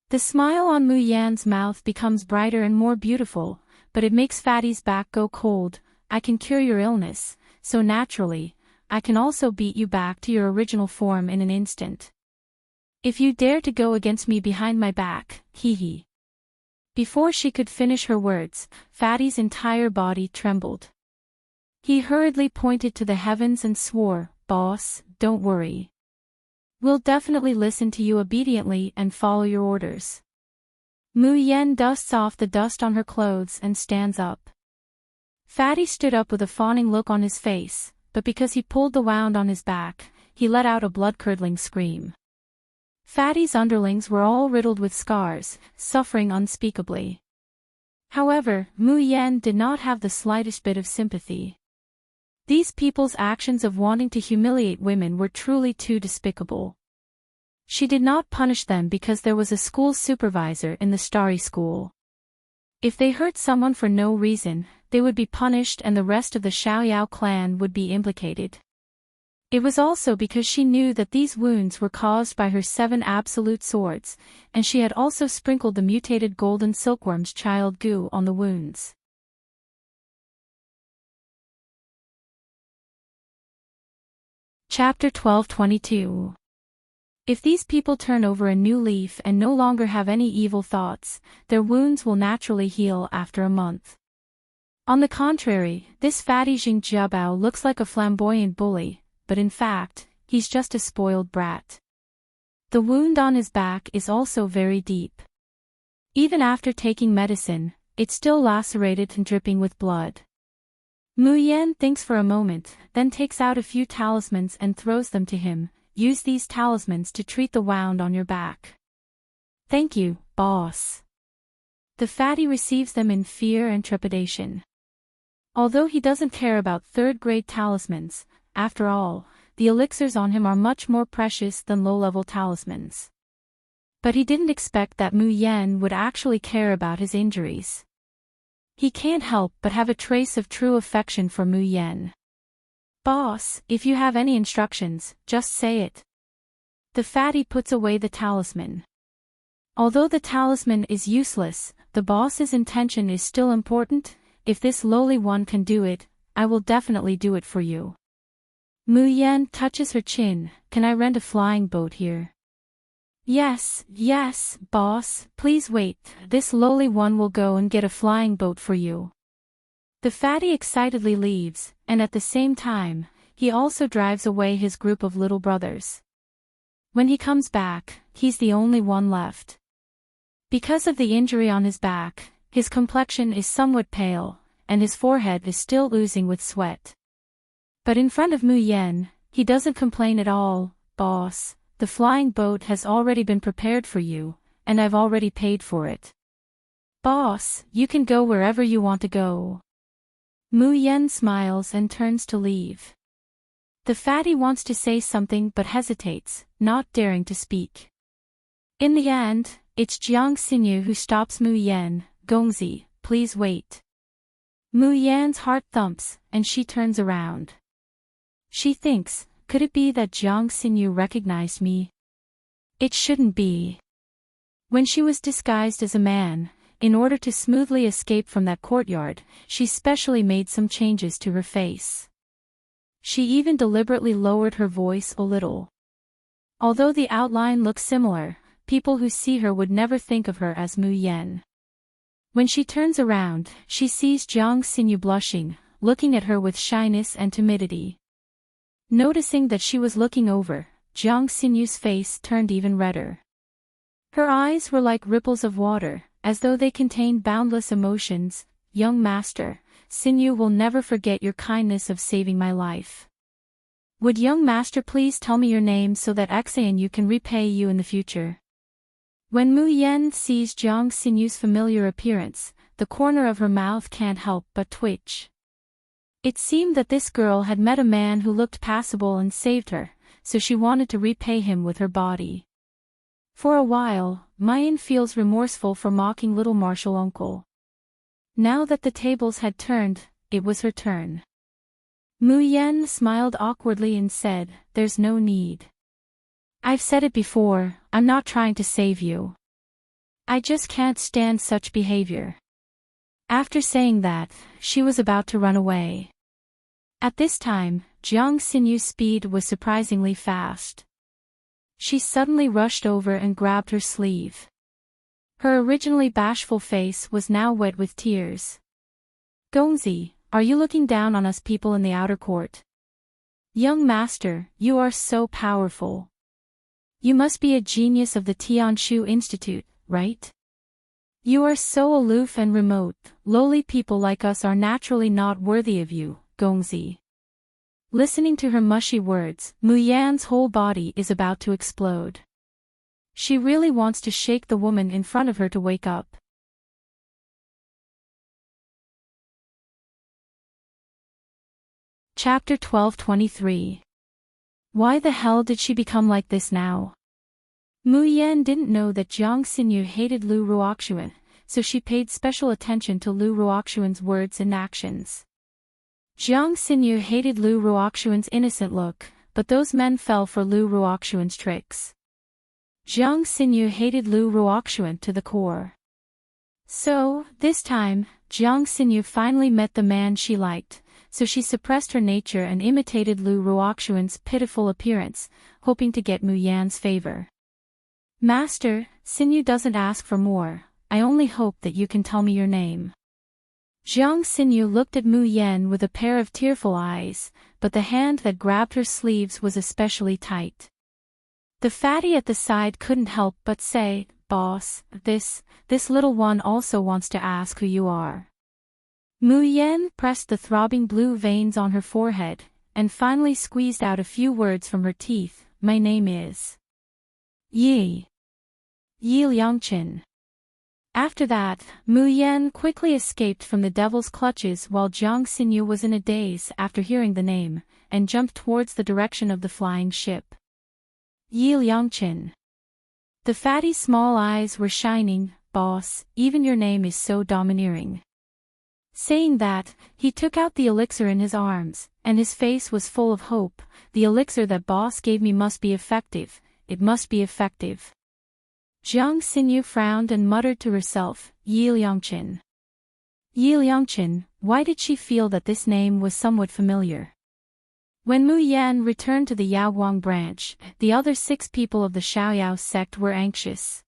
The smile on Mu Yan's mouth becomes brighter and more beautiful, but it makes Fatty's back go cold. "I can cure your illness, so naturally, I can also beat you back to your original form in an instant. If you dare to go against me behind my back, hee." Before she could finish her words, Fatty's entire body trembled. He hurriedly pointed to the heavens and swore, "Boss, don't worry. We'll definitely listen to you obediently and follow your orders." Mu Yan dusts off the dust on her clothes and stands up. Fatty stood up with a fawning look on his face, but because he pulled the wound on his back, he let out a blood-curdling scream. Fatty's underlings were all riddled with scars, suffering unspeakably. However, Mu Yan did not have the slightest bit of sympathy. These people's actions of wanting to humiliate women were truly too despicable. She did not punish them because there was a school supervisor in the Starry School. If they hurt someone for no reason, they would be punished and the rest of the Xiaoyao clan would be implicated. It was also because she knew that these wounds were caused by her 7 absolute swords, and she had also sprinkled the mutated golden silkworm's child goo on the wounds. Chapter 12:22. If these people turn over a new leaf and no longer have any evil thoughts, their wounds will naturally heal after a month. On the contrary, this fatty Jing Jiabao looks like a flamboyant bully, but in fact, he's just a spoiled brat. The wound on his back is also very deep. Even after taking medicine, it's still lacerated and dripping with blood. Mu Yan thinks for a moment, then takes out a few talismans and throws them to him. Use these talismans to treat the wound on your back. Thank you, boss. The fatty receives them in fear and trepidation. Although he doesn't care about third-grade talismans, after all, the elixirs on him are much more precious than low-level talismans. But he didn't expect that Mu Yan would actually care about his injuries. He can't help but have a trace of true affection for Mu Yan. Boss, if you have any instructions, just say it. The fatty puts away the talisman. Although the talisman is useless, the boss's intention is still important. If this lowly one can do it, I will definitely do it for you. Mu Yan touches her chin. Can I rent a flying boat here? Yes, boss, please wait. This lowly one will go and get a flying boat for you. The fatty excitedly leaves, and at the same time, he also drives away his group of little brothers. When he comes back, he's the only one left. Because of the injury on his back, his complexion is somewhat pale, and his forehead is still oozing with sweat. But in front of Mu Yan, he doesn't complain at all. Boss, the flying boat has already been prepared for you, and I've already paid for it. Boss, you can go wherever you want to go. Mu Yan smiles and turns to leave. The fatty wants to say something but hesitates, not daring to speak. In the end, it's Jiang Xinyu who stops Mu Yan. Gongzi, please wait. Mu Yan's heart thumps, and she turns around. She thinks, could it be that Jiang Xinyu recognized me? It shouldn't be. When she was disguised as a man, in order to smoothly escape from that courtyard, she specially made some changes to her face. She even deliberately lowered her voice a little. Although the outline looks similar, people who see her would never think of her as Mu Yan. When she turns around, she sees Jiang Xinyu blushing, looking at her with shyness and timidity. Noticing that she was looking over, Jiang Xinyu's face turned even redder. Her eyes were like ripples of water, as though they contained boundless emotions. Young master, Xinyu will never forget your kindness of saving my life. Would young master please tell me your name so that Xinyu can repay you in the future? When Mu Yan sees Jiang Xinyu's familiar appearance, the corner of her mouth can't help but twitch. It seemed that this girl had met a man who looked passable and saved her, so she wanted to repay him with her body. For a while, Mayan feels remorseful for mocking little martial uncle. Now that the tables had turned, it was her turn. Mu Yan smiled awkwardly and said, "There's no need. I've said it before, I'm not trying to save you. I just can't stand such behavior." After saying that, she was about to run away. At this time, Jiang Xinyu's speed was surprisingly fast. She suddenly rushed over and grabbed her sleeve. Her originally bashful face was now wet with tears. "Gongzi, are you looking down on us people in the outer court? Young master, you are so powerful. You must be a genius of the Tianshu Institute, right? You are so aloof and remote. Lowly people like us are naturally not worthy of you, Gongzi." Listening to her mushy words, Mu Yan's whole body is about to explode. She really wants to shake the woman in front of her to wake up. Chapter 12:23. Why the hell did she become like this now? Mu Yan didn't know that Jiang Xinyu hated Lu Ruoxuan, so she paid special attention to Lu Ruoxuan's words and actions. Jiang Xinyu hated Lu Ruoxuan's innocent look, but those men fell for Lu Ruoxuan's tricks. Jiang Xinyu hated Lu Ruoxuan to the core. So, this time, Jiang Xinyu finally met the man she liked, so she suppressed her nature and imitated Lu Ruoxuan's pitiful appearance, hoping to get Mu Yan's favor. Master, Xinyu doesn't ask for more, I only hope that you can tell me your name. Jiang Xinyu looked at Mu Yan with a pair of tearful eyes, but the hand that grabbed her sleeves was especially tight. The fatty at the side couldn't help but say, "Boss, this little one also wants to ask who you are." Mu Yan pressed the throbbing blue veins on her forehead, and finally squeezed out a few words from her teeth. "My name is Yi Liangqin." After that, Mu Yan quickly escaped from the devil's clutches while Jiang Xinyu was in a daze after hearing the name, and jumped towards the direction of the flying ship. Yi Liangqin. The fatty's small eyes were shining. "Boss, even your name is so domineering." Saying that, he took out the elixir in his arms, and his face was full of hope. "The elixir that boss gave me must be effective, it must be effective." Jiang Xinyu frowned and muttered to herself, Yi Liangqin. Yi Liangqin, why did she feel that this name was somewhat familiar? When Mu Yan returned to the Yaoguang branch, the other 6 people of the Xiaoyao sect were anxious.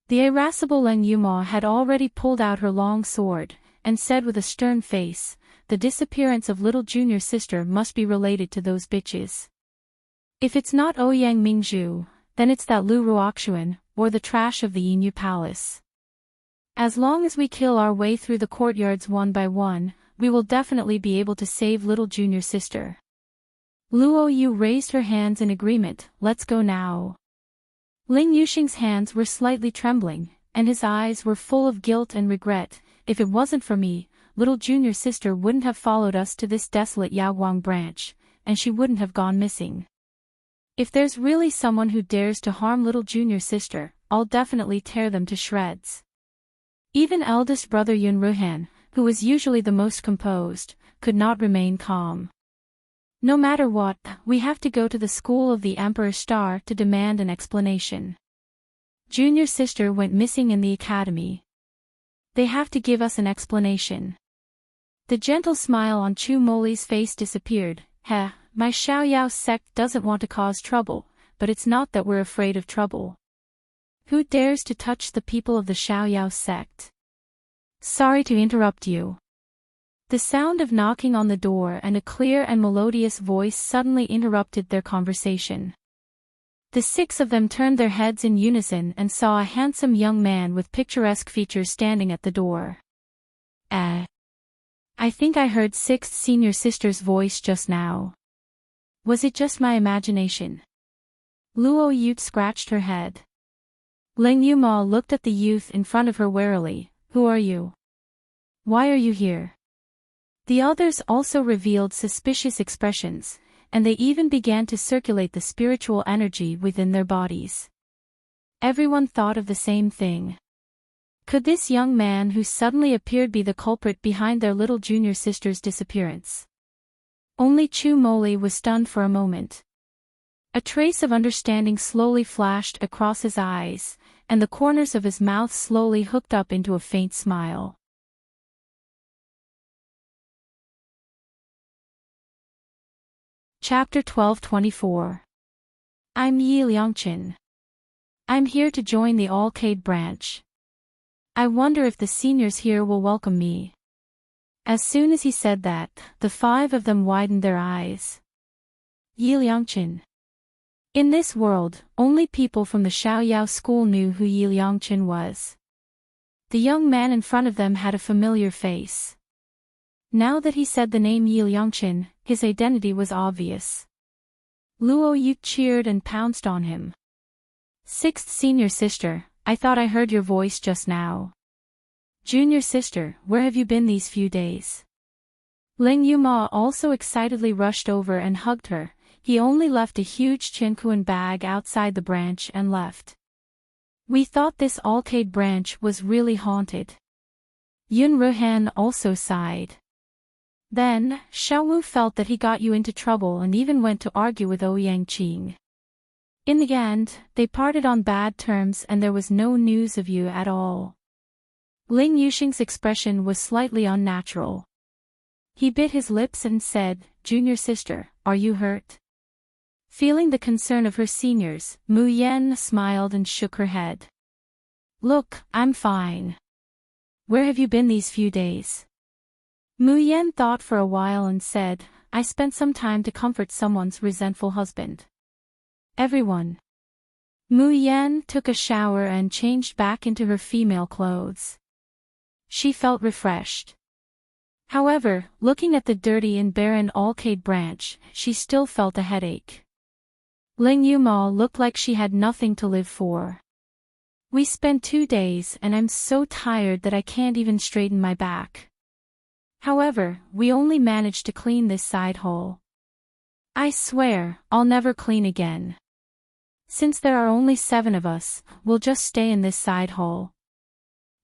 The irascible Leng Yuma had already pulled out her long sword, and said with a stern face, "The disappearance of little junior sister must be related to those bitches. If it's not Ouyang Mingzhu, then it's that Lu Ruoxuan, or the trash of the Yinyu Palace. As long as we kill our way through the courtyards one by one, we will definitely be able to save little junior sister." Luo Yu raised her hands in agreement. "Let's go now." Ling Yuxing's hands were slightly trembling, and his eyes were full of guilt and regret. "If it wasn't for me, little junior sister wouldn't have followed us to this desolate Yaoguang branch, and she wouldn't have gone missing. If there's really someone who dares to harm little junior sister, I'll definitely tear them to shreds." Even eldest brother Yun Ruhan, who was usually the most composed, could not remain calm. "No matter what, we have to go to the school of the Emperor's Star to demand an explanation. Junior sister went missing in the academy. They have to give us an explanation." The gentle smile on Chu Moli's face disappeared. "Heh, my Xiaoyao sect doesn't want to cause trouble, but it's not that we're afraid of trouble. Who dares to touch the people of the Xiaoyao sect?" "Sorry to interrupt you." The sound of knocking on the door and a clear and melodious voice suddenly interrupted their conversation. The 6 of them turned their heads in unison and saw a handsome young man with picturesque features standing at the door. I think I heard 6th senior sister's voice just now. Was it just my imagination?" Luo Yu scratched her head. Leng Yuma looked at the youth in front of her warily. "Who are you? Why are you here?" The others also revealed suspicious expressions, and they even began to circulate the spiritual energy within their bodies. Everyone thought of the same thing. Could this young man who suddenly appeared be the culprit behind their little junior sister's disappearance? Only Chu Moli was stunned for a moment. A trace of understanding slowly flashed across his eyes, and the corners of his mouth slowly hooked up into a faint smile. Chapter 12:24. I'm Yi Liangqin. I'm here to join the Alcade branch. I wonder if the seniors here will welcome me. As soon as he said that, the 5 of them widened their eyes. Yi Liangqin. In this world, only people from the Xiaoyao school knew who Yi Liangqin was. The young man in front of them had a familiar face. Now that he said the name Yi Liangqin, his identity was obvious. Luo Yu cheered and pounced on him. Sixth senior sister, I thought I heard your voice just now. Junior sister, where have you been these few days? Ling Yuma also excitedly rushed over and hugged her. He only left a huge chinkuan bag outside the branch and left. We thought this arcade branch was really haunted. Yun Ruhan also sighed. Then, Xiaowu felt that he got you into trouble and even went to argue with Ouyang Qing. In the end, they parted on bad terms and there was no news of you at all. Ling Yuxing's expression was slightly unnatural. He bit his lips and said, Junior sister, are you hurt? Feeling the concern of her seniors, Mu Yan smiled and shook her head. Look, I'm fine. Where have you been these few days? Mu Yan thought for a while and said, I spent some time to comfort someone's resentful husband. Everyone. Mu Yan took a shower and changed back into her female clothes. She felt refreshed. However, looking at the dirty and barren arcade branch, she still felt a headache. Ling Yuma looked like she had nothing to live for. We spent 2 days and I'm so tired that I can't even straighten my back. However, we only managed to clean this side hole. I swear, I'll never clean again. Since there are only 7 of us, we'll just stay in this side hole.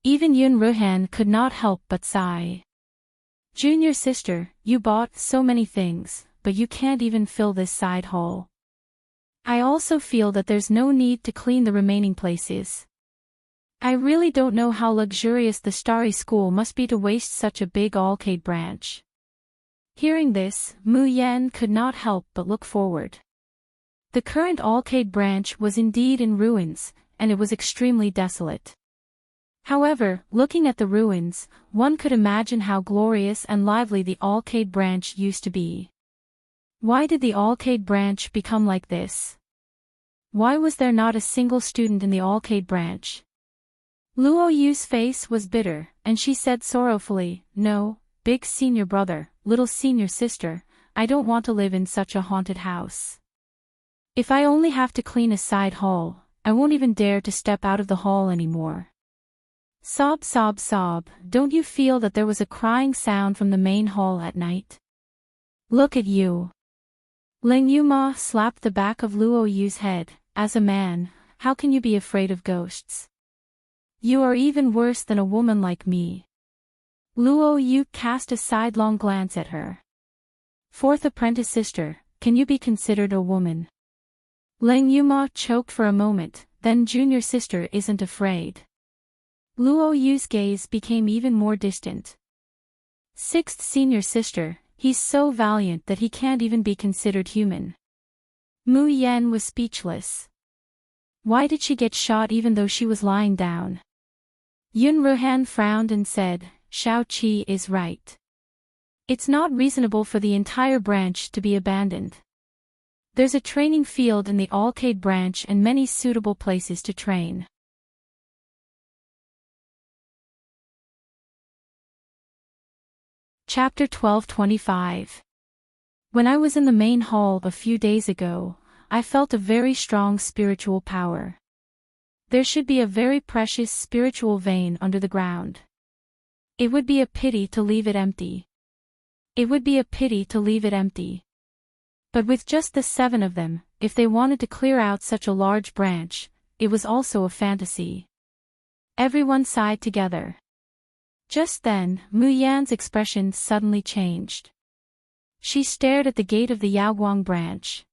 Even Yun Ruhan could not help but sigh. Junior sister, you bought so many things, but you can't even fill this side hole. I also feel that there's no need to clean the remaining places. I really don't know how luxurious the Starry School must be to waste such a big arcade branch. Hearing this, Mu Yan could not help but look forward. The current arcade branch was indeed in ruins, and it was extremely desolate. However, looking at the ruins, one could imagine how glorious and lively the arcade branch used to be. Why did the arcade branch become like this? Why was there not a single student in the arcade branch? Luo Yu's face was bitter, and she said sorrowfully, No, big senior brother, little senior sister, I don't want to live in such a haunted house. If I only have to clean a side hall, I won't even dare to step out of the hall anymore. Sob sob sob, don't you feel that there was a crying sound from the main hall at night? Look at you. Ling Yuma slapped the back of Luo Yu's head. As a man, how can you be afraid of ghosts? You are even worse than a woman like me. Luo Yu cast a sidelong glance at her. Fourth apprentice sister, can you be considered a woman? Ling Yuma choked for a moment, then junior sister isn't afraid. Luo Yu's gaze became even more distant. Sixth senior sister, he's so valiant that he can't even be considered human. Mu Yan was speechless. Why did she get shot even though she was lying down? Yun Ruhan frowned and said, Xiao Qi is right. It's not reasonable for the entire branch to be abandoned. There's a training field in the arcade branch and many suitable places to train. Chapter 1225. When I was in the main hall a few days ago, I felt a very strong spiritual power. There should be a very precious spiritual vein under the ground. It would be a pity to leave it empty. It would be a pity to leave it empty. But with just the 7 of them, if they wanted to clear out such a large branch, it was also a fantasy. Everyone sighed together. Just then, Mu Yan's expression suddenly changed. She stared at the gate of the Yaoguang branch.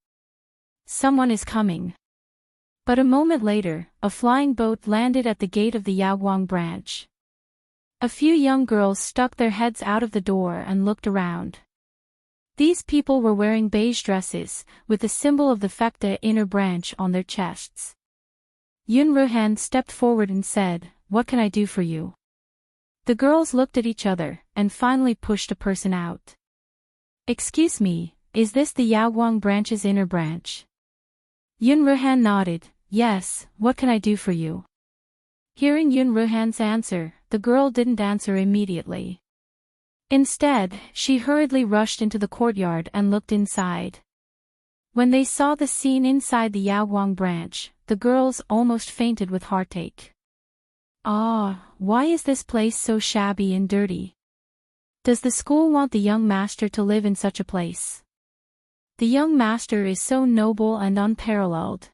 Someone is coming. But a moment later, a flying boat landed at the gate of the Yaoguang branch. A few young girls stuck their heads out of the door and looked around. These people were wearing beige dresses, with the symbol of the Fekta inner branch on their chests. Yun Ruhan stepped forward and said, What can I do for you? The girls looked at each other, and finally pushed a person out. Excuse me, is this the Yaoguang branch's inner branch? Yun Ruhan nodded, Yes, what can I do for you? Hearing Yun Ruhan's answer, the girl didn't answer immediately. Instead, she hurriedly rushed into the courtyard and looked inside. When they saw the scene inside the Yaoguang branch, the girls almost fainted with heartache. Ah, why is this place so shabby and dirty? Does the school want the young master to live in such a place? The young master is so noble and unparalleled.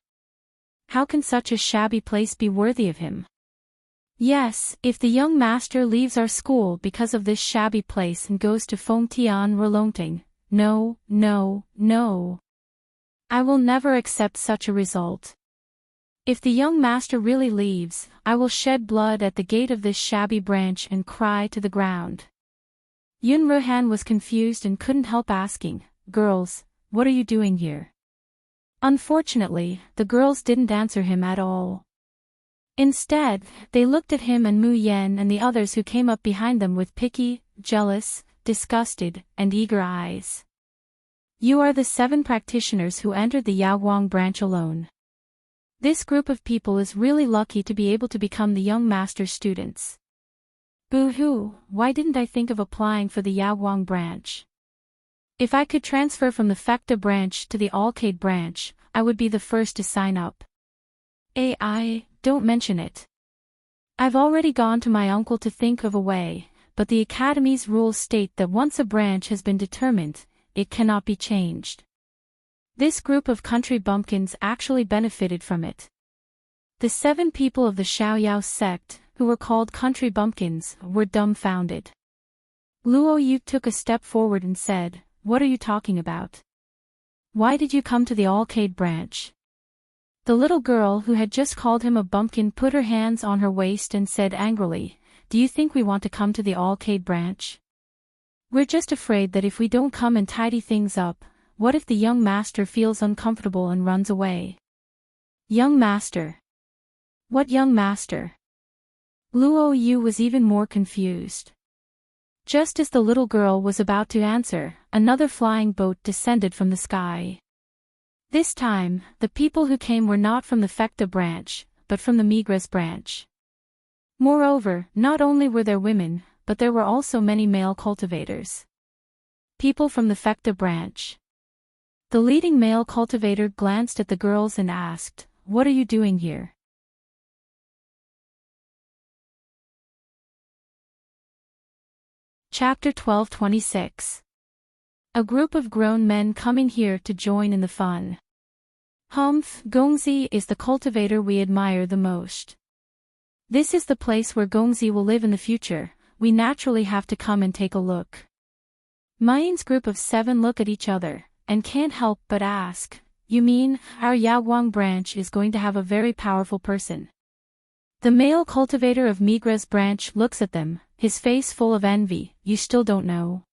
How can such a shabby place be worthy of him? Yes, if the young master leaves our school because of this shabby place and goes to Phong Tian Rolonting, no, no, no. I will never accept such a result. If the young master really leaves, I will shed blood at the gate of this shabby branch and cry to the ground. Yun Ruhan was confused and couldn't help asking, "Girls, what are you doing here?" Unfortunately, the girls didn't answer him at all. Instead, they looked at him and Mu Yen and the others who came up behind them with picky, jealous, disgusted, and eager eyes. You are the 7 practitioners who entered the Yaoguang branch alone. This group of people is really lucky to be able to become the young master's students. Boo-hoo, why didn't I think of applying for the Yaoguang branch? If I could transfer from the Fecta branch to the Alcade branch, I would be the first to sign up. AI, don't mention it. I've already gone to my uncle to think of a way, but the Academy's rules state that once a branch has been determined, it cannot be changed. This group of country bumpkins actually benefited from it. The 7 people of the Xiaoyao sect, who were called country bumpkins, were dumbfounded. Luo Yu took a step forward and said, "What are you talking about? Why did you come to the Alcade branch?" The little girl who had just called him a bumpkin put her hands on her waist and said angrily, "Do you think we want to come to the Alcade branch? We're just afraid that if we don't come and tidy things up, what if the young master feels uncomfortable and runs away?" Young master? What young master? Luo Yu was even more confused. Just as the little girl was about to answer, another flying boat descended from the sky. This time, the people who came were not from the Fecta branch, but from the Migres branch. Moreover, not only were there women, but there were also many male cultivators. People from the Fecta branch. The leading male cultivator glanced at the girls and asked, "What are you doing here?" Chapter 12:26. A group of grown men coming here to join in the fun. Humph, Gongzi is the cultivator we admire the most. This is the place where Gongzi will live in the future, we naturally have to come and take a look. Mayin's group of 7 look at each other, and can't help but ask, "You mean, our Yaoguang branch is going to have a very powerful person?" The male cultivator of Migres branch looks at them, his face full of envy. "You still don't know?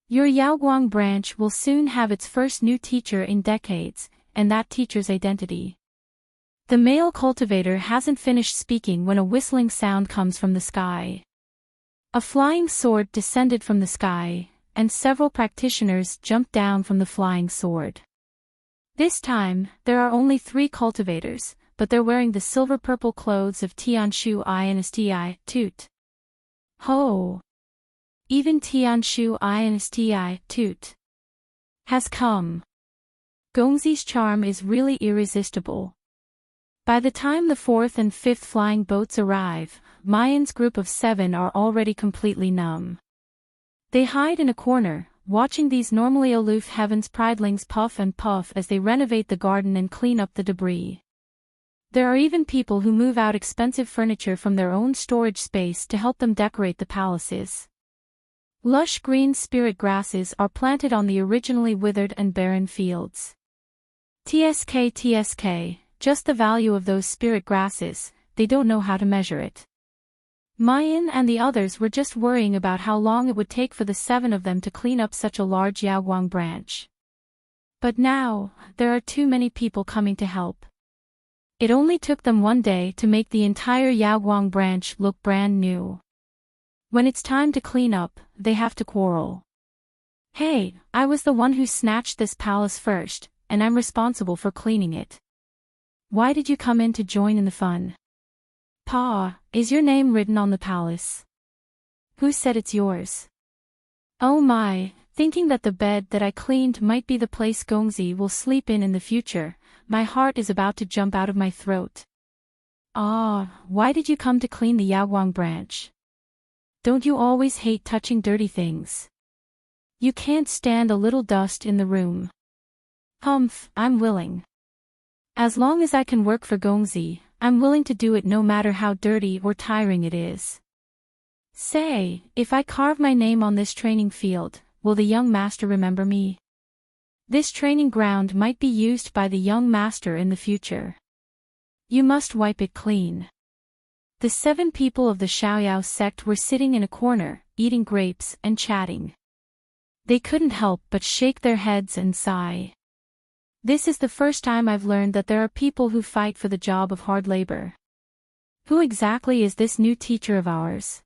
Your Yaoguang branch will soon have its first new teacher in decades, and that teacher's identity." The male cultivator hasn't finished speaking when a whistling sound comes from the sky. A flying sword descended from the sky, and several practitioners jumped down from the flying sword. This time, there are only 3 cultivators, but they're wearing the silver-purple clothes of Tianshu Insti Toot. Ho! Even Tianshu Insti Toot has come. Gongzi's charm is really irresistible. By the time the 4th and 5th flying boats arrive, Mayin's group of 7 are already completely numb. They hide in a corner, watching these normally aloof heavens pridelings puff and puff as they renovate the garden and clean up the debris. There are even people who move out expensive furniture from their own storage space to help them decorate the palaces. Lush green spirit grasses are planted on the originally withered and barren fields. TSK, just the value of those spirit grasses, they don't know how to measure it. Mayan and the others were just worrying about how long it would take for the 7 of them to clean up such a large Yaoguang branch. But now, there are too many people coming to help. It only took them 1 day to make the entire Yaoguang branch look brand new. When it's time to clean up, they have to quarrel. "Hey, I was the one who snatched this palace first, and I'm responsible for cleaning it. Why did you come in to join in the fun? Pa, is your name written on the palace? Who said it's yours?" Oh my, thinking that the bed that I cleaned might be the place Gongzi will sleep in the future, my heart is about to jump out of my throat. Ah, why did you come to clean the Yaoguang branch? Don't you always hate touching dirty things? You can't stand a little dust in the room. Humph, I'm willing. As long as I can work for Gongzi, I'm willing to do it no matter how dirty or tiring it is. Say, if I carve my name on this training field, will the young master remember me? This training ground might be used by the young master in the future. You must wipe it clean. The 7 people of the Xiaoyao sect were sitting in a corner, eating grapes and chatting. They couldn't help but shake their heads and sigh. This is the first time I've learned that there are people who fight for the job of hard labor. Who exactly is this new teacher of ours?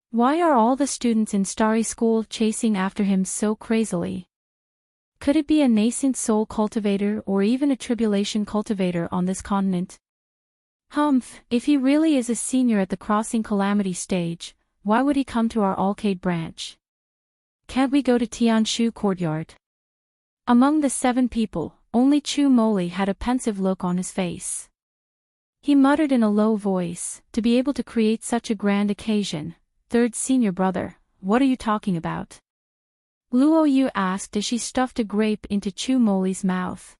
Why are all the students in Starry School chasing after him so crazily? Could it be a nascent soul cultivator or even a tribulation cultivator on this continent? Humph, if he really is a senior at the Crossing Calamity stage, why would he come to our Alcade branch? Can't we go to Tianshu Courtyard? Among the 7 people, only Chu Moli had a pensive look on his face. He muttered in a low voice, to be able to create such a grand occasion, third senior brother, what are you talking about? Luo Yu asked as she stuffed a grape into Chu Moli's mouth.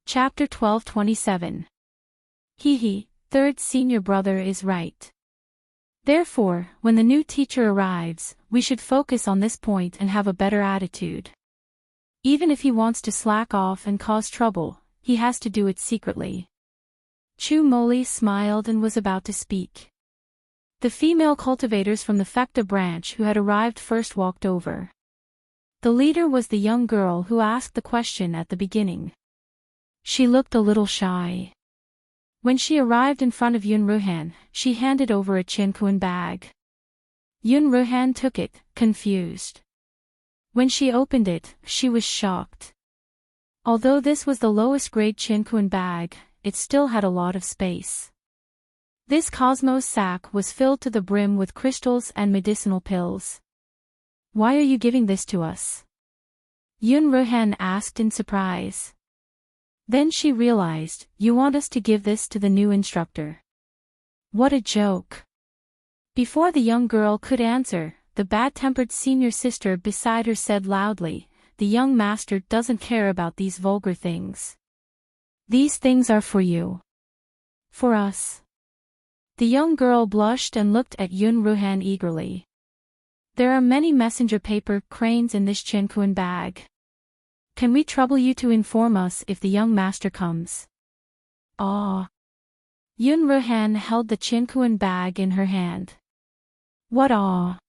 Chapter 12:27. Hee, third senior brother is right. Therefore, when the new teacher arrives, we should focus on this point and have a better attitude. Even if he wants to slack off and cause trouble, he has to do it secretly. Chu Moli smiled and was about to speak. The female cultivators from the Fecta branch who had arrived first walked over. The leader was the young girl who asked the question at the beginning. She looked a little shy. When she arrived in front of Yun Ruhan, she handed over a Qianquan bag. Yun Ruhan took it, confused. When she opened it, she was shocked. Although this was the lowest grade Qianquan bag, it still had a lot of space. This Cosmos sack was filled to the brim with crystals and medicinal pills. Why are you giving this to us? Yun Ruhan asked in surprise. Then she realized, you want us to give this to the new instructor. What a joke. Before the young girl could answer, the bad-tempered senior sister beside her said loudly, the young master doesn't care about these vulgar things. These things are for you. For us. The young girl blushed and looked at Yun Ruhan eagerly. There are many messenger paper cranes in this Qianquan bag. Can we trouble you to inform us if the young master comes? Ah. Yun Ruhan held the Qianquan bag in her hand. What ah?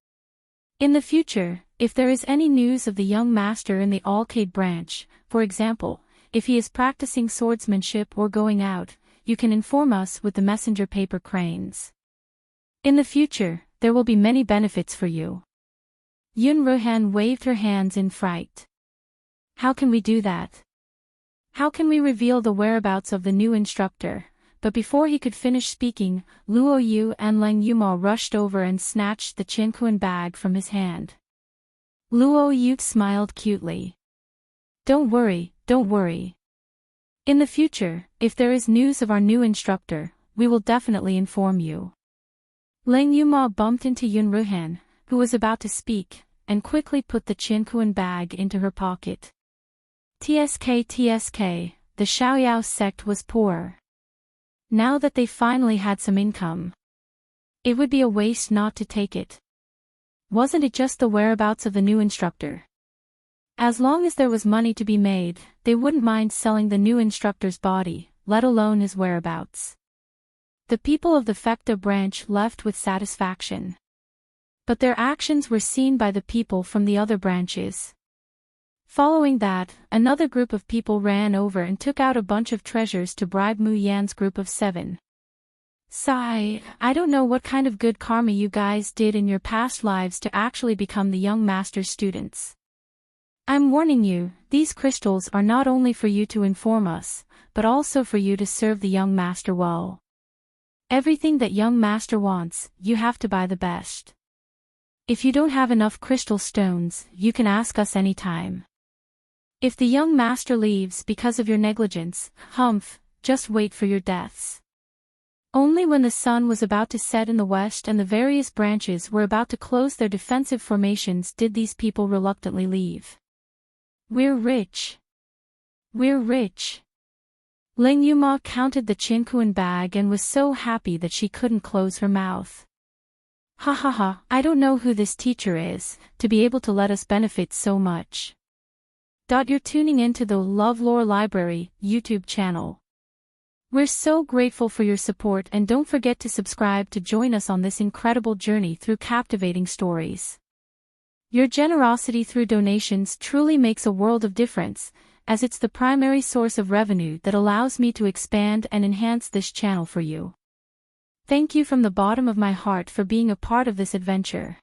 In the future, if there is any news of the young master in the Alcade branch, for example, if he is practicing swordsmanship or going out, you can inform us with the messenger paper cranes. In the future, there will be many benefits for you. Yun Ruhan waved her hands in fright. How can we do that? How can we reveal the whereabouts of the new instructor? But before he could finish speaking, Luo Yu and Leng Yuma rushed over and snatched the Qianquan bag from his hand. Luo Yu smiled cutely. Don't worry, don't worry. In the future, if there is news of our new instructor, we will definitely inform you. Leng Yuma bumped into Yun Ruhan, who was about to speak, and quickly put the Qianquan bag into her pocket. TSK, the Xiaoyao sect was poor. Now that they finally had some income, it would be a waste not to take it. Wasn't it just the whereabouts of the new instructor? As long as there was money to be made, they wouldn't mind selling the new instructor's body, let alone his whereabouts. The people of the Fecta branch left with satisfaction. But their actions were seen by the people from the other branches. Following that, another group of people ran over and took out a bunch of treasures to bribe Mu Yan's group of 7. Sigh, I don't know what kind of good karma you guys did in your past lives to actually become the young master's students. I'm warning you, these crystals are not only for you to inform us, but also for you to serve the young master well. Everything that young master wants, you have to buy the best. If you don't have enough crystal stones, you can ask us anytime. If the young master leaves because of your negligence, humph, just wait for your deaths. Only when the sun was about to set in the west and the various branches were about to close their defensive formations did these people reluctantly leave. We're rich. We're rich. Ling Yuma counted the Chinkuan bag and was so happy that she couldn't close her mouth. Ha ha ha, I don't know who this teacher is, to be able to let us benefit so much. You're tuning into the LoveLore Library YouTube channel. We're so grateful for your support and don't forget to subscribe to join us on this incredible journey through captivating stories. Your generosity through donations truly makes a world of difference, as it's the primary source of revenue that allows me to expand and enhance this channel for you. Thank you from the bottom of my heart for being a part of this adventure.